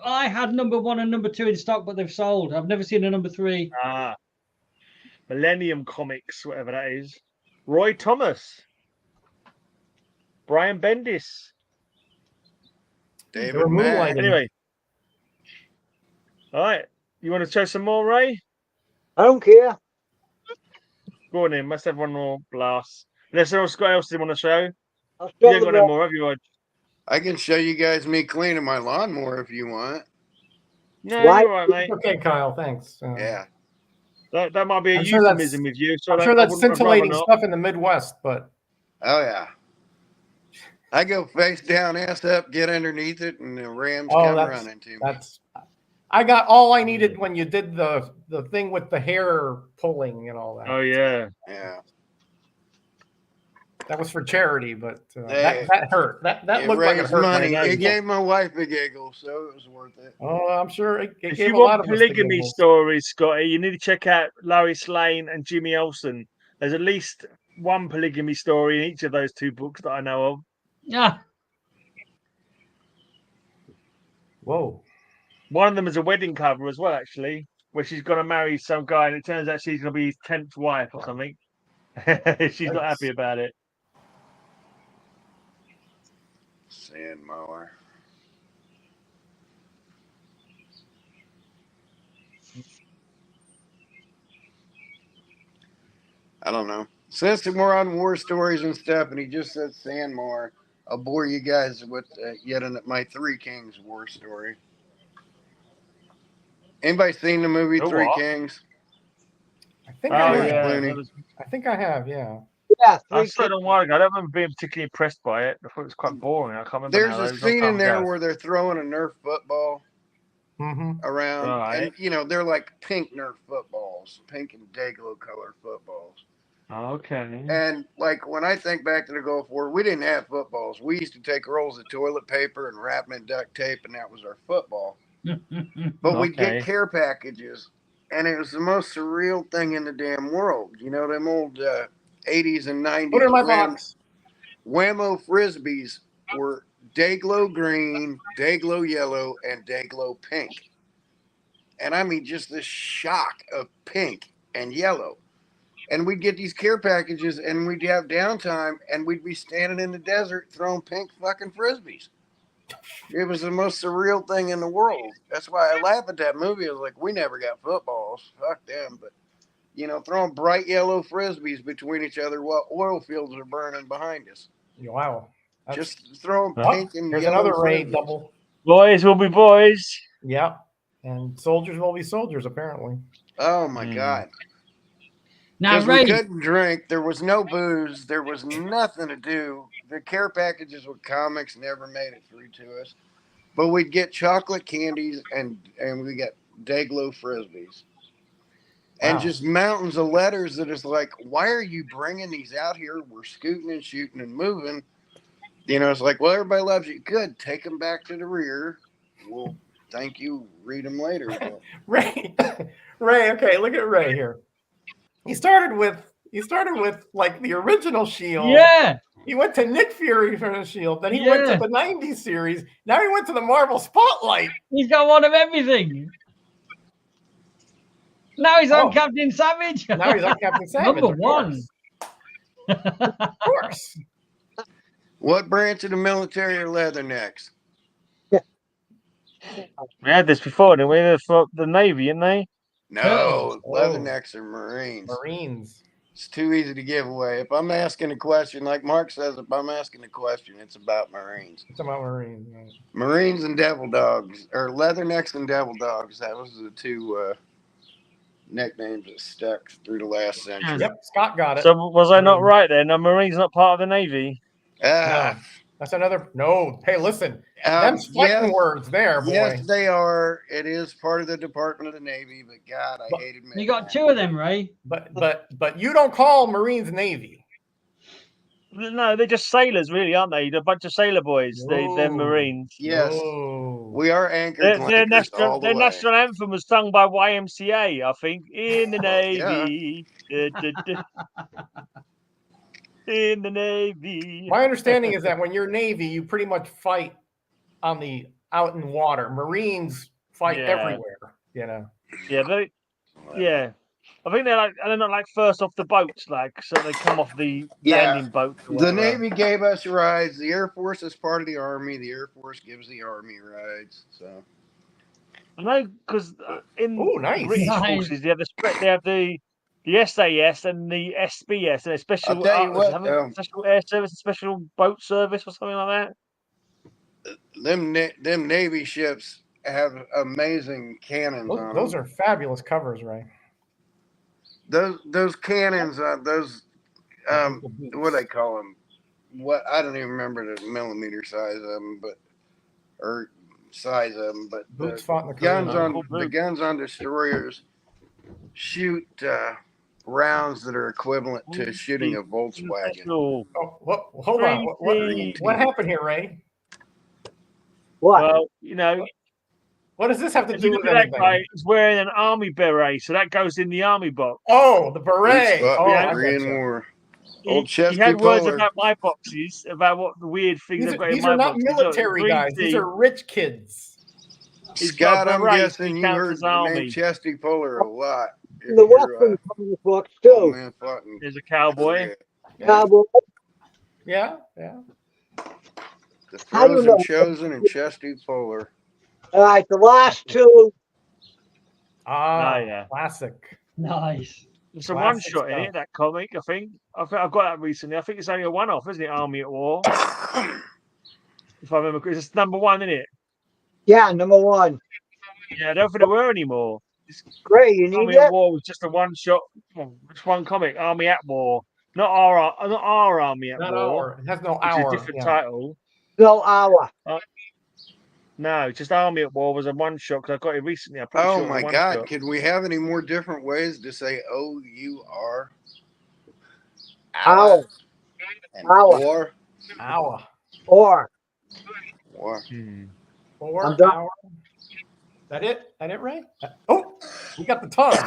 I had number 1 and number 2 in stock, but they've sold. I've never seen a number 3.
Millennium Comics, whatever that is. Roy Thomas. Brian Bendis.
David Mack.
moonlighting.
Anyway. All right. You want to show some more, Ray?
I don't care.
Go on in. Must have one more blast. Unless else you want to show.
I'll
You
show
ain't got
them
no
all.
more, have you?
I can show you guys me cleaning my lawnmower if you want.
No,
Why-
you're all right, mate.
Okay, Kyle, thanks.
Yeah.
That might be a
I'm sure that's-
euphemism with you. So
I'm
I
sure
don't- I
that's
wouldn't- I'd rather
scintillating
not.
stuff in the Midwest, but
Oh yeah. I go face down, ass up, get underneath it, and the Rams
Oh,
come
that's-
running to me.
that's. I got all I needed when you did the thing with the hair pulling and all that.
Oh yeah.
Yeah.
That was for charity, but
Hey,
that hurt. That
It
looked like it
raised
hurt.
money.
right now.
It gave my wife a giggle, so it was worth it.
Oh, I'm sure it
If
gave
you
a lot
want
of us the
polygamy
giggles.
stories, Scotty, you need to check out Larry Slane and Jimmy Olsen. There's at least one polygamy story in each of those 2 books that I know of.
Yeah.
Whoa.
One of them is a wedding cover as well, actually, where she's going to marry some guy, and it turns out she's going to be his 10th wife or something. She's not happy about it.
Sand mower. I don't know. Since we're on war stories and stuff, and he just said Sandmore, I'll bore you guys with yet my 3 Kings war story. Anybody seen the movie
The
Three
what?
Kings?
I think
Oh,
I
George
have.
Clooney.
That was-
I think I have. Yeah.
Yeah,
I
3
saw it a while ago. I don't remember being particularly impressed by it. I thought it was quite boring. I can't remember
There's
now.
a
It was long
scene
time
in there
ago.
where they're throwing a Nerf football
Mm-hmm.
around,
Right.
and they're like pink Nerf footballs, pink and Dayglow color footballs.
Okay.
And like when I think back to the Gulf War, we didn't have footballs. We used to take rolls of toilet paper and wrap them in duct tape, and that was our football. But we'd
Okay.
get care packages, and it was the most surreal thing in the damn world. You know, them old 80s and 90s
Put it in my box.
Whammo Frisbees were Dayglow green, Dayglow yellow, and Dayglow pink. And I mean, just this shock of pink and yellow. And we'd get these care packages, and we'd have downtime, and we'd be standing in the desert throwing pink fucking Frisbees. It was the most surreal thing in the world. That's why I laugh at that movie. I was like, we never got footballs. Fuck them. But, throwing bright yellow Frisbees between each other while oil fields are burning behind us.
Wow. That's-
Just throwing
Oh,
pink and
here's
yellow
another raid
Frisbees.
double.
Boys will be boys.
Yeah. And soldiers will be soldiers, apparently.
Oh, my God.
Now,
Because
Ray,
we couldn't drink. There was no booze. There was nothing to do. The care packages with comics never made it through to us. But we'd get chocolate candies and we got Dayglow Frisbees. And
Wow.
just mountains of letters that is like, why are you bringing these out here? We're scooting and shooting and moving. It's like, well, everybody loves you. Good. Take them back to the rear. Well, thank you. Read them later. But
Ray. Ray, okay, look at Ray here. He started with like the original Shield.
yeah,
He went to Nick Fury for the Shield. Then he
Yeah.
went to the 90s series. Now he went to the Marvel Spotlight.
he's got one of everything. Now he's on
Oh.
Captain Savage.
Now he's on Captain Savage.
Number
of
one.
course. Of course.
what branch of the military are leathernecks?
We had this before, didn't we? The Navy, didn't they?
No,
Oh.
leathernecks are Marines.
Marines.
It's too easy to give away. If I'm asking a question, like Mark says, if I'm asking a question, it's about Marines.
It's about Marines. Right.
Marines and Devil Dogs, or Leathernecks and Devil Dogs. That was the two nicknames that stuck through the last century.
Yep, Scott got it.
So was I not right then? The Marines not part of the Navy?
No, that's another. No, hey, listen, them's fighting words there, boy.
Yes, they are. It is part of the Department of the Navy, but God, I hated it.
You got two of them, Ray.
But you don't call Marines Navy.
No, they're just sailors, really, aren't they? They're a bunch of sailor boys. They're Marines.
Yes, we are anchored.
Their national anthem was sung by YMCA, I think, in the Navy. In the Navy.
My understanding is that when you're Navy, you pretty much fight out in water. Marines fight everywhere, you know.
Yeah, I think they're not like first off the boats, like so they come off the landing boat.
The Navy gave us rides. The Air Force is part of the Army. The Air Force gives the Army rides. So
I know because in
nice.
British forces they have the SAS and the SBS and a special, special air service, and special boat service or something like that.
Them Navy ships have amazing cannons on them.
Those are fabulous covers, right?
Those cannons, what do they call them? What I don't even remember the millimeter size of them, but the guns on destroyers shoot rounds that are equivalent to shooting a Volkswagen.
Hold on. What happened here, Ray?
What?
Well, you know,
what does this have to do with
that
anything?
guy is wearing an army beret, so that goes in the army box.
Oh, the beret.
Korean War.
Old he had words about my boxes, about what the weird things I've got in my box.
These are not military guys. These are rich kids.
Scott, I'm guessing you heard the name Chesty Puller a lot.
The Western comic books too.
There's a cowboy.
Cowboy.
Yeah.
The Frozen Chosen and Chesty Puller.
All right, the last two.
Classic.
Nice.
It's a one shot in it, that comic, I think. I've got that recently. I think it's only a one-off, isn't it? Army at War. If I remember, it's number one, isn't it?
Yeah, number one.
Yeah, I don't think there were any more.
Great, you need
Army at War was just a one-shot, just one comic. Army at War, not our Army at War.
It has no
It's
hour.
a different title.
No hour.
No, just Army at War was a one-shot because I got it recently.
Oh my God! Could we have any more different ways to say O-U-R?
Hour.
War.
Hour.
Or.
War.
Or
I'm done.
hour. That it, Ray? We got the tongue.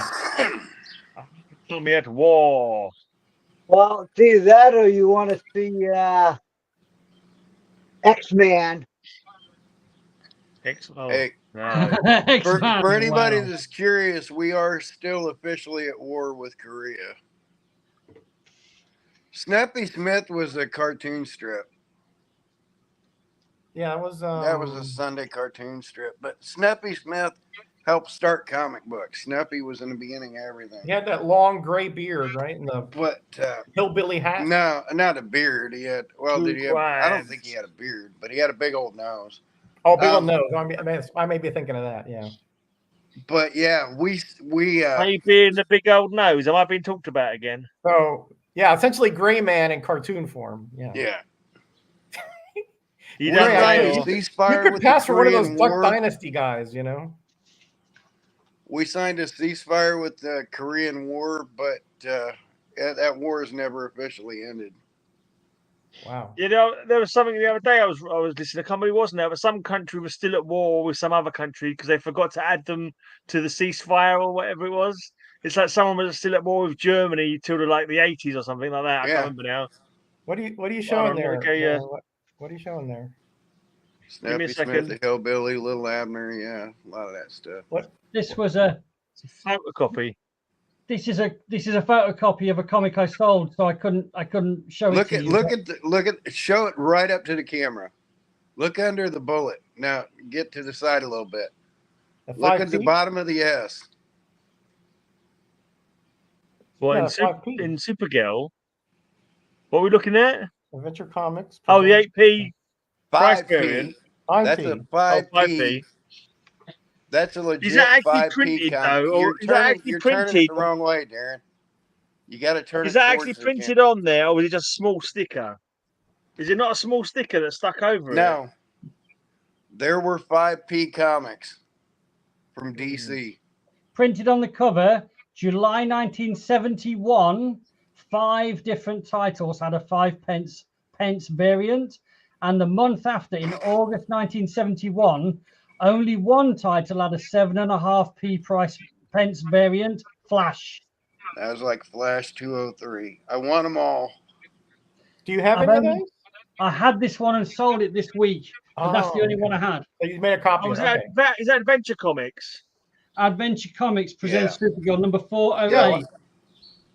Army at War.
Well, it's either that or you want to see X-Man.
Hey, for anybody that's curious, we are still officially at war with Korea. Snappy Smith was a cartoon strip.
Yeah, it was.
That was a Sunday cartoon strip. But Snappy Smith helped start comic books. Snappy was in the beginning of everything.
He had that long gray beard, right? And the hillbilly hat.
No, not a beard. He had. Well, did he have? I don't think he had a beard, but he had a big old nose.
Oh, big old nose. I may be thinking of that. Yeah.
But yeah, we.
Maybe in the big old nose. Am I being talked about again?
So yeah, essentially Gray Man in cartoon form. Yeah.
Yeah.
You could pass for one of those Duck Dynasty guys, you know.
We signed a ceasefire with the Korean War, but that war has never officially ended.
Wow.
You know, there was something the other day I was listening to. Somebody wasn't there, but some country was still at war with some other country because they forgot to add them to the ceasefire or whatever it was. It's like someone was still at war with Germany till the 80s or something like that. I can't remember now.
What are you showing there? Okay, what are you showing there?
Snappy Smith, the Hillbilly, Little Abner, a lot of that stuff.
What?
This was
it's a photocopy.
This is a photocopy of a comic I sold, so I couldn't show it to you.
Show it right up to the camera. Look under the bullet. Now get to the side a little bit. Look at the bottom of the S.
What
Yeah,
in,
that's 5p.
in Supergirl? What are we looking at?
Adventure Comics.
Oh, the
presents
8p price
5p.
variant.
That's a
5p.
5p.
5p.
That's a legit
Is that actually
5p
printed
comic.
though, or is that actually
You're turning it
printed?
the wrong way, Darren. You got to turn
Is
it
that
towards
actually
the
printed on there, or is it just a small sticker? Is it not a small sticker that's stuck over it?
No. There were 5p comics from DC.
Printed on the cover, July 1971. 5 different titles had a 5 pence variant, and the month after, in August 1971, only one title had a 7.5p pence variant. Flash.
That was like Flash 203. I want them all.
Do you have
I've
any of
only-
those?
I had this one and sold it this week, but that's the only one I had.
So you made a copy.
Oh,
of
is
it.
that,
Okay.
is that Adventure Comics?
Adventure Comics presents Supergirl number 408.
Yeah.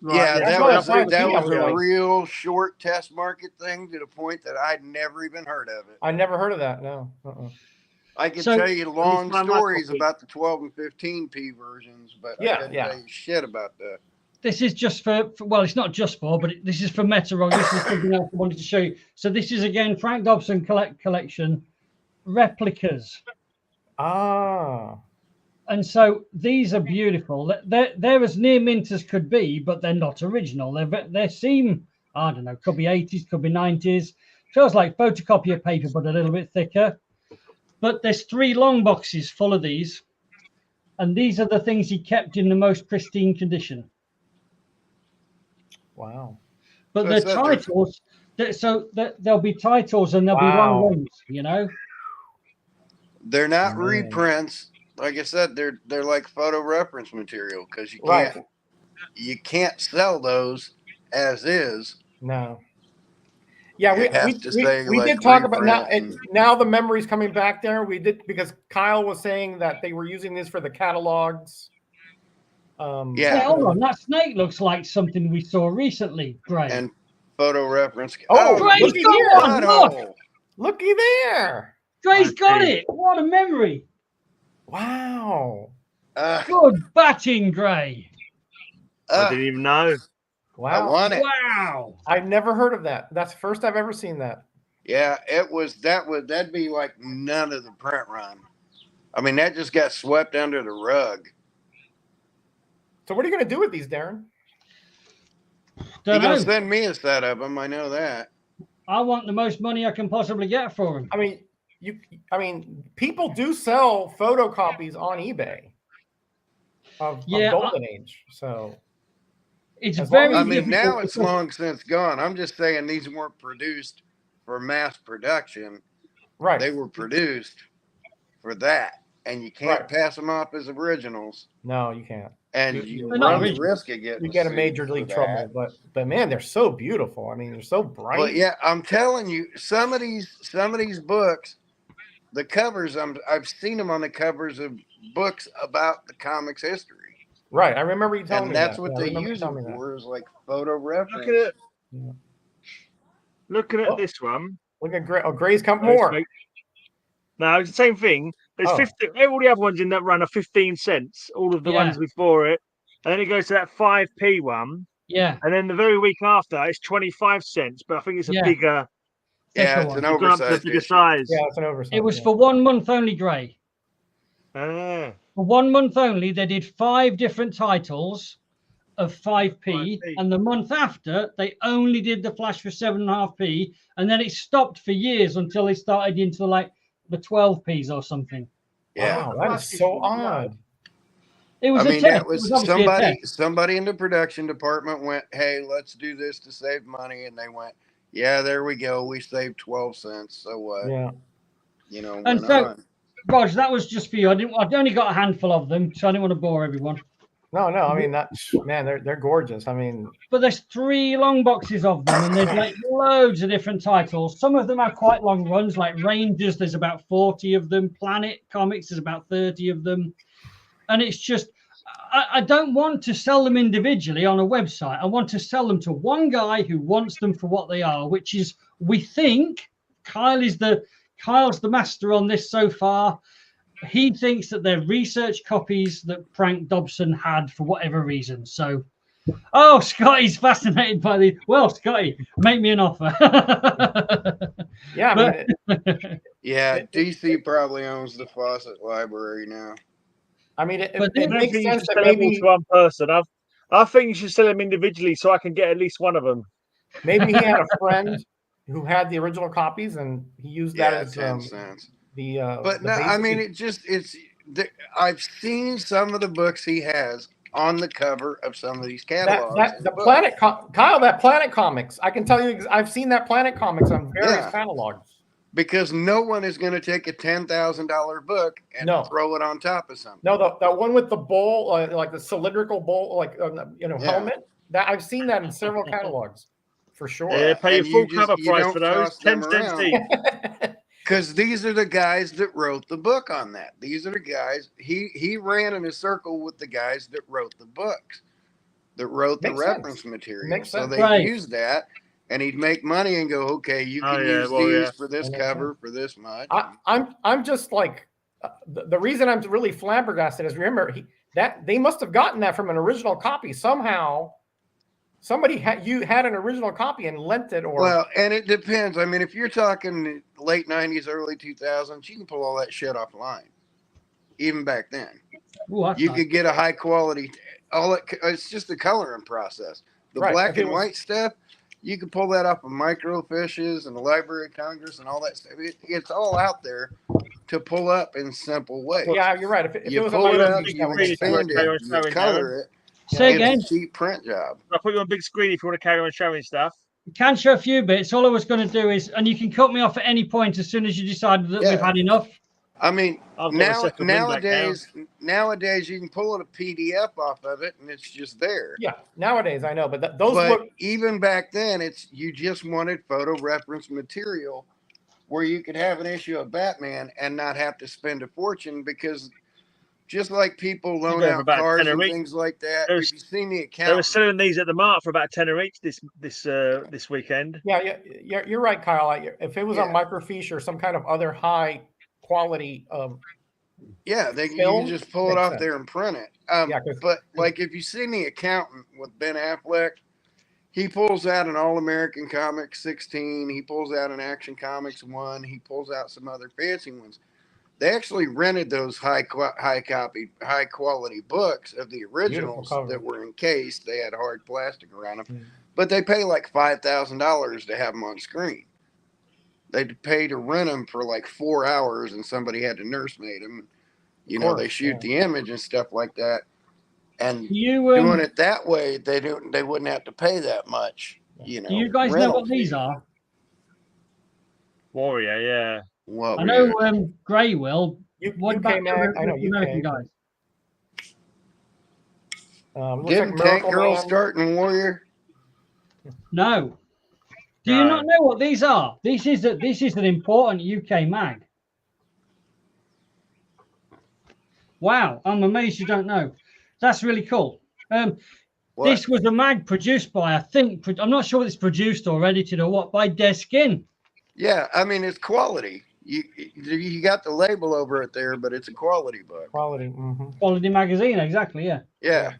Right,
Yeah,
that's
that
what
was
I thought.
that
Yeah,
was
I was
a
like-
real short test market thing to the point that I'd never even heard of it.
I never heard of that. No.
I could
So-
tell you long
find my
stories
copy.
about the 12 and 15p versions, but
Yeah,
I couldn't
yeah.
tell you shit about that.
This is just for well, it's not just for, but this is for Metarog. This is something else I wanted to show you. So this is again Frank Dobson collection replicas,
Ah.
and so these are beautiful. They're as near mint as could be, but they're not original. They seem, I don't know, could be 80s, could be 90s. Feels like photocopier paper, but a little bit thicker. But there's 3 long boxes full of these, and these are the things he kept in the most pristine condition.
Wow.
But
So
the
it's not
titles, there'll be titles and there'll be long
Wow.
runs, you know.
They're not
Man.
reprints. Like I said, they're like photo reference material because
Right.
you can't sell those as is.
No. Yeah,
It has to say,
we
like,
did talk about now.
reprint and-
Now the memory's coming back there. We did because Kyle was saying that they were using this for the catalogs.
Yeah.
Hey, hold on, that snake looks like something we saw recently, Gray.
And photo reference.
Oh,
Gray's
looky
got
here.
one, look.
butthole.
Looky there.
Gray's got
Okay.
it. What a memory.
Wow.
Good batting, Gray.
I didn't even know.
I
Wow.
want it.
Wow.
I've never heard of that. That's the first I've ever seen that.
Yeah, that'd be like none of the print run. I mean, that just got swept under the rug.
So what are you going to do with these, Darren?
You're
Don't
gonna
know.
send me a set of them. I know that.
I want the most money I can possibly get for them.
I mean, people do sell photocopies on eBay of Golden Age. So
It's
as long
very
as-
I mean,
difficult
now it's
because-
long since gone. I'm just saying these weren't produced for mass production.
right.
They were produced for that, and you can't
Right.
pass them off as originals.
No, you can't.
And
You-
you
They're not
run the
original.
risk of getting
You get a
sued
major
for
league
that.
trouble, but man, they're so beautiful. I mean, they're so bright.
But yeah, I'm telling you, some of these books, the covers, I've seen them on the covers of books about the comics history,
Right. I remember you telling
and
me
that's
that.
what
Yeah, I
they
remember you
use
telling
them
me that.
for, is like photo reference.
Look at it.
Yeah.
Looking at
Oh.
this one.
Look at Gray. Oh, Gray's come
Let's
more.
make- No, it's the same thing. There's
Oh.
50. All the other ones in that run are 15 cents. All of the
Yeah.
ones before it, and then it goes to that 5p one,
Yeah.
and then the very week after it's 25 cents. But I think it's a
Yeah.
bigger.
Yeah,
Thicker
it's
one.
an
You've gone up to a
oversized
bigger
issue.
size.
Yeah, it's an oversight.
It was
yeah.
for 1 month only, Gray.
Ah.
For 1 month only, they did 5 different titles of 5p,
5p.
and the month after they only did the Flash for 7.5p, and then it stopped for years until they started into like the 12p's or something.
Yeah.
Wow, that is so odd.
It was
I
a
mean,
test.
that
It
was
obviously a test.
somebody in the production department went, "Hey, let's do this to save money," and they went, "Yeah, there we go. We saved 12 cents. So what?"
Yeah.
You know,
And
went
so-
on.
Rog, that was just for you. I'd only got a handful of them, so I didn't want to bore everyone.
No. I mean, they're gorgeous. I mean,
But there's 3 long boxes of them, and there's like loads of different titles. Some of them have quite long runs, like Rangers. There's about 40 of them. Planet Comics, there's about 30 of them. And it's just, I don't want to sell them individually on a website. I want to sell them to one guy who wants them for what they are, which is, we think, Kyle's the master on this so far. He thinks that they're research copies that Frank Dobson had for whatever reason. So Oh, Scotty's fascinated by the. Well, Scotty, make me an offer.
Yeah, I mean,
Yeah, DC probably owns the Fawcett Library now.
it
But
I
makes
don't think you
sense
should
that
sell them all
maybe
to one person. I think you should sell them individually so I can get at least one of them.
maybe he had a friend who had the original copies and he used that
Yeah,
as
10 cents.
the
But
the
no, I
basic.
mean, I've seen some of the books he has on the cover of some of these catalogs.
The Planet Kyle, that Planet Comics. I can tell you, I've seen that Planet Comics on various catalogs.
Because no one is going to take a $10,000 book and throw it on top of something.
No, the one with the bowl, like the cylindrical bowl, like helmet. That I've seen that in several catalogs, for sure.
Yeah, pay your full cover price for those. 10 cents each.
Because these are the guys that wrote the book on that. These are the guys he ran in a circle with the guys that wrote the books, that wrote the reference material. So they used that. And he'd make money and go, okay, you can use these for this cover for this much.
I'm just like the reason I'm really flabbergasted is remember that they must have gotten that from an original copy somehow. Somebody had an original copy and lent it, or
well, and it depends. I mean, if you're talking late '90s, early 2000s, you can pull all that shit offline. Even back then, you could get a high quality. It's just the coloring process. The black and white stuff. You can pull that off of microfiches and the Library of Congress and all that stuff. It's all out there to pull up in simple ways.
Yeah, you're right. If
you
it was
pull it
a
up, you expand it, you color it.
Say again.
It's a cheap print job.
I'll put you on a big screen if you want to carry on showing stuff.
You can show a few bits. All I was going to do is, and you can cut me off at any point as soon as you decide that we've had enough.
I mean, nowadays you can pull a PDF off of it and it's just there.
Yeah, nowadays I know, but
even back then, you just wanted photo reference material where you could have an issue of Batman and not have to spend a fortune, because just like people loan out cars and things like that, if you've seen the account,
they were selling these at the Mart for about 10 each this weekend.
Yeah, you're right, Kyle. If it was on microfiche or some kind of other high quality
you can just pull it off there and print it. But like if you've seen The Accountant with Ben Affleck, he pulls out an All-American Comics 16, he pulls out an Action Comics 1, he pulls out some other fancy ones. They actually rented those high quality books of the originals that were encased. They had hard plastic around them, but they pay like $5,000 to have them on screen. They'd pay to rent them for like 4 hours, and somebody had to nursemaid them. They shoot the image and stuff like that. And doing it that way, they wouldn't have to pay that much.
Do you guys know what these are?
Warrior, yeah.
Well, I know Gray will. What about
American
guys?
Didn't Tank Girl start in Warrior?
No. Do you not know what these are? This is an important UK mag. Wow, I'm amazed you don't know. That's really cool. This was a mag produced by, I'm not sure if it's produced or edited or what, by Deskin.
Yeah, I mean, it's quality. You got the label over it there, but it's a quality book.
Quality.
Quality magazine, exactly, yeah.
Yeah.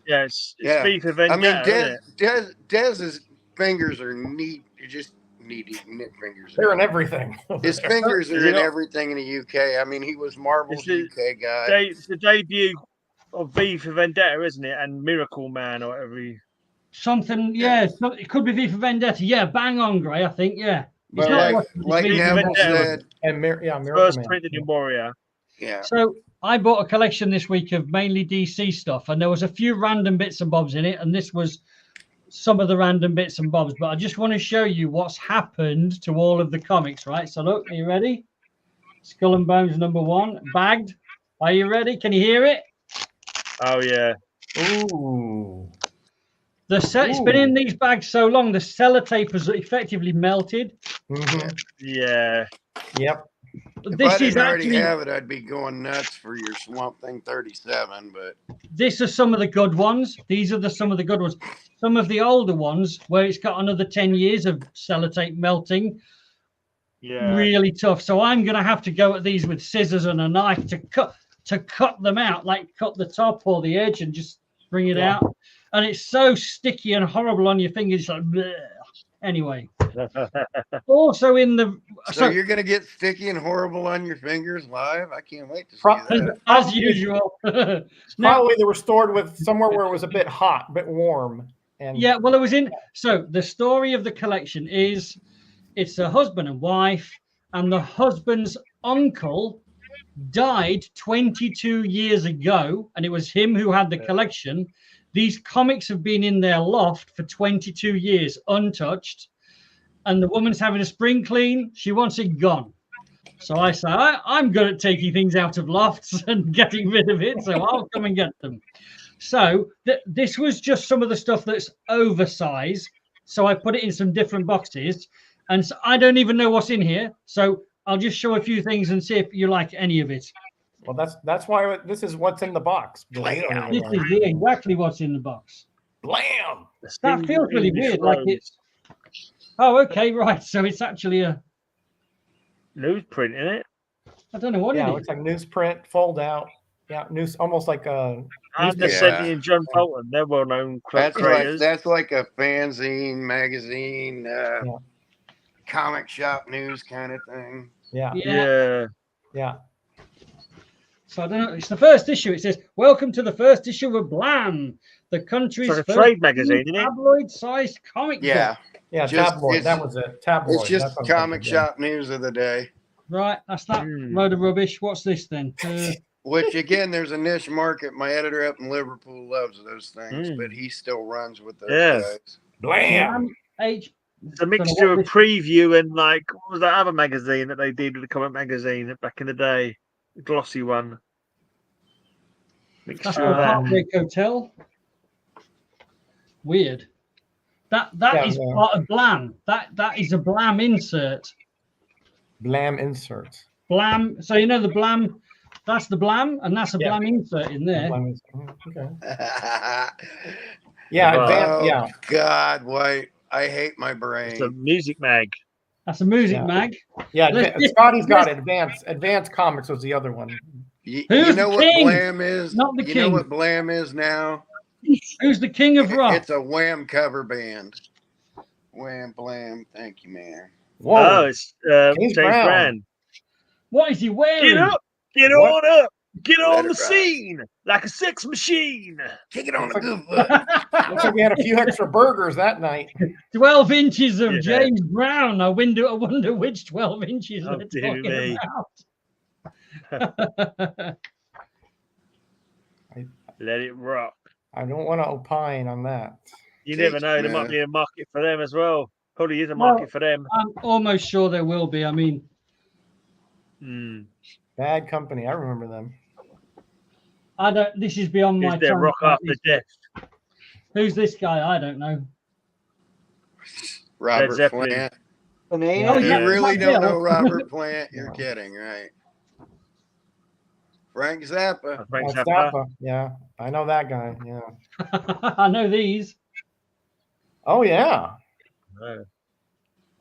Yeah, it's V for Vendetta.
I mean, Dez's fingers are neat. Just neat fingers.
They're in everything.
His fingers are in everything in the UK. I mean, he was Marvel's UK guy.
It's the debut of V for Vendetta, isn't it? And Miracle Man or whatever.
Something, yeah. It could be V for Vendetta. Yeah, bang on, Gray, I think, yeah.
But like Neville said,
first printed in Warrior.
Yeah.
So I bought a collection this week of mainly DC stuff, and there was a few random bits and bobs in it, and this was some of the random bits and bobs. But I just want to show you what's happened to all of the comics, right? So look, are you ready? Skull and Bones #1, bagged. Are you ready? Can you hear it?
Oh yeah.
Ooh.
It's been in these bags so long, the sellotape has effectively melted.
Yeah.
Yep.
If I didn't already have it, I'd be going nuts for your Swamp Thing 37. But
these are some of the good ones. These are some of the good ones. Some of the older ones where it's got another 10 years of sellotape melting.
Yeah.
Really tough. So I'm going to have to go at these with scissors and a knife to cut them out, like cut the top or the edge and just bring it
Yeah.
out, and it's so sticky and horrible on your fingers. It's like, bleh. Anyway. Also in the
So you're gonna get sticky and horrible on your fingers live? I can't wait to see
Pro-
that.
as usual. Now,
Probably they were stored with somewhere where it was a bit hot, a bit warm. And
yeah, well, it was in. So the story of the collection is, it's a husband and wife, and the husband's uncle died 22 years ago, and it was him who had the collection. These comics have been in their loft for 22 years, untouched, and the woman's having a spring clean. She wants it gone. So I say, I'm good at taking things out of lofts and getting rid of it, so I'll come and get them. So this was just some of the stuff that's oversized. So I put it in some different boxes, and so I don't even know what's in here. So I'll just show a few things and see if you like any of it.
well, that's why this is what's in the box.
Blam.
This is exactly what's in the box.
Blam.
That feels really weird. Like it's. Oh, okay, right. So it's actually a
newsprint, isn't it?
I don't know what
Yeah,
it
it
is.
looks like newsprint, fold out. Yeah, news, almost like a.
And the
Yeah.
Senti and John Bolton, they're well-known
That's
creators.
like a fanzine magazine, comic shop news kind of thing.
Yeah,
Yeah.
yeah.
So I don't know. It's the first issue. It says, "Welcome to the first issue of Blam, the country's
It's like a
first
trade magazine, isn't it?
tabloid-sized comic
Yeah,
book."
Yeah,
Just-
tabloid. That was it. Tabloid.
it's just
That's what I'm
comic
thinking, yeah.
shop news of the day.
Right, that's that
Hmm.
load of rubbish. What's this then?
Which again, there's a niche market. My editor up in Liverpool loves those things,
Mm.
but he still runs with those
Yeah.
guys.
Blam.
H.
It's a mixture of preview and like what was that other magazine that they did with the comic magazine back in the day? The glossy one.
That's
Mixture
called
of that.
Heartbreak Hotel. Weird. That
Yeah,
is
yeah.
part of Blam. That is a Blam insert.
Blam insert.
Blam. So you know the Blam. That's the Blam, and that's a
Yeah.
Blam insert in there.
Blam insert. Okay. Yeah,
Wow.
advanced, yeah.
God, White, I hate my brain.
It's a music mag.
That's a music
Yeah.
mag.
Yeah,
Let's-
Scotty's got it. Advanced Comics was the other one.
You
Who's
know
the
what
king?
Blam is?
Not the
you
king.
know what Blam is now?
Who's the king of rock?
It's a Wham cover band. Wham Blam. Thank you, man.
Whoa.
Oh, it's
James
James
Brown.
Brown.
What is he wearing?
Get up, get
What?
on up, get
Let
on
it
the
ride.
scene like a sex machine.
Kick it on
Looks
the
like-
good foot.
Looks like we had a few extra burgers that night.
12 inches of
Yeah.
James Brown. I wonder which 12 inches
Oh,
they're
dear
talking
me.
about.
Let it rock.
I don't want to opine on that.
You
Teach,
never know. There might
man.
be a market for them as well. Probably is a
Well,
market for them.
I'm almost sure there will be. I mean,
Mm.
Bad Company. I remember them.
I don't. This is beyond my
Is there
time.
rock after death?
Who's this guy? I don't know.
Robert
Zeppelin.
Plant.
Banana.
Oh, yeah.
You really
Bill.
don't know Robert Plant? You're
No.
kidding, right? Frank Zappa.
Frank
That's
Zappa.
Zappa. Yeah, I know that guy. Yeah.
I know these.
Oh yeah,
No.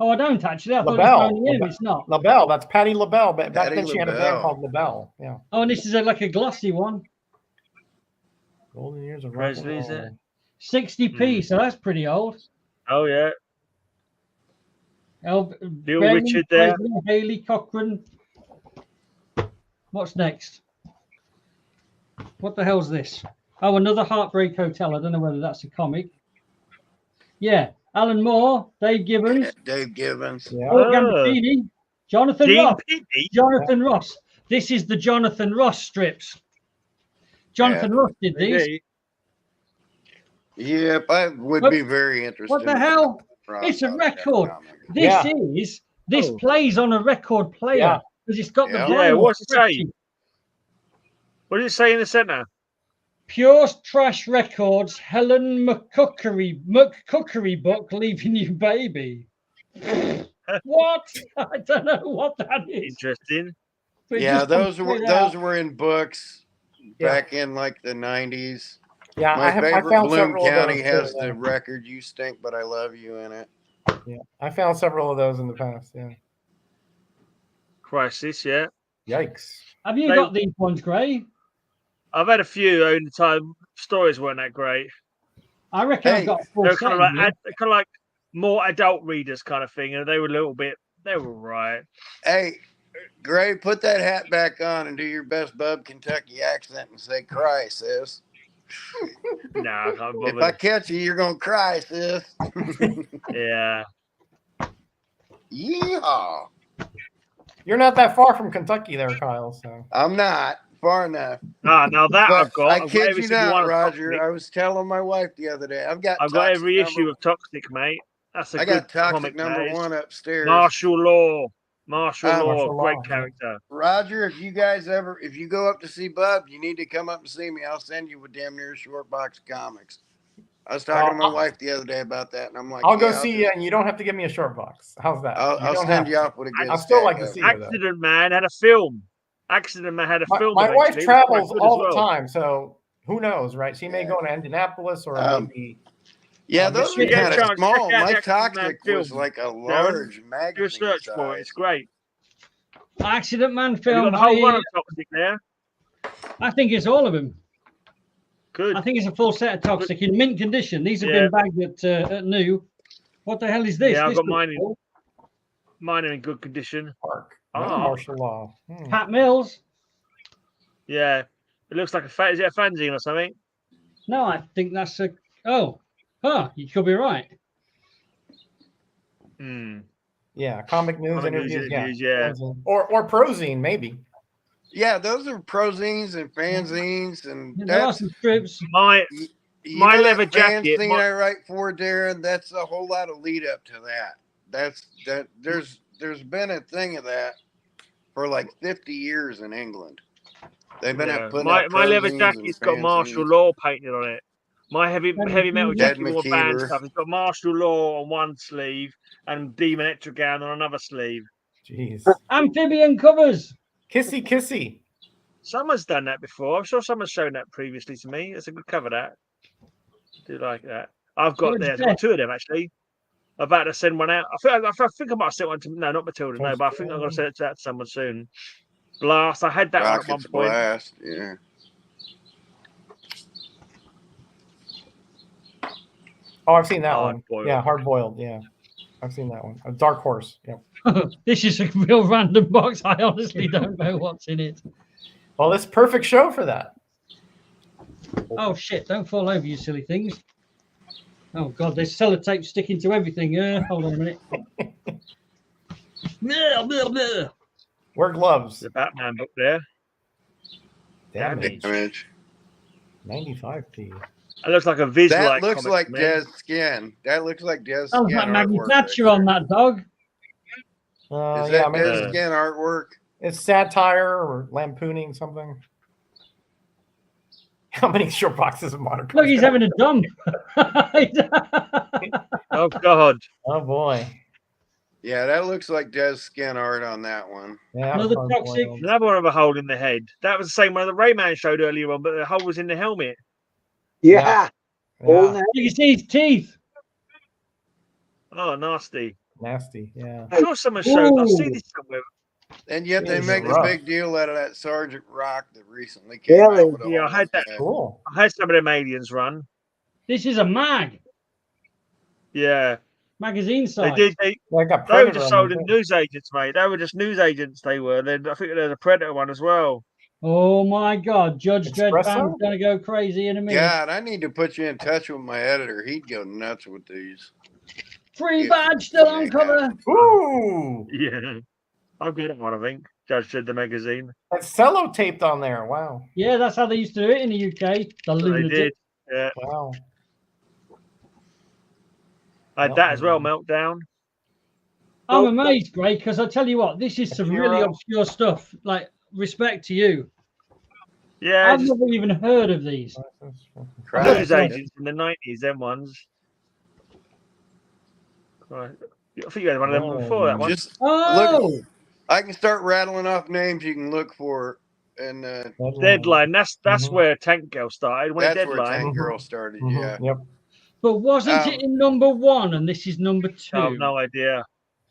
Oh, I don't actually. I thought
LaBelle.
it was only him.
LaBelle.
It's not.
LaBelle. That's Patti LaBelle. Back
Patti
then she had a band
LaBelle.
called LaBelle. Yeah.
Oh, and this is like a glossy one.
Golden Years of Rock and
Presley, is
Roll.
it?
60p. So that's pretty old.
Oh yeah. Bill
Brennan,
Richard there.
Presley, Haley, Cochran. What's next? What the hell's this? Oh, another Heartbreak Hotel. I don't know whether that's a comic. Yeah, Alan Moore, Dave Gibbons,
Dave Gibbons.
Yeah.
Paul
Oh.
Gambini, Jonathan
Dean
Ross.
Pitney.
Jonathan Ross. This is the Jonathan Ross strips. Jonathan Ross did these.
Yep, I would
What-
be very interested.
What the
in
hell?
Ross
It's a
on that
record.
comic.
This
Yeah.
plays on a record player
Yeah.
because it's got the
Yeah.
vinyl
Yeah, what's it say?
scratching.
What did it say in the centre?
Pure Trash Records, Helen McCookery book, Leaving You Baby. What? I don't know what that is.
Interesting.
But it
Yeah,
just comes
those were
straight out.
in books
Yeah.
back in like the 90s.
Yeah,
My
I
favorite
found
Bloom
several of
County
those,
has
too,
the record "You Stink But I Love You" in it.
yeah. I found several of those in the past. Yeah.
Crisis, yeah.
Yikes.
Have you
They-
got these ones, Gray?
I've had a few over the time. Stories weren't that great.
I reckon I've
Hey,
got a full
They're
set.
kind of like more adult readers kind of thing, and they were a little bit. They were right.
Hey, Gray, put that hat back on and do your best Bub Kentucky accent and say cry, sis.
Nah, I can't
If
bother.
I catch you, you're going to cry, sis.
Yeah.
Yeehaw.
You're not that far from Kentucky there, Kyle. So
I'm not far enough.
Ah, now that
But
I've got.
I
I've got
kid
every
you
single
not,
one of
Roger.
Toxic.
I was telling my wife the other day. I've got
every
Toxic
issue of Toxic, mate. That's a
I
good
got Toxic
comic.
number
That is.
one upstairs.
Martial Law. Martial Law,
Martial
great
Law, yeah.
character.
Roger, if you go up to see Bub, you need to come up and see me. I'll send you a damn near short box of comics. I was talking to my wife the other day about that, and I'm like,
I'll go see you, and you don't have to give me a short box. How's that?
I'll send you off with a good.
I still like to see you.
Accident Man had a film. Accident Man had a film.
My wife
eventually.
travels
It was quite good
all
as
the
well.
time, so who knows, right? She may go to Indianapolis or maybe.
Yeah, those are
Michigan.
kind
Get a
of
chance,
small.
check out
My
the Accident Man
Toxic was
film,
like a
Darren.
large magazine.
Do a search for it. It's great.
Accident Man
You've
film.
got the whole run of Toxic there.
I think it's all of them.
Good.
I think it's a full set of Toxic in mint condition. These have been bagged at new. What the hell is this?
Yeah, I've
This
got
looks
mine in.
cool.
Mine are in good condition.
Martial Law.
Pat Mills.
Yeah, it looks like is it a fanzine or something?
No, I think that's a. Oh, you could be right.
Yeah, comic news interviews.
Yeah.
Or prozine, maybe.
Yeah, those are prozines and fanzines, and
There are some strips.
My leather jacket.
Fanzine I write for, Darren. That's a whole lot of lead up to that. There's been a thing of that for like 50 years in England. They've been putting
my leather
prozines
jacket's
and
got
fanzines.
Martial Law painted on it. My heavy metal jacket with band
McKeever.
stuff. It's got Martial Law on one sleeve and Demon Etrigan on another sleeve.
Jeez.
Amphibian covers.
Kissy.
Someone's done that before. I'm sure someone's shown that previously to me. It's a good cover, that. Do like that. I've got two of them actually. I'm about to send one out. I think I might have sent one to not Matilda, no, but I think I'm going to send it to someone soon. Blast. I had that
Rocket's
one at one point.
Blast. Yeah.
Oh, I've seen that one.
Boiled.
Yeah, Hard Boiled. Yeah, I've seen that one. A Dark Horse. Yeah.
This is a real random box. I honestly don't know what's in it.
Well, this perfect show for that.
Oh shit! Don't fall over, you silly things. Oh god, there's sellotape sticking to everything. Hold on a minute.
Wear gloves.
The Batman book there.
Damage. 95p.
It looks like a Viz.
That looks like Des Skin. That looks like Des Skin.
Oh, that Maggie
artwork
Thatcher
right
on that dog.
Is that Des Skin artwork?
It's satire or lampooning something. How many short boxes of modern?
Look, he's having a dump.
Oh God.
Oh boy.
Yeah, that looks like Des Skin art on that one.
Yeah,
another Toxic.
Another one of a hole in the head. That was the same one the Rayman showed earlier on, but the hole was in the helmet.
Yeah.
You can see his teeth.
Oh, nasty.
Nasty. Yeah.
I'm sure someone showed. I've seen this somewhere.
And yet they
It's
make
rough.
a big deal out of that Sergeant Rock that recently came out. With a
Yeah, I
hole
had
in
that.
his head.
Cool.
I had some of them aliens run.
This is a mag.
Yeah.
Magazine
They
side.
did.
I got
They were
Predator
just
on
sold
them,
in
too.
news agents, mate. They were just news agents. They were. I think there's a Predator one as well.
Oh my God, Judge
Espresso?
Dreadman's gonna go crazy in a minute.
God, I need to put you in touch with my editor. He'd go nuts with these.
Free
Yeah.
badge still on cover.
Ooh.
Yeah. I've got that one, I think. Judge said the magazine.
That's cello taped on there. Wow.
Yeah, that's how they used to do it in the UK. The
They
lunatic.
did. Yeah.
Wow.
I had that as well, Meltdown.
I'm amazed, Greg, because I tell you what, this is some really
Akira.
obscure stuff. Like, respect to you.
Yeah,
I've
just
never even heard of these.
news agents in the 90s, them ones. Right. I think you had one of them before that one.
Just
Oh,
look. I can start rattling off names you can look for, and
Deadline. That's where Tank Girl started. When
that's where
Deadline.
Tank Girl started.
Mhm.
Yeah.
Yep.
but wasn't it in number 1 and this is number 2?
I have no idea.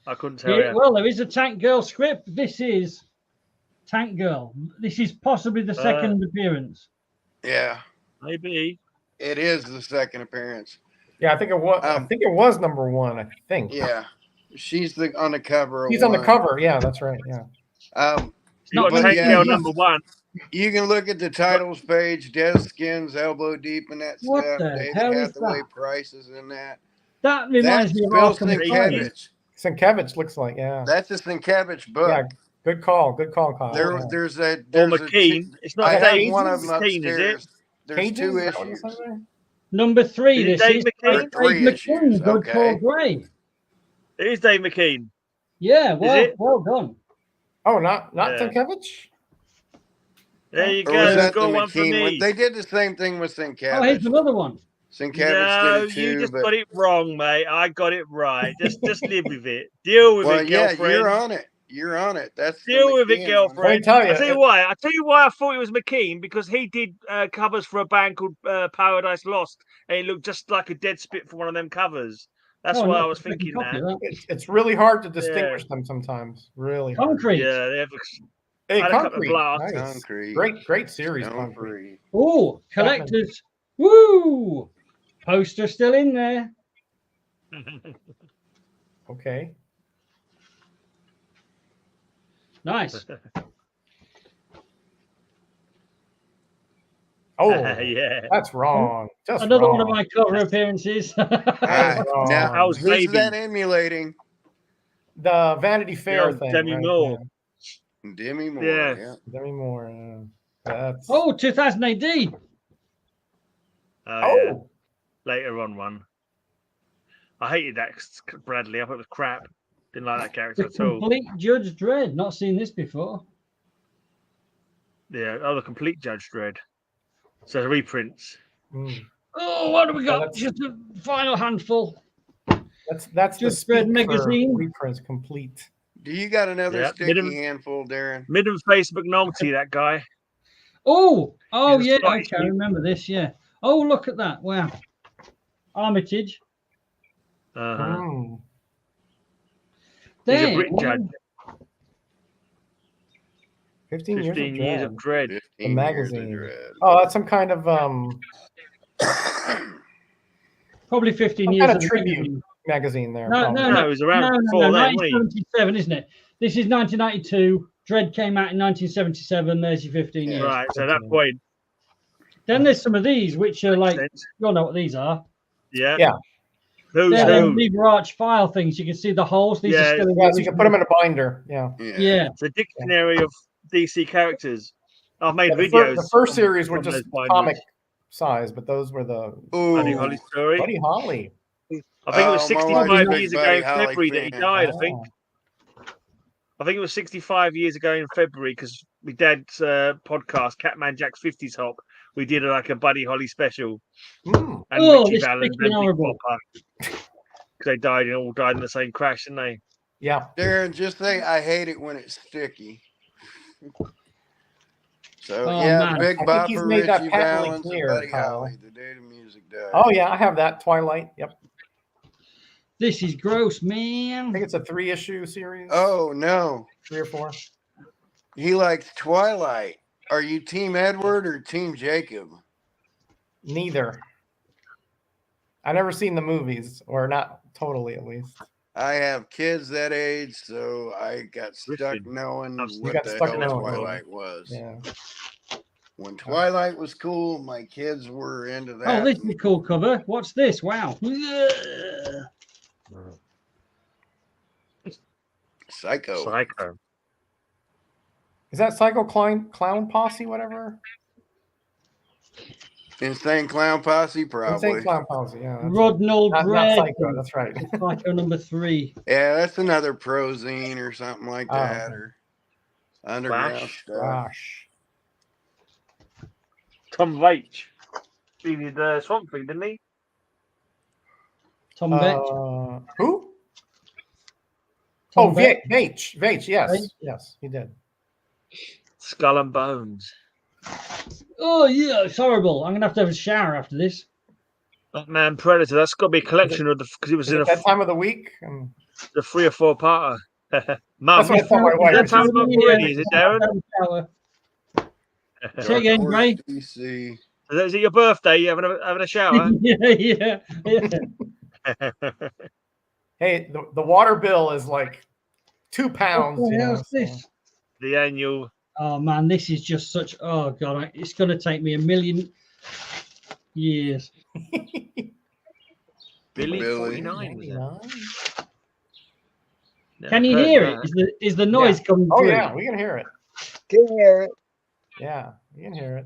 I couldn't tell
Yeah,
you.
well, there is a Tank Girl script. This is Tank Girl. This is possibly the second appearance.
Yeah,
Maybe.
it is the second appearance.
Yeah, I think it was. I think it was number 1. I think.
Yeah, she's on the cover.
He's on the cover. Yeah, that's right. Yeah.
You got
but
Tank
yeah,
Girl number 1.
You can look at the titles page. Des Skins elbow deep in that
What
stuff.
the
David
hell is
Hathaway
that?
Price is in that.
That reminds me of
Bill
Arkham Knight.
Sienkiewicz.
Sienkiewicz looks like, yeah.
That's a Sienkiewicz book.
Yeah, good call, Kyle.
There's
Or McKean. It's not
I
Dave
have one of them
McKean, is it?
upstairs. There's
Cages?
2
Is that what you
issues.
said there?
Number 3.
Is it
This
Dave
is
McKean?
Dave
3
McKean,
issues,
Good
okay.
Paul Gray.
It is Dave McKean.
Yeah,
it?
well done.
Oh, not
Yeah.
Sienkiewicz?
There you
Or
go.
was that the
Got one for
McKean
me.
one? They did the same thing with Sienkiewicz.
Oh, here's another one.
Sienkiewicz
No,
did it too.
you just
but,
got it wrong, mate. I got it right. Just live with it. Deal with
well,
it,
yeah,
girlfriend.
you're on it. You're on it. That's the
Deal with it,
McKean one.
girlfriend.
Let me tell you,
I tell you why I thought it was McKean, because he did covers for a band called Paradise Lost, and he looked just like a dead spit for one of them covers. That's why I was thinking that.
It's really hard to distinguish them sometimes. Really hard.
Concrete.
Yeah, they have.
Hey,
had a couple of
Concrete.
blasts.
Nice.
Concrete.
Great series,
Stone
Concrete.
Free.
Oh, collectors. Woo! Poster still in there.
Okay.
Nice.
Oh,
Yeah.
that's wrong. Just
Another
wrong.
one of my cover appearances.
wrong.
Now,
How's
who's
Baby?
that emulating?
The Vanity Fair
old
thing.
Demi
right?
Moore.
Demi Moore.
Yeah.
Yeah.
Demi Moore. That's...
Oh, 2000 AD.
Yeah. Later on one. I hated that Bradley. I thought it was crap. Didn't like that character
The
at all.
Complete Judge Dredd. Not seen this before.
Yeah. Oh, the complete Judge Dredd. So the reprints.
Mm.
Oh, what do we got?
that's-
Just a final handful.
That's the
Just Dredd
speak
magazine.
for reprints complete.
Do you got another
Yeah,
sticky
Midham-
handful, Darren?
Midham Face McNulty, that guy.
Oh,
He's a
yeah.
Scottish
Okay, I
dude.
remember this. Yeah. Oh, look at that. Wow. Armitage.
Uh-huh.
Mm.
He's a
There.
Brit judge.
15 years
15
of
years
Dread.
of dread.
15
The
years of
magazine.
dread.
Oh, that's some kind of
Probably 15
some
years
kind of
of
tribute magazine there.
No,
probably.
No, it was around before then, wasn't he?
1977, isn't it? This is 1992. Dread came out in 1977. There's your 15 years.
Right, so at that point.
Then there's some of these, which are like,
Sense.
you'll know what these are.
Yeah.
Yeah.
Who's
They're them
who?
lever arch file things. You can see the holes. These
Yeah,
are still in
Yeah, so you can put them in a binder. Yeah.
Yeah.
It's a dictionary of DC characters. I've made
The
videos.
first series were
from
just
those binders.
comic size, but those were the
Buddy
Ooh.
Holly story.
Buddy Holly.
I think it was
Oh, my
65
wife's a big
years ago
Buddy
in
Holly
February that he
fan.
died, I think. I think it was 65 years ago in February because my dad's podcast, Catman Jack's 50s Hop, we did like a Buddy Holly special.
Mm.
And
Oh,
Richie
this
Valens and
freaking
Big
horrible.
Popper. Because they died, all died in the same crash, didn't they?
Yeah.
Darren, just say I hate it when it's sticky. So
Oh,
yeah,
man.
Big
I think he's
Bopper,
made that
Richie
patently
Valens, and
clear,
Buddy
Kyle.
Holly, the day the music died.
Oh yeah, I have that Twilight. Yep.
This is gross,
I
man.
think it's a 3-issue series.
Oh no,
3 or 4.
he likes Twilight. Are you Team Edward or Team Jacob?
Neither. I never seen the movies, or not totally at least.
I have kids that age, so I got stuck
Listen,
knowing
you
what
got
the
stuck
hell
knowing.
Twilight was.
Yeah.
When Twilight was cool, my kids were into that.
Oh, this is a cool cover. What's this? Wow.
Psycho.
Psycho.
Is that Psycho Clown Posse, whatever?
Insane Clown Posse, probably.
Insane Clown Posse, yeah. that's
Rodnall
not
Dredd.
Psycho, that's right.
Psycho number 3.
Yeah, that's another prozine or something like that,
Oh.
or underground
Flash.
stuff.
Gosh.
Tom Veitch. He did Swamp Thing, didn't he?
Tom Veitch.
Who?
Tom
Oh,
Veitch.
Veitch, yes.
Veitch?
Yes, he did.
Skull and Bones.
Oh, yeah. It's horrible. I'm going to have a shower after this.
Batman Predator. That's got to be a collection of the, because it was
Is
in
it that time of the week?
the 3 or 4 parter. Mum,
That's what I thought my wife
is that
was
time up already? Is it, Darren?
Say again,
Dark
Ray.
Horse DC.
Is it your birthday? You having a shower?
yeah.
Hey, the water bill is like £2.
What the
You know,
hell's
so.
this?
The annual.
Oh man, this is just such. Oh god, it's going to take me a million years.
Billy
Billy.
49 was that? Never
Can you
heard
hear
that.
it? Is the noise coming
Oh
through?
yeah, we can hear it.
Can hear it.
Yeah, you can hear it.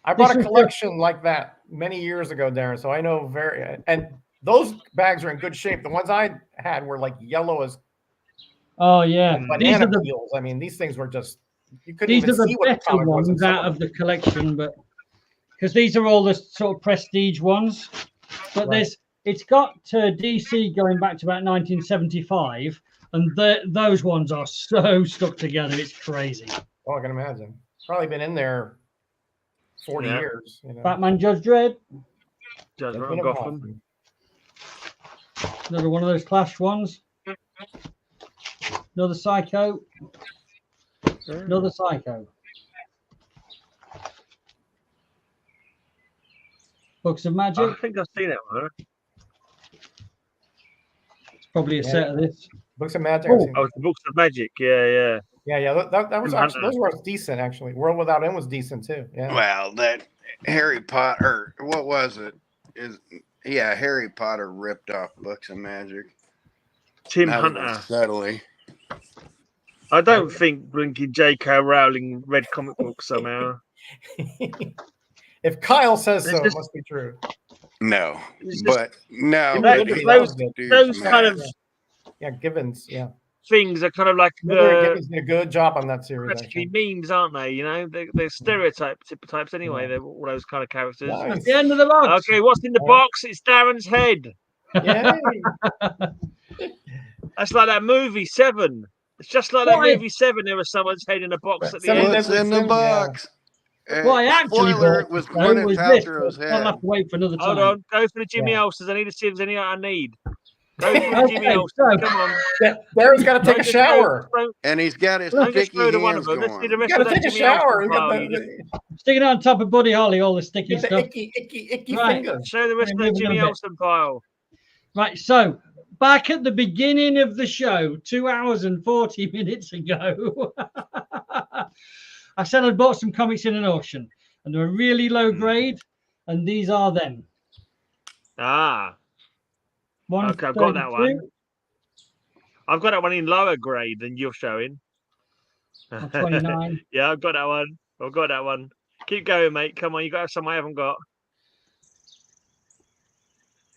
I bought a collection like that many years ago, Darren. So I know and those bags are in good shape. The ones I had were like yellow as
Oh yeah, these
banana
are the
peels. I mean, these things were just you couldn't
these
even
are the
see what the
better
comic was.
ones out of the collection, but because these are all the sort of prestige ones. But
Right.
it's got DC going back to about 1975, and those ones are so stuck together. It's crazy.
Oh, I can imagine. Probably been in there 40
Yeah.
years. You know.
Batman, Judge Dredd,
Judgment
Judgment
on
of
Gotham.
another one of those Clash ones. Another Psycho. Another Psycho. Books of Magic.
I think I've seen that one.
It's probably a set of this.
Books of Magic.
Oh.
I've seen.
Oh, it's the Books of Magic. Yeah.
Yeah. That was
Tim
actually,
Hunter.
those were decent actually. World Without End was decent too. Yeah.
Well, that Harry Potter, what was it? Harry Potter ripped off Books of Magic.
Tim
Not even
Hunter.
subtly.
I don't think blinking J.K. Rowling read comic books somehow.
If Kyle says so,
It's
it must be true.
No,
It's just-
but no.
That-
but
those-
dude's
those
mad.
kind of
Yeah, Givens. Yeah.
things are kind of like
Givens did a good job on that series.
practically
Actually.
memes, aren't they? You know, they're types anyway.
Yeah.
They're all those kind of characters.
Nice.
At the end of the box.
Okay, what's in the box? It's Darren's head.
Yay.
That's like that movie Seven. It's just like that
Why?
movie Seven. There was someone's head in a box at the
Seven
end.
What's
Deadly
in the
Sins, yeah.
box?
What I actually
Spoiler,
bought
it was
though,
Gwyneth
was this.
Paltrow's
I'll
head.
have to wait for another time.
Hold on, go for the Jimmy
Yeah.
Olsen's. I need to see if there's any I need. Go for the Jimmy
Okay,
Olsen's.
so-
Come on.
Darren's got to take
Don't
a
just
shower.
And he's got his
Don't just
sticky
throw the one
hands
of them. Let's see the
going.
rest
Got
of
to
that
take a
Jimmy Olsen
shower. You
pile.
got
You just
Sticking it on top of Buddy Holly, all the sticky
get the
stuff.
icky
Right.
fingers.
show the rest of
We're
that
moving
Jimmy
a bit.
Olsen pile.
Right, so back at the beginning of the show, 2 hours and 40 minutes ago, I said I'd bought some comics in an auction, and they were really low grade, and these are them.
Ah,
One
okay, I've got that
32.
one. I've got that one in lower grade than you're showing.
29.
Yeah, I've got that one. I've got that one. Keep going, mate. Come on, you got to have some I haven't got.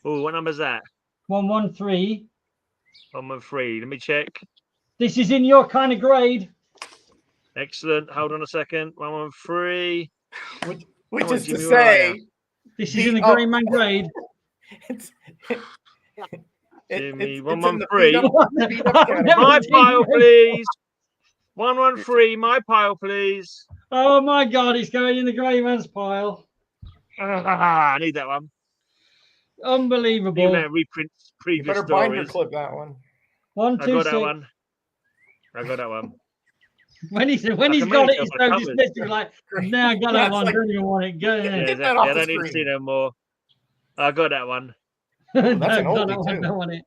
Oh, what number's that?
113.
113. Let me check.
This is in your kind of grade.
Excellent. Hold on a second. 113.
Which
Come on,
is to
Jimmy, where are
say,
This is
The-
in the
oh.
Grey Man grade.
it's,
Jimmy,
it's
113.
beat up category.
My pile, please. 113. My pile, please.
Oh my God, it's going in the Grey Man's pile.
I need that one. Even
Unbelievable.
though it reprints
You
previous
better binder
stories.
clip that one.
One,
I
two,
got
six.
that one. I got that one.
When he's
I
got
can
it,
make
he's
it
so
on the
dismissed. He's like, now I got that
That's
one.
like-
Don't even want it. Go
Yeah,
ahead.
Yeah,
Get that
exactly.
off
I
the
don't need to see
screen.
no more. I got that one.
that's an
Don't
oldie,
want
too.
don't want it.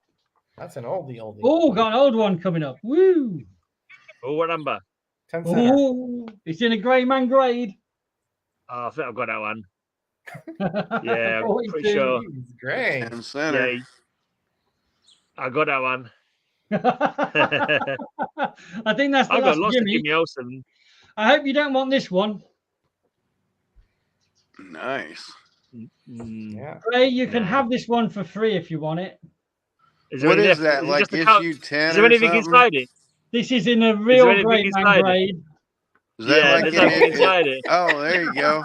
That's an oldie.
Oh, got an old one coming up. Woo!
Oh, what number?
10 center.
Oh, it's in a Grey Man grade.
Oh, I think I've got that one. Yeah, I'm pretty
42.
sure.
Jeez, great.
And center.
Yeah, I got that one.
I think that's the
I've got
last
lots of
Jimmy.
Jimmy Olsen.
I hope you don't want this one.
Nice.
Mm.
Yeah.
Ray, you can
No.
have this one for free if you want it.
Is there
What
any
is
left?
that?
Is it
Like
just a colour-
issue 10
Is there
or
anything
something?
inside it?
This is in a real
anything
Grey
inside
Man
it?
grade.
Is
Yeah,
that
there's
like
nothing inside it.
Oh, there you go.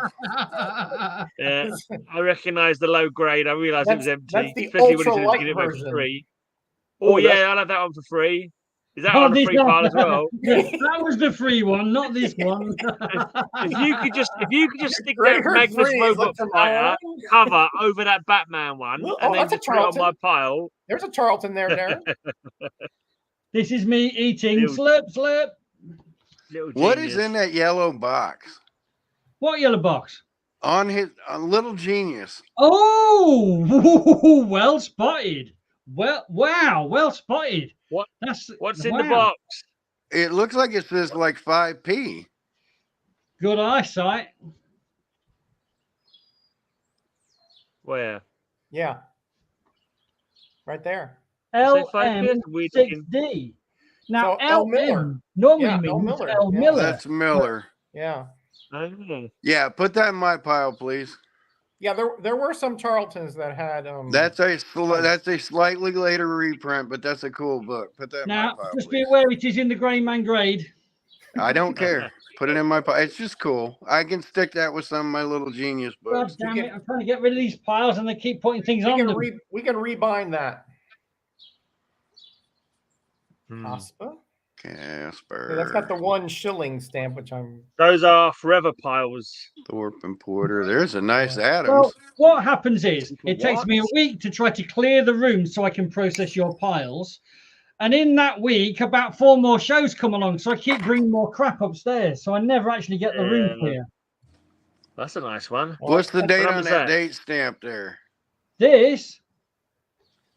Yeah, I recognise the low grade. I realised it was
That's
empty.
the
Especially when it's
ultra-light
giving it away for
version.
free.
Oh,
Oh,
that's-
yeah, I'll have that one for free. Is that
Oh,
on a
this
free
one.
pile as well?
That was the free one, not this one.
If you could just stick
Greg
that
heard
Magnus
freeze,
Robot
like, from
Fighter
now
cover over that Batman one,
Well,
and then
that's a
just put it on my
Charlton.
pile.
There's a Charlton there, Darren.
This is me eating
Little-
slurp slurp.
Little
What
genius.
is in that yellow box?
What yellow box?
On his Little Genius.
Oh, well spotted. Well, wow, well spotted.
What's in
wow.
the box?
It looks like it says like 5p.
Good eyesight.
Where?
Yeah. Right there.
LM6D. Now,
So, L. Miller.
LM normally
Yeah, L.
means
Miller.
L.
Yeah.
Miller.
That's Miller.
Yeah.
Oh.
Yeah, put that in my pile, please.
Yeah, there were some Charltons that had
That's a slightly later reprint, but that's a cool book. Put that in my
Now,
pile,
just be
please.
aware it is in the Greyman grade.
I don't care. Put it in my pile. It's just cool. I can stick that with some of my Little Genius
God
books.
damn it, I'm trying to get rid of these piles and they keep putting things on them.
we can rebind that.
Hmm.
Casper?
Casper.
Yeah, that's got the 1 shilling stamp, which I'm.
Those are forever piles.
Thorpe and Porter. There's a nice Adams.
Well, what happens is it takes
What?
me a week to try to clear the room so I can process your piles. And in that week, about 4 more shows come along. So I keep bringing more crap upstairs. So I never actually get the room clear.
That's a nice one.
What's the date
What
on
was
that
that?
date stamp there?
This?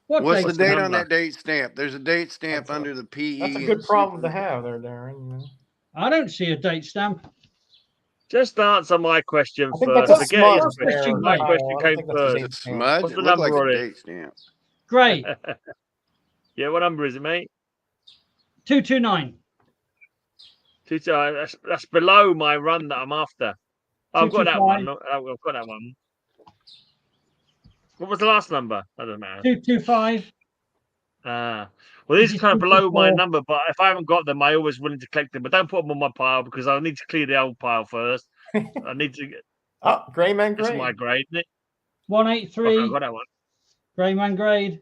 What's the date on
number?
that date stamp? There's a date stamp under the PE.
That's a good problem to have there, Darren. You know?
I don't see a date stamp.
Just answer my question
I think
first.
that's a
Forget his
smudge
question.
there.
My
No,
question
I don't
came
think that's a
first.
date
It's
stamp.
smudge.
What's
It
the
looked
number
like
on
a
it?
date stamp.
Great.
Yeah, what number is it, mate?
229.
That's below my run that I'm after. I've got that
225.
one. I've got that one. What was the last number? That doesn't matter.
225.
Well, these
This
are
is
kind of below my
224.
number, but if I haven't got them, I always willing to collect them. But don't put them on my pile because I need to clear the old pile first. I need to get.
Oh, Greyman
That's
grade.
my grade, isn't it?
183.
I've got that one.
Greyman grade.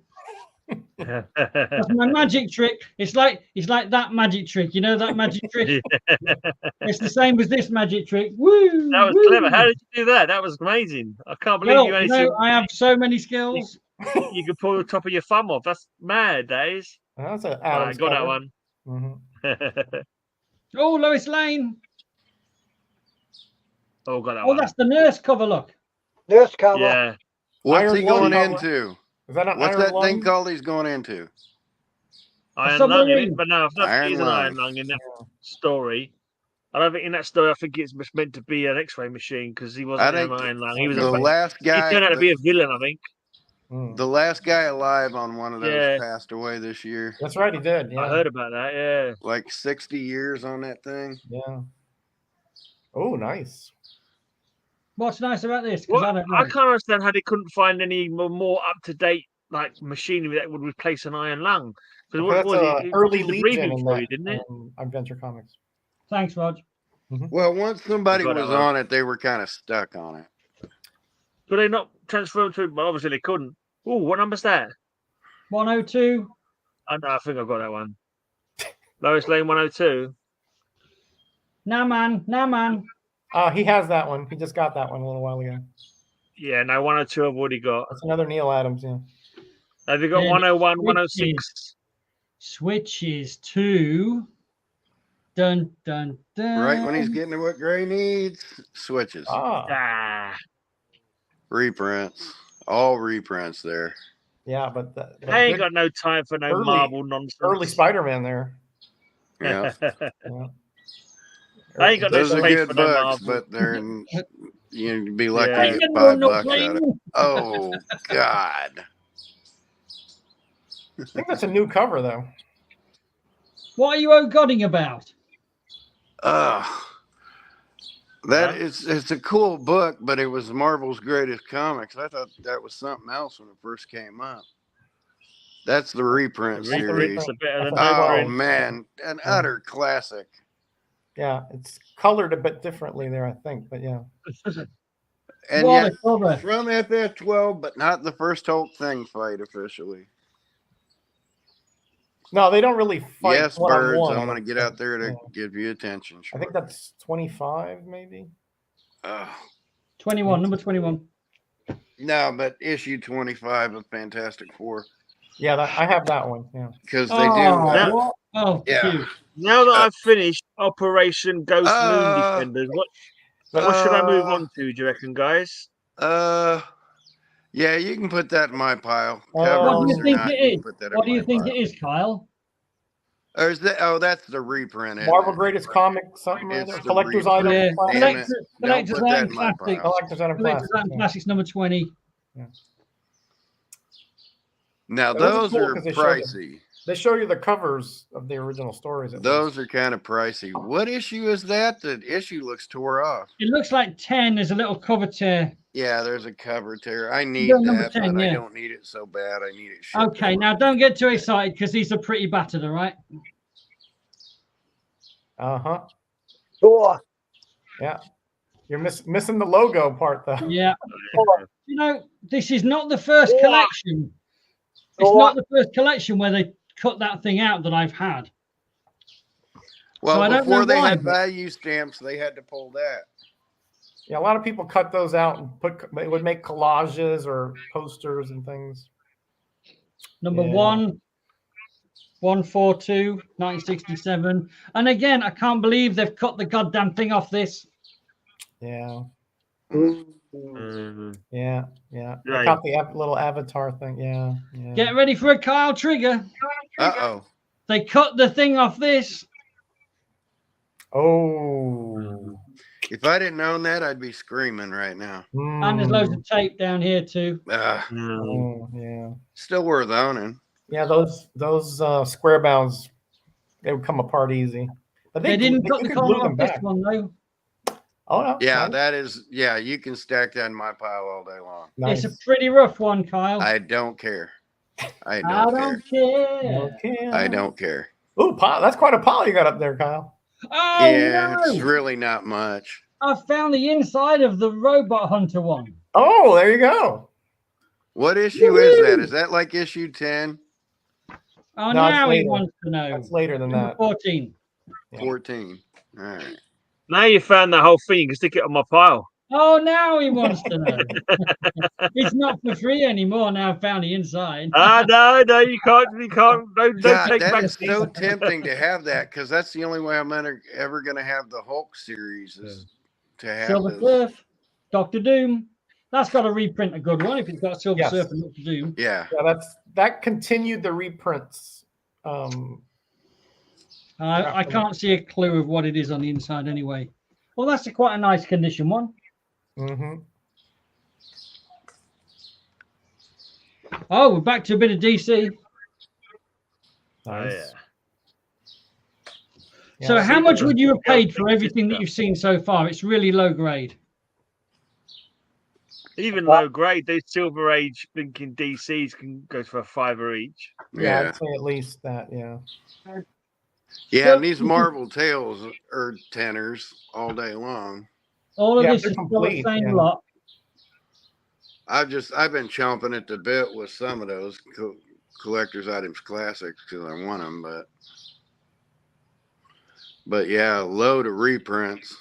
That's my magic trick. It's like that magic trick. You know that magic trick? It's the same as this magic trick. Woo!
That was
woo.
clever. How did you do that? That was amazing. I can't believe
Well,
you
you
managed
know, I have so many skills.
You could pull the top of your thumb off. That's mad, that is.
That's an
I
Adams
got that
cover.
one.
Mhm.
Oh, Lois Lane.
Oh, got that
Oh,
one.
that's the nurse cover. Look.
Nurse cover.
Yeah.
What's
Iron
he going
Lung.
into?
Is that an
What's
Iron
that
Lung?
thing called he's going into?
Iron Lung in
submarine.
it, but no, it's not,
Iron
he's an
Lung.
Iron Lung in that story. I don't think in that story, I think it's meant to be an X-ray machine because he wasn't an
think
Iron Lung. He was
The
a,
last
he
guy,
turned out to be a villain, I think.
the last guy alive on one of those
Yeah.
passed away this year.
That's right, he did. Yeah.
I heard about that. Yeah.
Like 60 years on that thing.
Yeah. Oh, nice.
What's nice about this? Because
Well,
I don't know.
I can't understand how they couldn't find any more up-to-date like machinery that would replace an Iron Lung. Because what
That's
was it?
early
It was the
Legion
breathing
in
fluid,
that,
didn't it?
Adventure Comics.
Thanks, Rog.
Well, once somebody
I got
was
that one.
on it, they were kind of stuck on it.
Could they not transfer to? Well, obviously they couldn't. Oh, what number's that?
102.
I think I've got that one. Lois Lane 102.
Nah, man. Nah, man.
He has that one. He just got that one a little while ago.
Yeah, no, 102 I've already got.
That's another Neil Adams. Yeah.
Have you got
Yeah,
101,
which
106?
Switches to. Dun, dun, dun.
Right when he's getting to what Gray needs, switches.
Ah,
Reprints. All reprints there.
Yeah, but
I ain't got no time for no
early-
Marvel nonsense.
early Spider-Man there.
Yeah.
Yeah.
I ain't got no
Those are
space
good
for no
books,
Marvel.
but they're you'd be lucky
Yeah.
to get $5 out of it. Oh God.
I think that's a new cover though.
What are you oh-godding about?
It's a cool book, but it was Marvel's greatest comics. I thought that was something else when it first came up. That's the reprint
The
series.
reprints are better than
Oh
no print.
man, an utter classic.
Yeah, it's colored a bit differently there, I think, but yeah.
And
What
yet
a cover.
from FF12, but not the first Hulk thing fight officially.
No, they don't really fight.
Yes,
one-on-one,
birds,
I
I'm going to
don't
get
think.
out there to
Yeah.
give you attention.
I think that's 25, maybe.
21, number 21.
No, but issue 25 of Fantastic Four.
Yeah, I have that one. Yeah.
Because they
Oh,
do.
what? Oh,
Yeah.
cute.
Now that I've finished Operation Ghost Moon
Uh,
Defenders, what What should I move on to, do you reckon, guys?
Yeah, you can put that in my pile.
What do you
Covers or
think
not,
it
you
is?
can put that in
What do you
my
think
pile.
it is, Kyle?
Or is that? Oh, that's the reprint. isn't
Marvel
it?
Greatest Comic something or
It's
other.
the
Collector's
reprint.
item.
Yeah,
classic.
Damn it. Don't
collector's
put that
item
in my
classic.
pile.
Collector's item
Collector's
classic.
item
Yeah.
classics number 20.
Now
Those are
those
cool
are
'cause they show them.
pricey.
They show you the covers of the original stories. At least.
Those are kind of pricey. What issue is that? The issue looks tore off.
It looks like 10. There's a little cover tear.
Yeah, there's a cover tear. I need
Go number
that,
10,
but I
yeah.
don't need it so bad. I need it shipped.
Okay,
over.
now don't get too excited because these are pretty battered, all right?
Sure.
Yeah. You're missing the logo part though.
Yeah. You know, this is not the first
Yeah.
collection. It's
Sure.
not the first collection where they cut that thing out that I've had.
Well,
I don't
before
know
they
why,
had
but-
value stamps, they had to pull that.
Yeah, a lot of people cut those out and they would make collages or posters and things.
Number
Yeah.
142, 1967. And again, I can't believe they've cut the goddamn thing off this.
Yeah.
Mhm.
Yeah. Yeah.
Right.
I got the little avatar thing. Yeah. Yeah.
Get ready for a Kyle trigger.
Uh-oh.
They cut the thing off this.
Oh.
If I didn't own that, I'd be screaming right now.
And there's loads of tape down here too.
Oh, yeah.
Still worth owning.
Yeah, those square bounds, they would come apart easy. But
They didn't cut
you
the
could
collar
glue them
off this
back.
one though.
Oh no.
Yeah,
nice.
that is. Yeah, you can stack that in my pile all day long.
Nice.
It's a pretty rough one, Kyle.
I don't care. I
I
don't care.
don't care.
Okay.
I don't care.
Ooh, pile. That's quite a pile you got up there, Kyle.
Oh
Yeah,
no!
it's really not much.
I found the inside of the Robot Hunter one.
Oh, there you go.
What issue is that? Is that like issue 10?
Oh,
No, it's
now he
later.
wants to know.
That's later than
Number
that.
14.
14. All right.
Now you found the whole thing, you can stick it on my pile.
Oh, now he wants to know. It's not for free anymore. Now I've found the inside.
No, you can't, don't
God,
take
that
back.
is so tempting to have that because that's the only way I'm ever going to have the Hulk series is to have
Silver
those.
Surf, Doctor Doom. That's got to reprint a good one if it's got Silver
Yes.
Surf and Doctor Doom.
Yeah.
Yeah, that continued the reprints.
I can't see a clue of what it is on the inside anyway. Well, that's quite a nice condition one.
Mm-hmm.
Oh, we're back to a bit of DC.
Nice.
So
Yeah,
how much
super.
would you have paid for everything that you've seen so far? It's really low grade.
Even low grade, these Silver Age thinking DCs can go for $5 each.
Yeah,
Yeah.
I'd say at least that. Yeah.
Yeah. And these Marvel Tales are tenors all day long.
All of
Yeah,
this
they're
is still the
complete,
same
yeah.
lot.
I've been chomping at the bit with some of those collector's items classics because I want them, but yeah, load of reprints.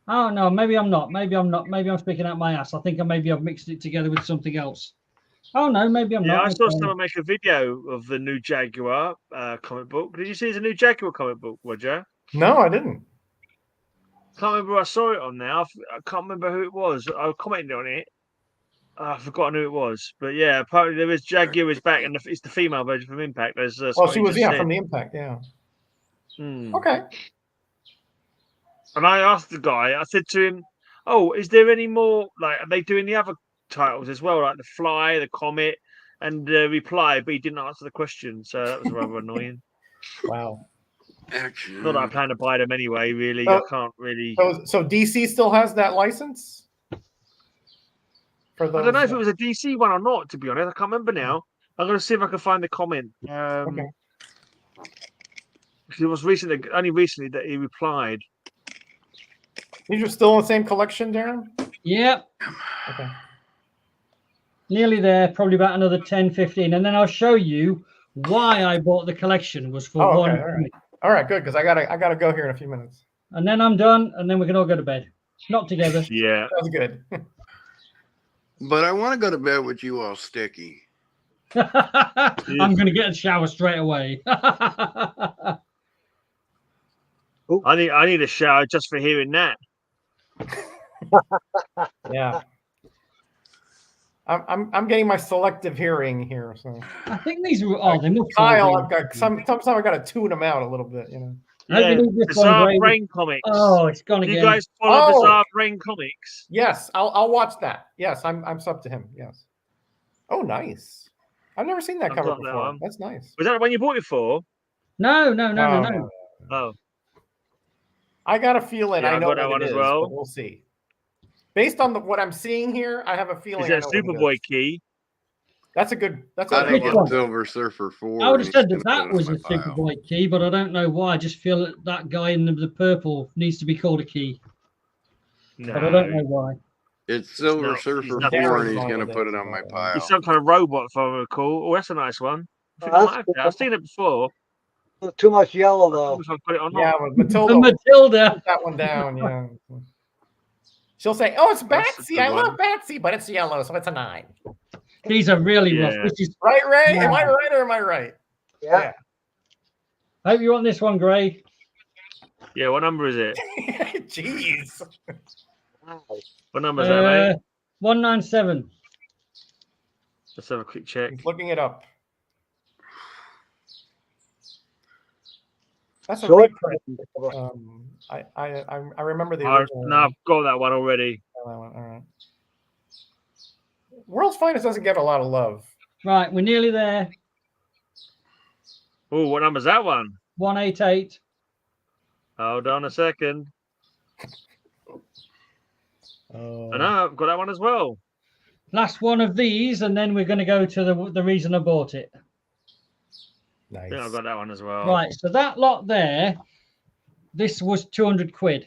Oh no, maybe I'm not. Maybe I'm speaking out my ass. I think maybe I've mixed it together with something else. Oh no, maybe I'm
Yeah,
not.
I saw
Okay.
someone make a video of the new Jaguar comic book. Did you see the new Jaguar comic book, Roger?
No, I didn't.
Can't remember who I saw it on now. I can't remember who it was. I commented on it. I've forgotten who it was. But yeah, apparently there is Jaguar is back, and it's the female version from Impact. As
Well,
Scotty
she was
just said.
from the Impact. Yeah.
Hmm.
Okay.
And I asked the guy, I said to him, "Oh, is there any more? Like, are they doing the other titles as well, like the Fly, the Comet?" And replied, but he didn't answer the question, so that was rather annoying.
Wow.
Action.
Not that I plan to buy them anyway. Really,
Oh.
I can't really.
So DC still has that license? For
I don't know if it was a DC one or not. To be honest, I can't remember now. I'm going to see if I can find the comment.
Okay.
It was only recently that he replied.
These are still in the same collection, Darren?
Yep,
Okay.
nearly there. Probably about another 10, 15, and then I'll show you why I bought the collection. Was for
Oh,
one,
okay, all right. All right, good, because I gotta go here in a few minutes.
and then I'm done, and then we can all go to bed. Not together.
Yeah.
That was good.
But I want to go to bed with you all sticky.
I'm going to get a shower straight away.
I need a shower just for hearing that.
Yeah. I'm getting my selective hearing here. So
I think these are. They must
Kyle,
all
I've
be.
got sometimes I got to tune them out a little bit.
I hope
Yeah,
you need this one,
Bizarre
Gray.
Brain Comics.
Oh, it's gone
Do you
again.
guys follow
Oh!
Bizarre Brain Comics?
Yes, I'll watch that. Yes, I'm sub to him. Yes. Oh, nice. I've never seen that
I've
cover
got that
before.
one.
That's nice.
Was that the one you bought it for?
No.
Oh,
I got a feeling
Yeah,
I
I
know
got that
what
one
it
as
is,
well.
but we'll see. Based on what I'm seeing here, I have a feeling
is
I
that
know
a
what it
Superboy
is.
key?
That's a good. That's
I
a
think
Which
it's
one?
Silver Surfer 4.
I would have
and
said
he's
that
gonna put it
was
on
a
my pile.
Superboy key, but I don't know why. I just feel that guy in the purple needs to be called a key,
No,
but I don't know why.
It's Silver
not. He's
Surfer
not
4,
Darren's
and he's
going
going to
with
put
it.
it on my
He's
pile.
some kind of robot, if I recall. Oh, that's a nice one. I think
Oh,
I
that's
might have that. I've seen it before.
Too much yellow
I don't know
though.
if I put it or
Yeah,
not.
with Matilda.
Matilda.
Put that one down. Yeah. She'll say, "Oh, it's
That's a
Batsy.
good
I love
one.
Batsy, but it's yellow, so it's a 9."
These are really rough.
Yeah.
This is.
Right, Ray?
Yeah.
Am I right or am I right?
Yeah.
I hope you want this one, Gray.
Yeah, what number is it?
Jeez.
Wow.
What number is that, mate?
197.
Let's have a quick check.
He's looking it up. That's a
Short.
reprint. I remember the
No,
original.
I've got that one already.
All right. World's Finest doesn't get a lot of love.
Right, we're nearly there.
Oh, what number's that one?
188.
Hold on a second. I know, I've got that one as well.
Last one of these, and then we're going to go to the reason I bought it.
I think I've got that one as well.
Right, so that lot there, this was 200 quid.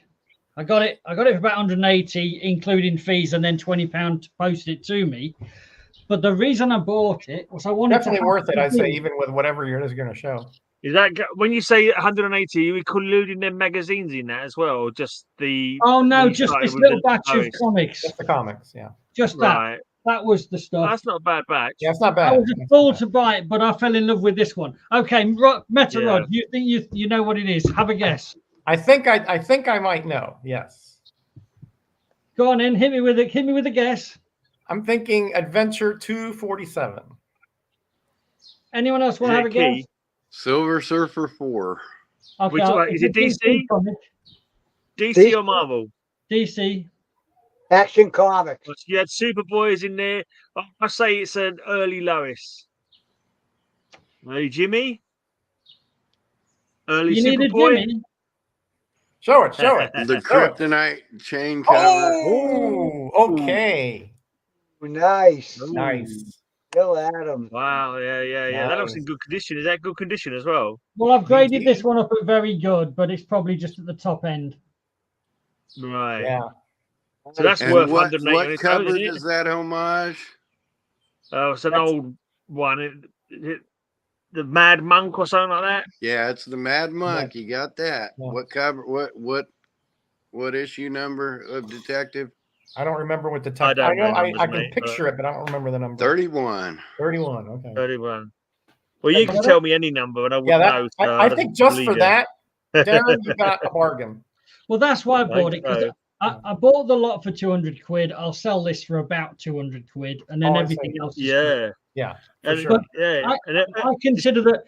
I got it for about 180, including fees, and then £20 to post it to me. But the reason I bought it was I wanted
Definitely
to
worth it, I'd say, even with whatever it is going to show.
Is that when you say 180? Are you including them magazines in that as well, or just the?
Oh no,
you
just
started
this
with
little
the
batch of
lowest?
comics.
Just the comics, yeah.
Just that.
Right.
That was the
Oh,
stuff.
that's not a bad batch.
Yeah, it's not
I
bad.
was a fool to buy it, but I fell in love with this one. Okay, Metarog, you think you know what it is? Have a guess.
I think I might know. Yes.
Go on in, hit me with a guess.
I'm thinking Adventure 247.
Anyone else want to have a guess?
Silver Surfer 4.
Okay,
Which one? Is it DC?
comic?
DC or Marvel?
DC.
Action Comics.
You had Superboys in there. I say it's an early Lois. Early Jimmy. Early
You need a
Superboy.
Jimmy.
Show it.
The Kryptonite chain cover.
Oh, okay.
Nice.
Nice.
Bill Adams.
Wow, yeah. That looks in good condition. Is that good condition as well?
Well, I've graded this one up at very good, but it's probably just at the top end.
Right.
Yeah.
So that's
And
worth
what
180 on its own,
cover
isn't it?
is that homage?
Oh, it's an old one. The Mad Monk or something like that.
Yeah, it's the Mad Monk. You got that.
Yeah.
What cover? What issue number of Detective?
I don't remember what the title. I know I can picture it, but I don't remember the number.
31.
31. Okay.
31. Well, you can tell me any number, and I wouldn't know. So
I think just for that, Darren, you got a bargain.
Well, that's why I bought it, because I bought the lot for 200 quid. I'll sell this for about 200 quid, and then everything else is
yeah.
Yeah,
And,
sure.
yeah.
I consider that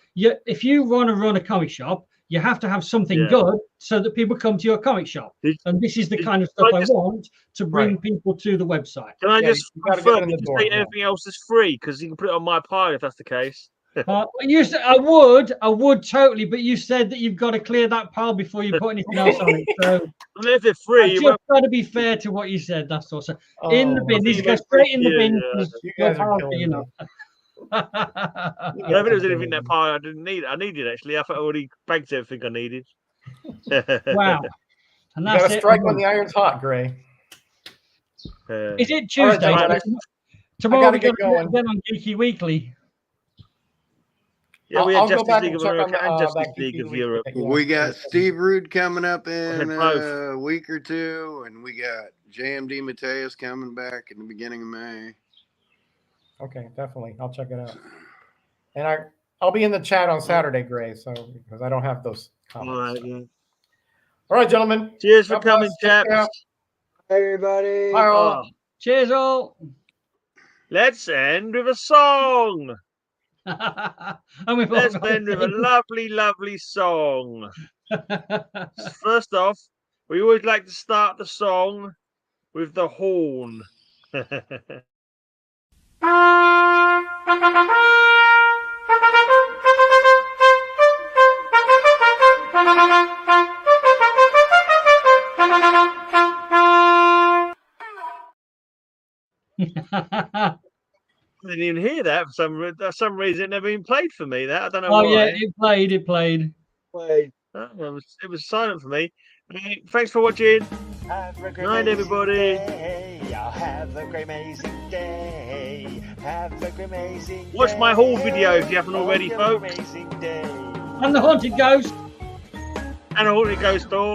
if you want to run a comic shop, you have to have something good so that people come to your comic shop. And this is the kind of stuff I want to bring people to the website.
Can I just confirm you
door,
say everything else is free? Because you can put it on my pile if that's the case.
You said I would totally, but you said that you've got to clear that pile before you put anything else on it. So
if they're free,
you just got to be fair to what you said. That's also in the bin. These go straight in the bin.
You guys are killing me.
I don't think there was anything in that pile I didn't need. I needed actually. I thought I already bagged everything I needed.
Wow. And
that's it. Strike when the iron's hot, Gray.
Is it Tuesday?
Right,
tomorrow we're going again on Geeky Weekly.
Yeah, we had
I'll
Justice League of America and Justice League of Europe.
We got Steve Rude coming up in a week or two, and we got JMD Mateus coming back in the beginning of May.
Okay, definitely. I'll check it out. And I'll be in the chat on Saturday, Gray, so because I don't have those comments. All right, gentlemen.
Cheers for coming, chaps.
Everybody.
Bye, all.
Oh,
Cheers, all.
let's end with a song.
And we've all
Let's
got
end with a
it.
lovely, lovely song. First off, we always like to start the song with the horn. I didn't even hear that for some reason. It never even played for me. That I don't know
Oh
why.
yeah, it played. It played.
Play.
It was silent for me. Thanks for watching.
Have a great
Night,
amazing
everybody.
day. I'll have a great amazing day. Have a great amazing
Watch
day.
my haul video if you haven't already,
Hope you have an
folks.
amazing day.
And the haunted ghost.
And a haunted ghost door.